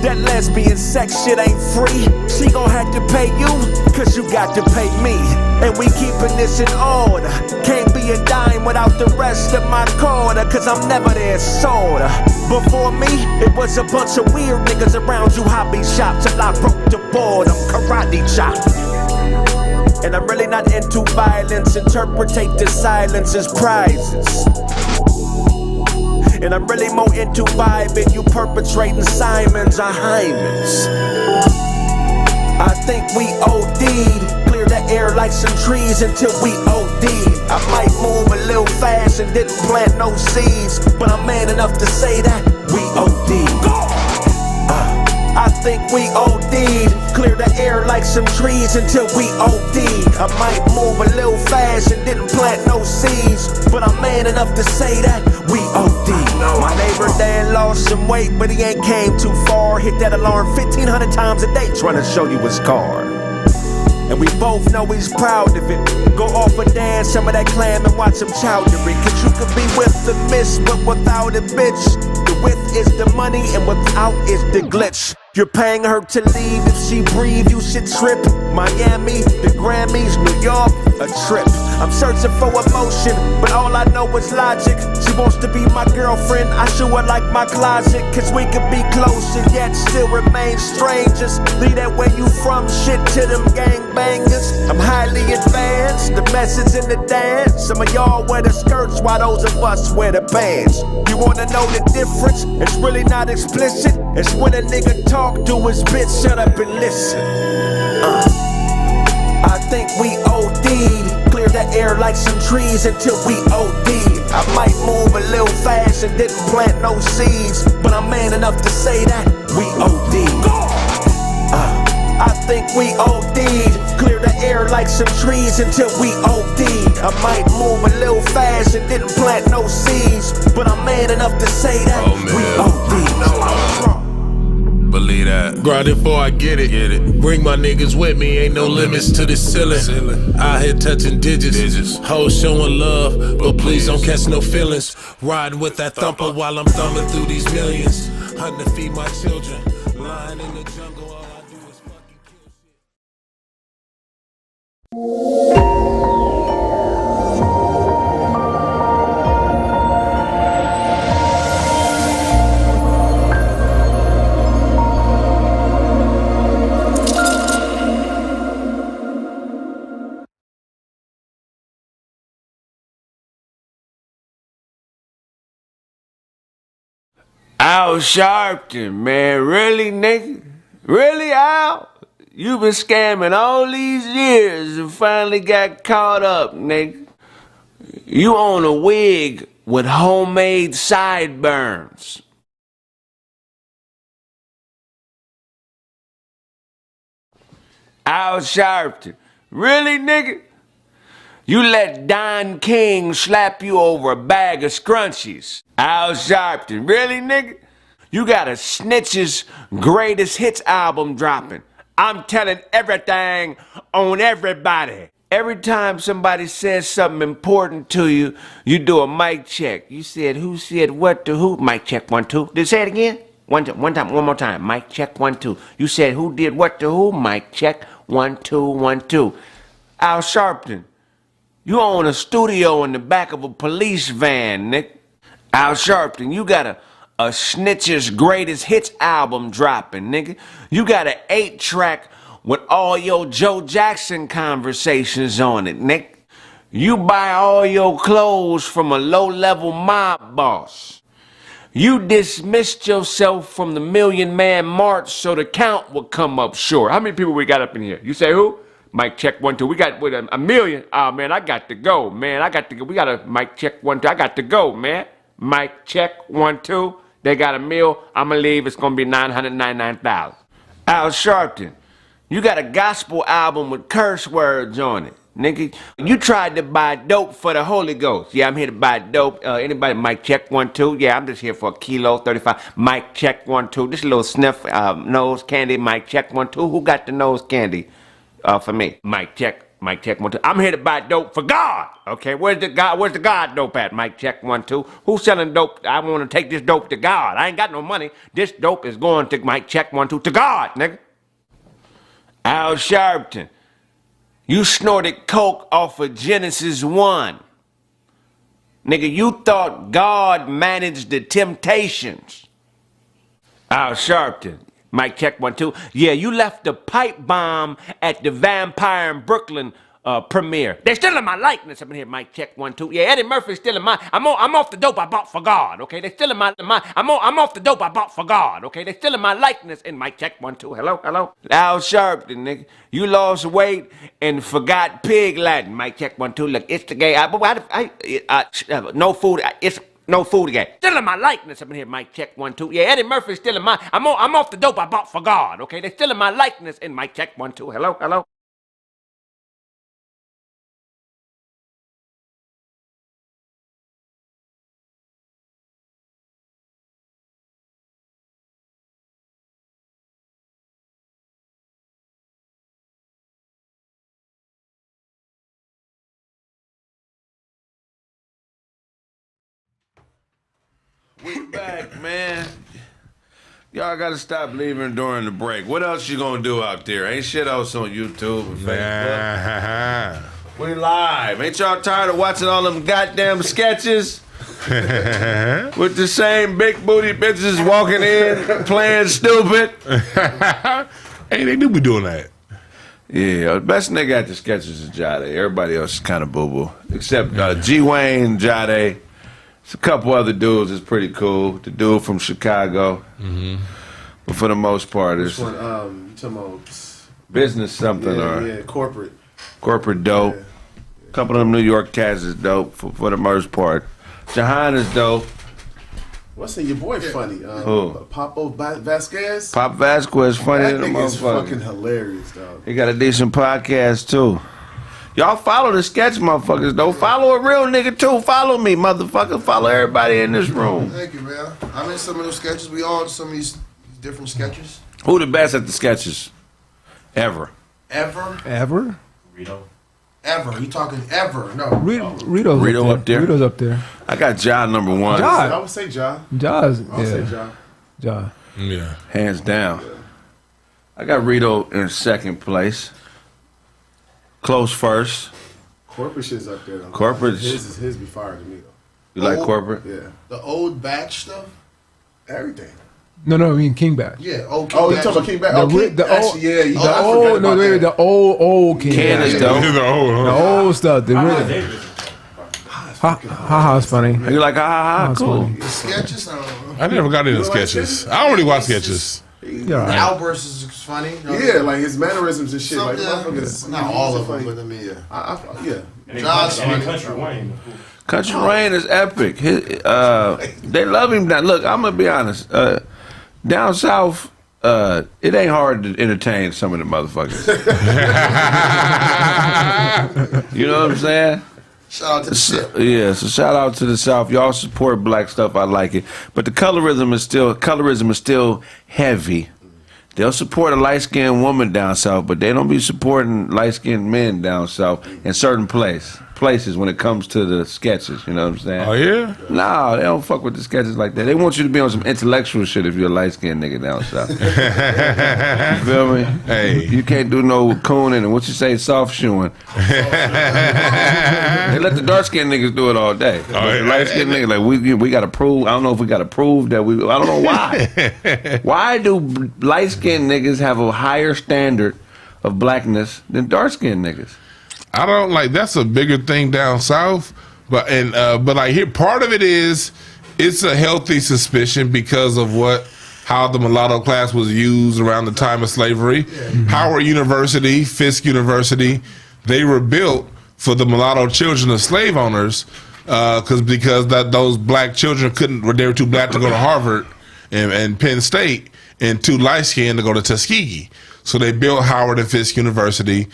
That lesbian sex shit ain't free. She gon' have to pay you, cause you got to pay me. And we keeping this in order. Can't be a dime without the rest of my quarter, cause I'm never there sorta. Before me, it was a bunch of weird niggas around you hobby shop till I broke the board. I'm karate chop. And I'm really not into violence. Interpretate the silence as prizes. And I'm really more into vibing. You perpetrating Simons or Hymens. I think we OD'd. Clear the air like some trees until we OD'd. I might move a little fast and didn't plant no seeds, but I'm man enough to say that we OD'd. I think we OD'd. Clear the air like some trees until we OD'd. I might move a little fast and didn't plant no seeds, but I'm man enough to say that we OD'd. My neighbor Dan lost some weight, but he ain't came too far. Hit that alarm 1,500 times a day trying to show you his car. And we both know he's proud of it. Go off and dance some of that clam and watch him chowdery. Cause you could be with the miss, but without it, bitch. The with is the money and without is the glitch. You're paying her to leave. If she breathe, you should trip. Miami, the Grammys, New York, a trip. I'm searching for emotion, but all I know is logic. She wants to be my girlfriend. I show her like my closet. Cause we could be close and yet still remain strangers. Leave that where you from shit to them gangbangers. I'm highly advanced, the message in the dance. Some of y'all wear the skirts while those of us wear the bands. You wanna know the difference? It's really not explicit. It's when a nigga talk to his bitch, shut up and listen. I think we OD'd. Clear the air like some trees until we OD'd. I might move a little fast and didn't plant no seeds, but I'm man enough to say that we OD'd. I think we OD'd. Clear the air like some trees until we OD'd. I might move a little fast and didn't plant no seeds, but I'm man enough to say that we OD'd. Believe that. Grind it before I get it. Bring my niggas with me, ain't no limits to the ceiling. Out here touching digits. Hoes showing love, but please don't catch no feelings. Riding with that thumper while I'm thumbing through these millions. Hunting to feed my children. Lying in the jungle, all I do is fucking kill shit. Al Sharpton, man, really, nigga? Really, Al? You been scamming all these years and finally got caught up, nigga. You own a wig with homemade sideburns. Al Sharpton, really, nigga? You let Don King slap you over a bag of scrunchies. Al Sharpton, really, nigga? You got a Snitch's greatest hits album dropping. I'm telling everything on everybody. Every time somebody says something important to you, you do a mic check. You said who said what to who? Mic check 1 2. Did you say it again? One more time. Mic check 1 2. You said who did what to who? Mic check 1 2 1 2. Al Sharpton. You own a studio in the back of a police van, Nick. Al Sharpton, you got a Snitch's greatest hits album dropping, nigga. You got an 8-track with all your Joe Jackson conversations on it, Nick. You buy all your clothes from a low-level mob boss. You dismissed yourself from the Million Man March so the count would come up short. How many people we got up in here? You say who? Mic check 1 2. We got with a million. Oh man, I got to go, man. I got to go. We got a mic check 1 2. I got to go, man. Mic check 1 2. They got a meal. I'ma leave. It's gonna be 999,000. Al Sharpton, you got a gospel album with curse words on it, nigga. You tried to buy dope for the Holy Ghost. Yeah, I'm here to buy dope. Anybody? Mic check 1 2. Yeah, I'm just here for a kilo 35. Mic check 1 2. This little sniff nose candy. Mic check 1 2. Who got the nose candy? For me. Mic check 1 2. I'm here to buy dope for God. Okay, where's the God dope at? Mic check 1 2. Who's selling dope? I want to take this dope to God. I ain't got no money. This dope is going to mic check 1 2 to God, nigga. Al Sharpton, you snorted coke off of Genesis 1. Nigga, you thought God managed the temptations. Al Sharpton. Mic check 1 2. Yeah, you left the pipe bomb at the Vampire in Brooklyn Premiere. They're stealing my likeness. I'm in here, mic check 1, 2. Yeah, Eddie Murphy's stealing my. I'm off the dope I bought for God. Okay, they're stealing my. I'm off the dope I bought for God. Okay, they're stealing my likeness. In mic check 1, 2. Hello. Al Sharpton, nigga. You lost weight and forgot pig Latin. Mic check 1, 2. Look, it's the gay. No food. It's no food again. Stealing my likeness. I'm in here, mic check 1, 2. Yeah, Eddie Murphy's stealing my. I'm off the dope I bought for God. Okay, they're stealing my likeness. In mic check 1, 2. Hello. We back, man. Y'all gotta stop leaving during the break. What else you gonna do out there? Ain't shit else on YouTube and Facebook. We live. Ain't y'all tired of watching all them goddamn sketches? With the same big booty bitches walking in, playing stupid. Hey, they do be doing that. Yeah, the best nigga at the sketches is Jade. Everybody else is kind of boo-boo. Except G-Wayne, Jade. There's a couple other dudes that's pretty cool. The dude from Chicago. Mm-hmm. But for the most part, it's... Which one? You talking about... Business something or... corporate. Corporate dope. Yeah. A couple of them New York cats is dope for the most part. Jahan is dope. What's your boy funny? Who? Papo Vasquez? Pop Vasquez funny that than a nigga is motherfucker. fucking hilarious, dog. He got a decent podcast, too. Y'all follow the sketch motherfuckers, though. Follow a real nigga, too. Follow me, motherfucker. Follow everybody in this room. Thank you, man. I'm in some of those sketches. We all in some of these different sketches. Who the best at the sketches? Ever. Ever? Rito. Ever. You talking ever? No. Rito up there. Rito's up there. I got Ja number one. I would say Ja. Ja's. I would say Ja. Ja. Yeah. Hands down. I got Rito in second place. Close first. Corporate shit's up there, though. Corporate. His be fire to me, though. You like corporate? Yeah. The old batch stuff? Everything. No, I mean King Batch. Yeah, old Oh, you talking about King Batch? Oh, King Batch, yeah. The old King Batch. The old stuff. The rhythm. Ha-ha's funny. You like ha-ha-ha? Cool. Sketches? I don't know. I never got into sketches. I don't really watch sketches. The outburst is funny. You know? Yeah, like his mannerisms and shit. Like, not all of them, but I mean, yeah. Yeah. John's funny. Country Wayne. Country Wayne is epic. They love him now. Look, I'm going to be honest. Down south, it ain't hard to entertain some of the motherfuckers. You know what I'm saying? Shout out to the South. Yeah, so shout out to the South. Y'all support black stuff. I like it. But the colorism is still heavy. They'll support a light-skinned woman down south, but they don't be supporting light-skinned men down south in certain places when it comes to the sketches. You know what I'm saying? Oh, yeah? Nah, they don't fuck with the sketches like that. They want you to be on some intellectual shit if you're a light-skinned nigga down south. You feel me? Hey. You can't do no cooning and what you say, soft shoeing. They let the dark-skinned niggas do it all day. Oh, The light-skinned niggas, like, we got to prove, I don't know if we got to prove that I don't know why. Why do light-skinned niggas have a higher standard of blackness than dark-skinned niggas? I don't like. That's a bigger thing down south, but like here, part of it is it's a healthy suspicion because of how the mulatto class was used around the time of slavery. Howard University, Fisk University, they were built for the mulatto children of slave owners because those black children they were too black to go to Harvard and Penn State and too light skinned to go to Tuskegee. So they built Howard and Fisk University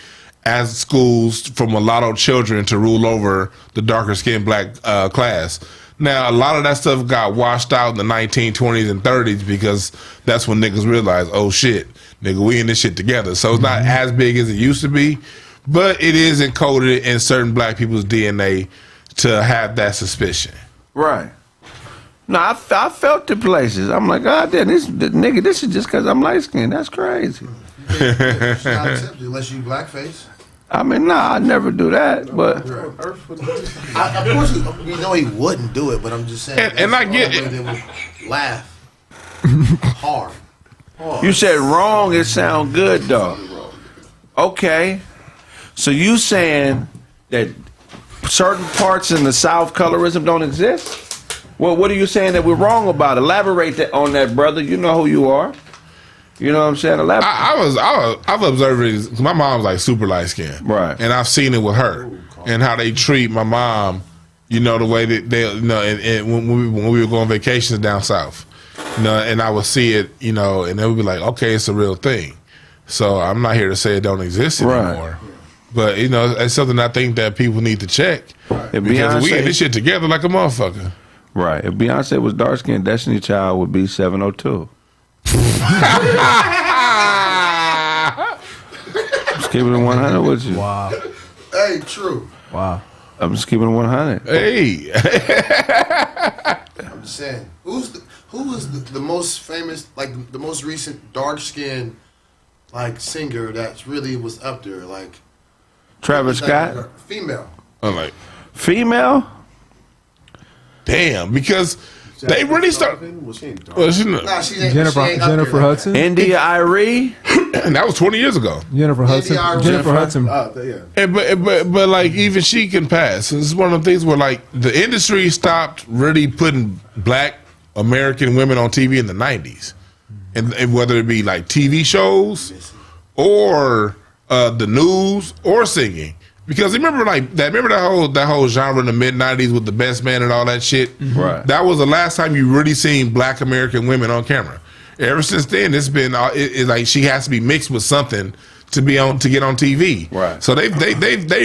as schools for mulatto children to rule over the darker skinned black class. Now, a lot of that stuff got washed out in the 1920s and 30s because that's when niggas realized, oh shit, nigga, we in this shit together. So it's not as big as it used to be, but it is encoded in certain black people's DNA to have that suspicion. Right. No, I felt the places. I'm like, God damn, this is just because I'm light skinned. That's crazy. It's not accepted unless you blackface. I mean, nah, I never do that, but Of course, we know he wouldn't do it, but I'm just saying. And I get it. They would laugh hard. You said wrong, it sound good, though. Okay. So you saying that certain parts in the South colorism don't exist? Well, what are you saying that we're wrong about? Elaborate on that, brother. You know who you are. You know what I'm saying? Elaborate. I've observed my mom's like super light skinned, right? And I've seen it with her and how they treat my mom. You know, the way that they, you know, and when we were going vacations down south, you know, and I would see it, you know, and they would be like, okay, it's a real thing. So I'm not here to say it don't exist anymore. But, you know, it's something I think that people need to check. Because we get this shit together like a motherfucker. Right. If Beyonce was dark skinned, Destiny Child would be 702. Just keeping it 100 with you. Wow. Hey, true. Wow. I'm just keeping it 100. Hey. I'm just saying. Who was the most famous, like the most recent dark skinned like singer that really was up there? Like Travis Scott? Female. I'm like, female? Damn, because they really start. Was she ain't dark? Well, she not. Nah, she ain't, Jennifer she ain't up Jennifer there. Hudson. India Irie? And that was 20 years ago. Jennifer Hudson. Jennifer Hudson. Yeah. And, but like even she can pass. It's one of the things where like the industry stopped really putting black American women on TV in the 90s, and whether it be like TV shows or the news or singing. Because remember that whole genre in the mid-90s with the Best Man and all that shit? Right. That was the last time you really seen black American women on camera. Ever since then, it's been it's like she has to be mixed with something to get on TV. Right. So they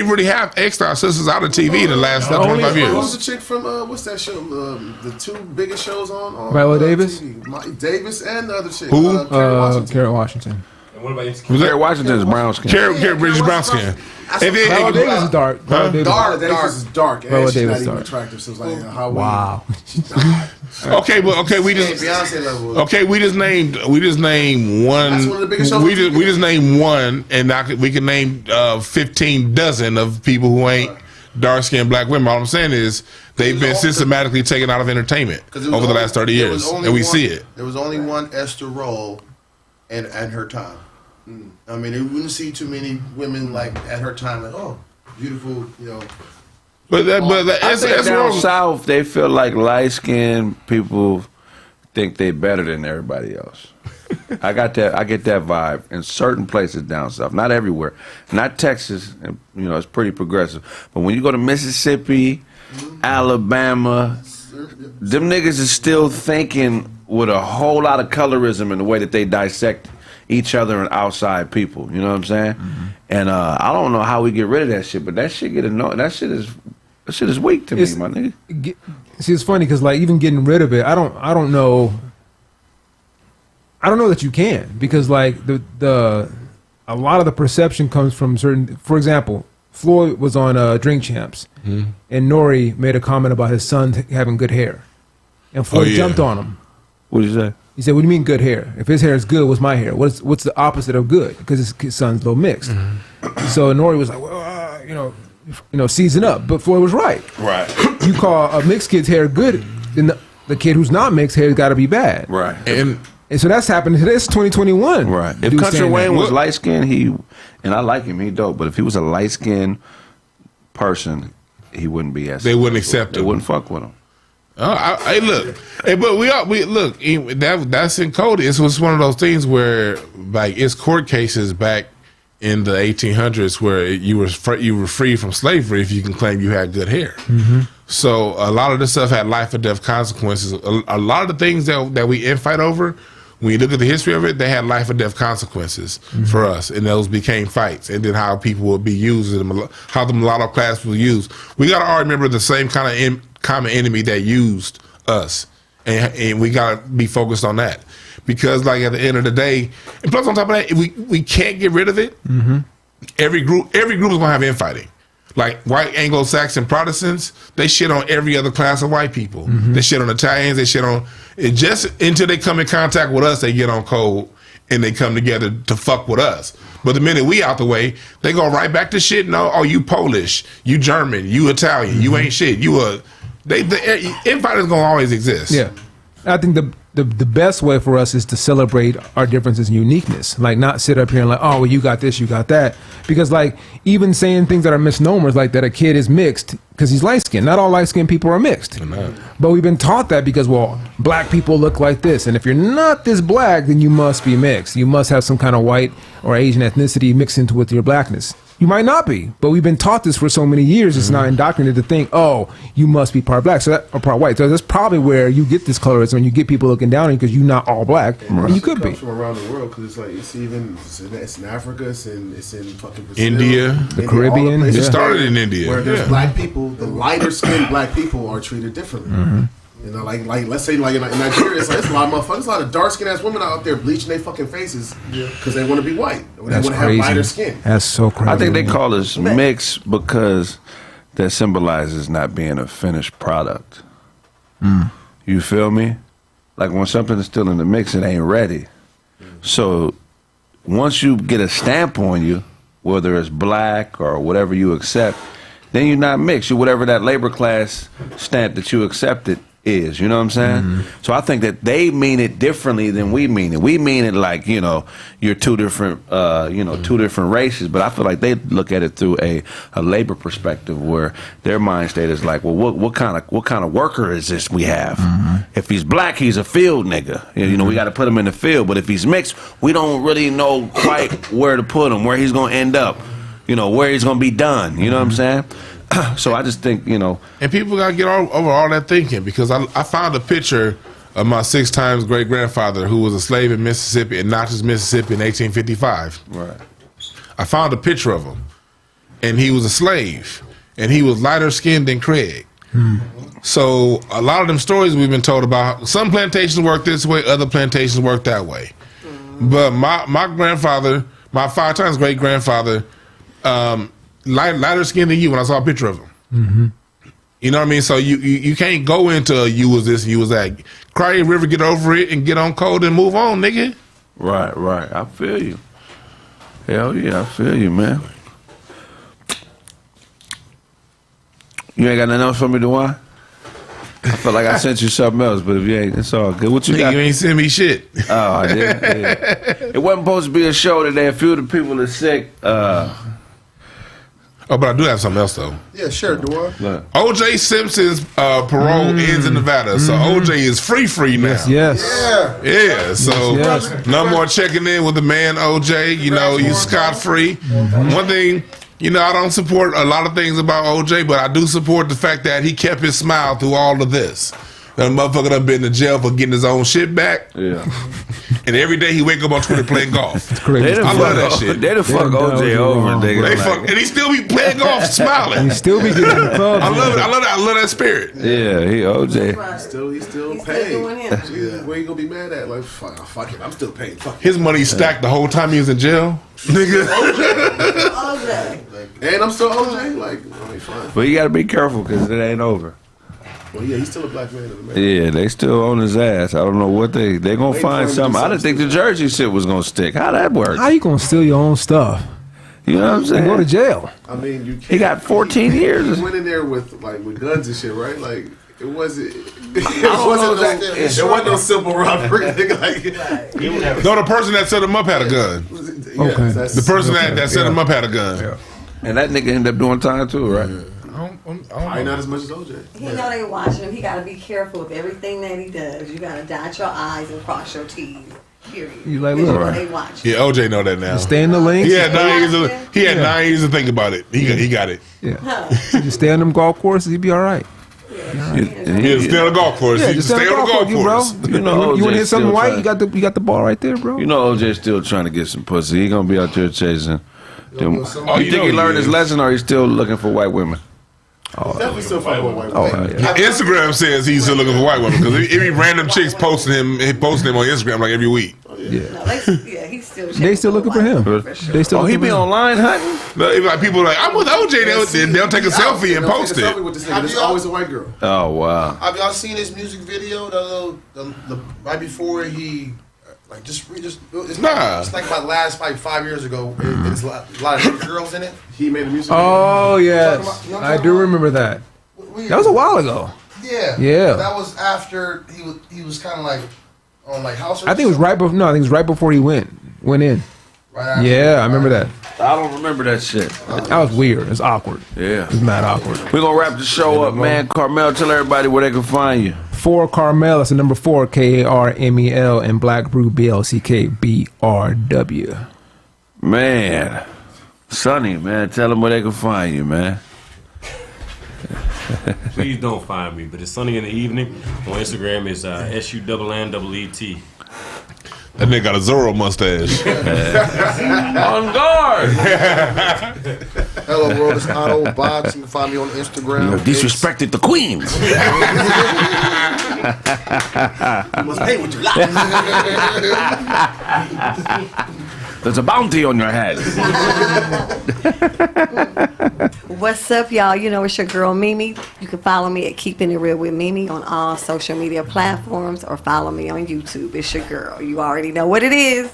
really have extra our sisters out of TV in the last 25 years. Who's the chick from what's that show? The two biggest shows on Viola Davis? TV? Davis and the other chick. Who? Karen Washington. And what about Kerry Washington is brown skin. Carrie Bridges brown skin. Viola Davis is dark. Viola Davis Davis is dark. Viola And she's Davis not even dark. attractive. So it's like, how Wow. Okay, we just Beyonce level. okay. We just named one. That's one of the biggest shows we on just TV. we just named one, and we can name 15 dozen of people who ain't dark skinned black women. All I'm saying is they've been systematically taken out of entertainment over the last 30 years, and we see it. There was only one Esther Roll, and at her time. I mean, you wouldn't see too many women like at her time. Like, oh, beautiful, you know. But I think down south they feel like light skinned people think they better than everybody else. I get that vibe in certain places down south, not everywhere, not Texas. You know, it's pretty progressive. But when you go to Mississippi, Alabama, them niggas is still thinking with a whole lot of colorism in the way that they dissect each other and outside people. You know what I'm saying? Mm-hmm. And I don't know how we get rid of that shit, but that shit get annoying. That shit is weak to me, my nigga. See, it's funny because like even getting rid of it, I don't know that you can, because like a lot of the perception comes from certain. For example, Floyd was on Drink Champs, and Nori made a comment about his son having good hair, and Floyd jumped on him. What did you say? He said, "What do you mean good hair? If his hair is good, what's my hair? What's the opposite of good? Because his son's low mixed." So Nori was like, "Well, you know, season up." But Floyd was right. Right. You call a mixed kid's hair good, then the kid who's not mixed hair got to be bad. Right. And so that's happening today. It's 2021. Right. If Country Wayne was light skinned, and I like him, he dope. But if he was a light skinned person, he wouldn't be as. They wouldn't accept him. They wouldn't fuck with him. Hey, look. Hey, but we look. That's encoded. It was one of those things where, like, it's court cases back in the 1800s where you were free from slavery if you can claim you had good hair. Mm-hmm. So a lot of this stuff had life or death consequences. A lot of the things that we infight over, when you look at the history of it, they had life or death consequences for us, and those became fights. And then how people would be used, and how the mulatto class was used. We got to all remember the same kind of common enemy that used us, and we got to be focused on that, because like at the end of the day, and plus on top of that, we can't get rid of it. Mm-hmm. Every group is gonna have infighting. Like white Anglo-Saxon Protestants, they shit on every other class of white people. Mm-hmm. They shit on Italians. They shit on it just until they come in contact with us. They get on code and they come together to fuck with us. But the minute we out the way, they go right back to shit. No, oh, you Polish, you German, you Italian, you ain't shit. The infighting is gonna always exist. Yeah, I think the best way for us is to celebrate our differences and uniqueness. Like, not sit up here and like, oh, well, you got this, you got that. Because, like, even saying things that are misnomers, like that a kid is mixed because he's light skinned. Not all light skinned people are mixed. But we've been taught that because, well, black people look like this. And if you're not this black, then you must be mixed. You must have some kind of white or Asian ethnicity mixed into with your blackness. You might not be, but we've been taught this for so many years. It's not indoctrinated to think, oh, you must be part black, or part white. So that's probably where you get this colorism, and you get people looking down on you because you're not all black. And you could be. It comes from around the world because it's in Africa, it's in fucking Brazil, India, the Caribbean. It started in India. where there's black people. The lighter skinned black people are treated differently. You know, like let's say like in Nigeria, it's a lot of motherfuckers, a lot of dark skinned ass women out there bleaching their fucking faces because they want to be white. Or they want to have lighter skin. That's so crazy. I think they call us mixed because that symbolizes not being a finished product. You feel me? Like when something is still in the mix, it ain't ready. So once you get a stamp on you, whether it's black or whatever you accept, then you're not mixed. You're whatever that labor class stamp that you accepted is. You know what I'm saying? So I think that they mean it differently than we mean it. We mean it like, you know, you're two different, two different races. But I feel like they look at it through a labor perspective where their mind state is like, well, what kind of worker is this we have? If he's black, he's a field nigga. You know, we got to put him in the field. But if he's mixed, we don't really know quite where to put him, where he's going to end up. You know, where he's going to be done. You know what I'm saying? So I just think, you know. And people got to get over all that thinking because I found a picture of my 6 times great-grandfather who was a slave in Mississippi, in Natchez, Mississippi in 1855. Right. I found a picture of him. And he was a slave. And he was lighter skinned than Kraig. So a lot of them stories we've been told about, some plantations work this way, other plantations work that way. But my grandfather, my 5 times great-grandfather, lighter skinned than you when I saw a picture of him. You know what I mean? So you can't go into you was this and you was that. Cry your river, get over it, and get on code and move on, nigga. Right. I feel you. Hell yeah, I feel you, man. You ain't got nothing else for me, Dewan? I feel like I sent you something else, but if you ain't, it's all good. What you got? You ain't send me shit. Oh, I did? Yeah. It wasn't supposed to be a show today. A few of the people are sick. Oh, but I do have something else, though. Yeah, sure, Dora. O.J. Simpson's parole ends in Nevada, so O.J. is free now. Yes. Yeah, so no more checking in with the man O.J. You know, you scot-free. One thing, you know, I don't support a lot of things about O.J., but I do support the fact that he kept his smile through all of this. That motherfucker done been to jail for getting his own shit back. Yeah. And every day he wake up on Twitter playing golf. I love that shit. They the fuck OJ over, nigga. And he still be playing golf, smiling. He still be getting in the club. I love it. I love that spirit. Yeah, he OJ. He's still paid. Yeah, where you gonna be mad at? Like, fuck it. I'm still paid. Fuck His money stacked the whole time he was in jail. Nigga. OJ. And I'm still OJ. Like, fine. But you gotta be careful because it ain't over. Well, yeah, he's still a black man in America. Yeah, they still on his ass. I don't know what they gonna find something. I didn't think the Jersey shit was gonna stick. How that work? How you gonna steal your own stuff? You know what I'm saying? And go to jail. I mean, you can't. He got 14 years. He went in there with guns and shit, right? Like it wasn't. It wasn't no simple robbery. No, the person that set him up had a gun. Okay. The person that set him up had a gun. Yeah. And that nigga ended up doing time too, right? Probably not as much as OJ. He know they watching him. He got to be careful of everything that he does. You got to dot your I's and cross your T's. Period. You like, Because look. they watch. Yeah, OJ know that now. Stay in the links. He had 9 years. 9 years to think about it. He got it. Yeah. Just stay on them golf courses. You'd be all right. Yeah, stay on the golf course. Yeah, just stay on the golf course. Bro. You know, you want to hit something white? You got the ball right there, bro. You know, OJ's still trying to get some pussy. He gonna be out there chasing. You think he learned his lesson, or he's still looking for white women? Definitely still fucking with white women. Instagram says he's still looking for white women because every random chicks posting him on Instagram like every week. He's still. They still looking for him. They still. He be online hunting. No, like people are like, I'm with OJ. They'll take a selfie and post it. It's always a white girl. Oh wow! Have y'all seen his music video? The right before he. Like it's like my last 5 years ago. It's a lot of girls in it. He made a music video. Oh yes, I do remember that. That was a while ago. Yeah. Yeah. That was after he was kind of like On like house. I think it was right before. No, I think it was right before he went in. Right after. Yeah, I remember that. I don't remember that shit. That was weird. It's awkward. Yeah. It's mad awkward. We're gonna wrap the show up, man. Carmel, tell everybody where they can find you. 4 Carmel. That's the number 4. Karmel and Black Brew BLCKBRW. Man, Sonny, man, tell them where they can find you, man. Please don't find me, but it's Sunny in the Evening. On Instagram is SUNNEET. That nigga got a Zorro mustache. On guard. Hello world, it's Otto Box. You can find me on Instagram. You have disrespected the queens. You must pay what you like. There's a bounty on your head. What's up, y'all? You know, it's your girl Mimi. You can follow me at Keeping It Real with Mimi on all social media platforms or follow me on YouTube. It's your girl. You already know what it is.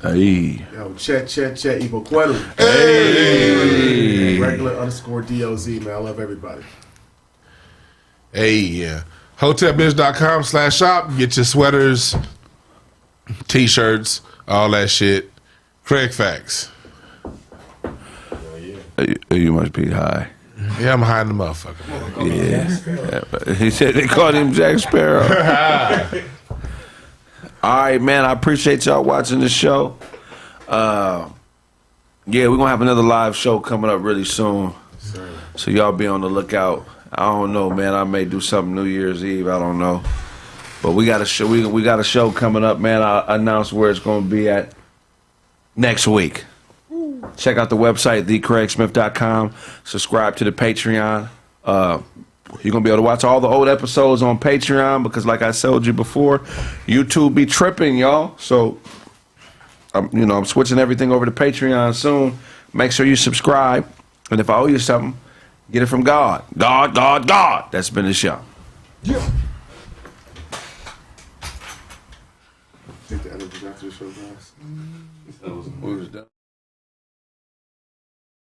Hey. Yo, chat equal Quetter. Hey. Regular _DOZ, man. I love everybody. Hey, yeah. Hotelbiz.com/shop. Get your sweaters, t-shirts, all that shit. Kraig Facts. You must be high. Yeah, I'm high in the motherfucker. Yeah. He said they called him Jack Sparrow. All right, man. I appreciate y'all watching the show. Yeah, we're gonna have another live show coming up really soon. So y'all be on the lookout. I don't know, man. I may do something New Year's Eve. I don't know. But we got a show. We got a show coming up, man. I'll announce where it's gonna be at next week. Check out the website, thekraigsmith.com. Subscribe to the Patreon. You're going to be able to watch all the old episodes on Patreon because, like I told you before, YouTube be tripping, y'all. So, I'm switching everything over to Patreon soon. Make sure you subscribe. And if I owe you something, get it from God. God. That's been the show. Yeah. Take the energy after the show, guys. That was done.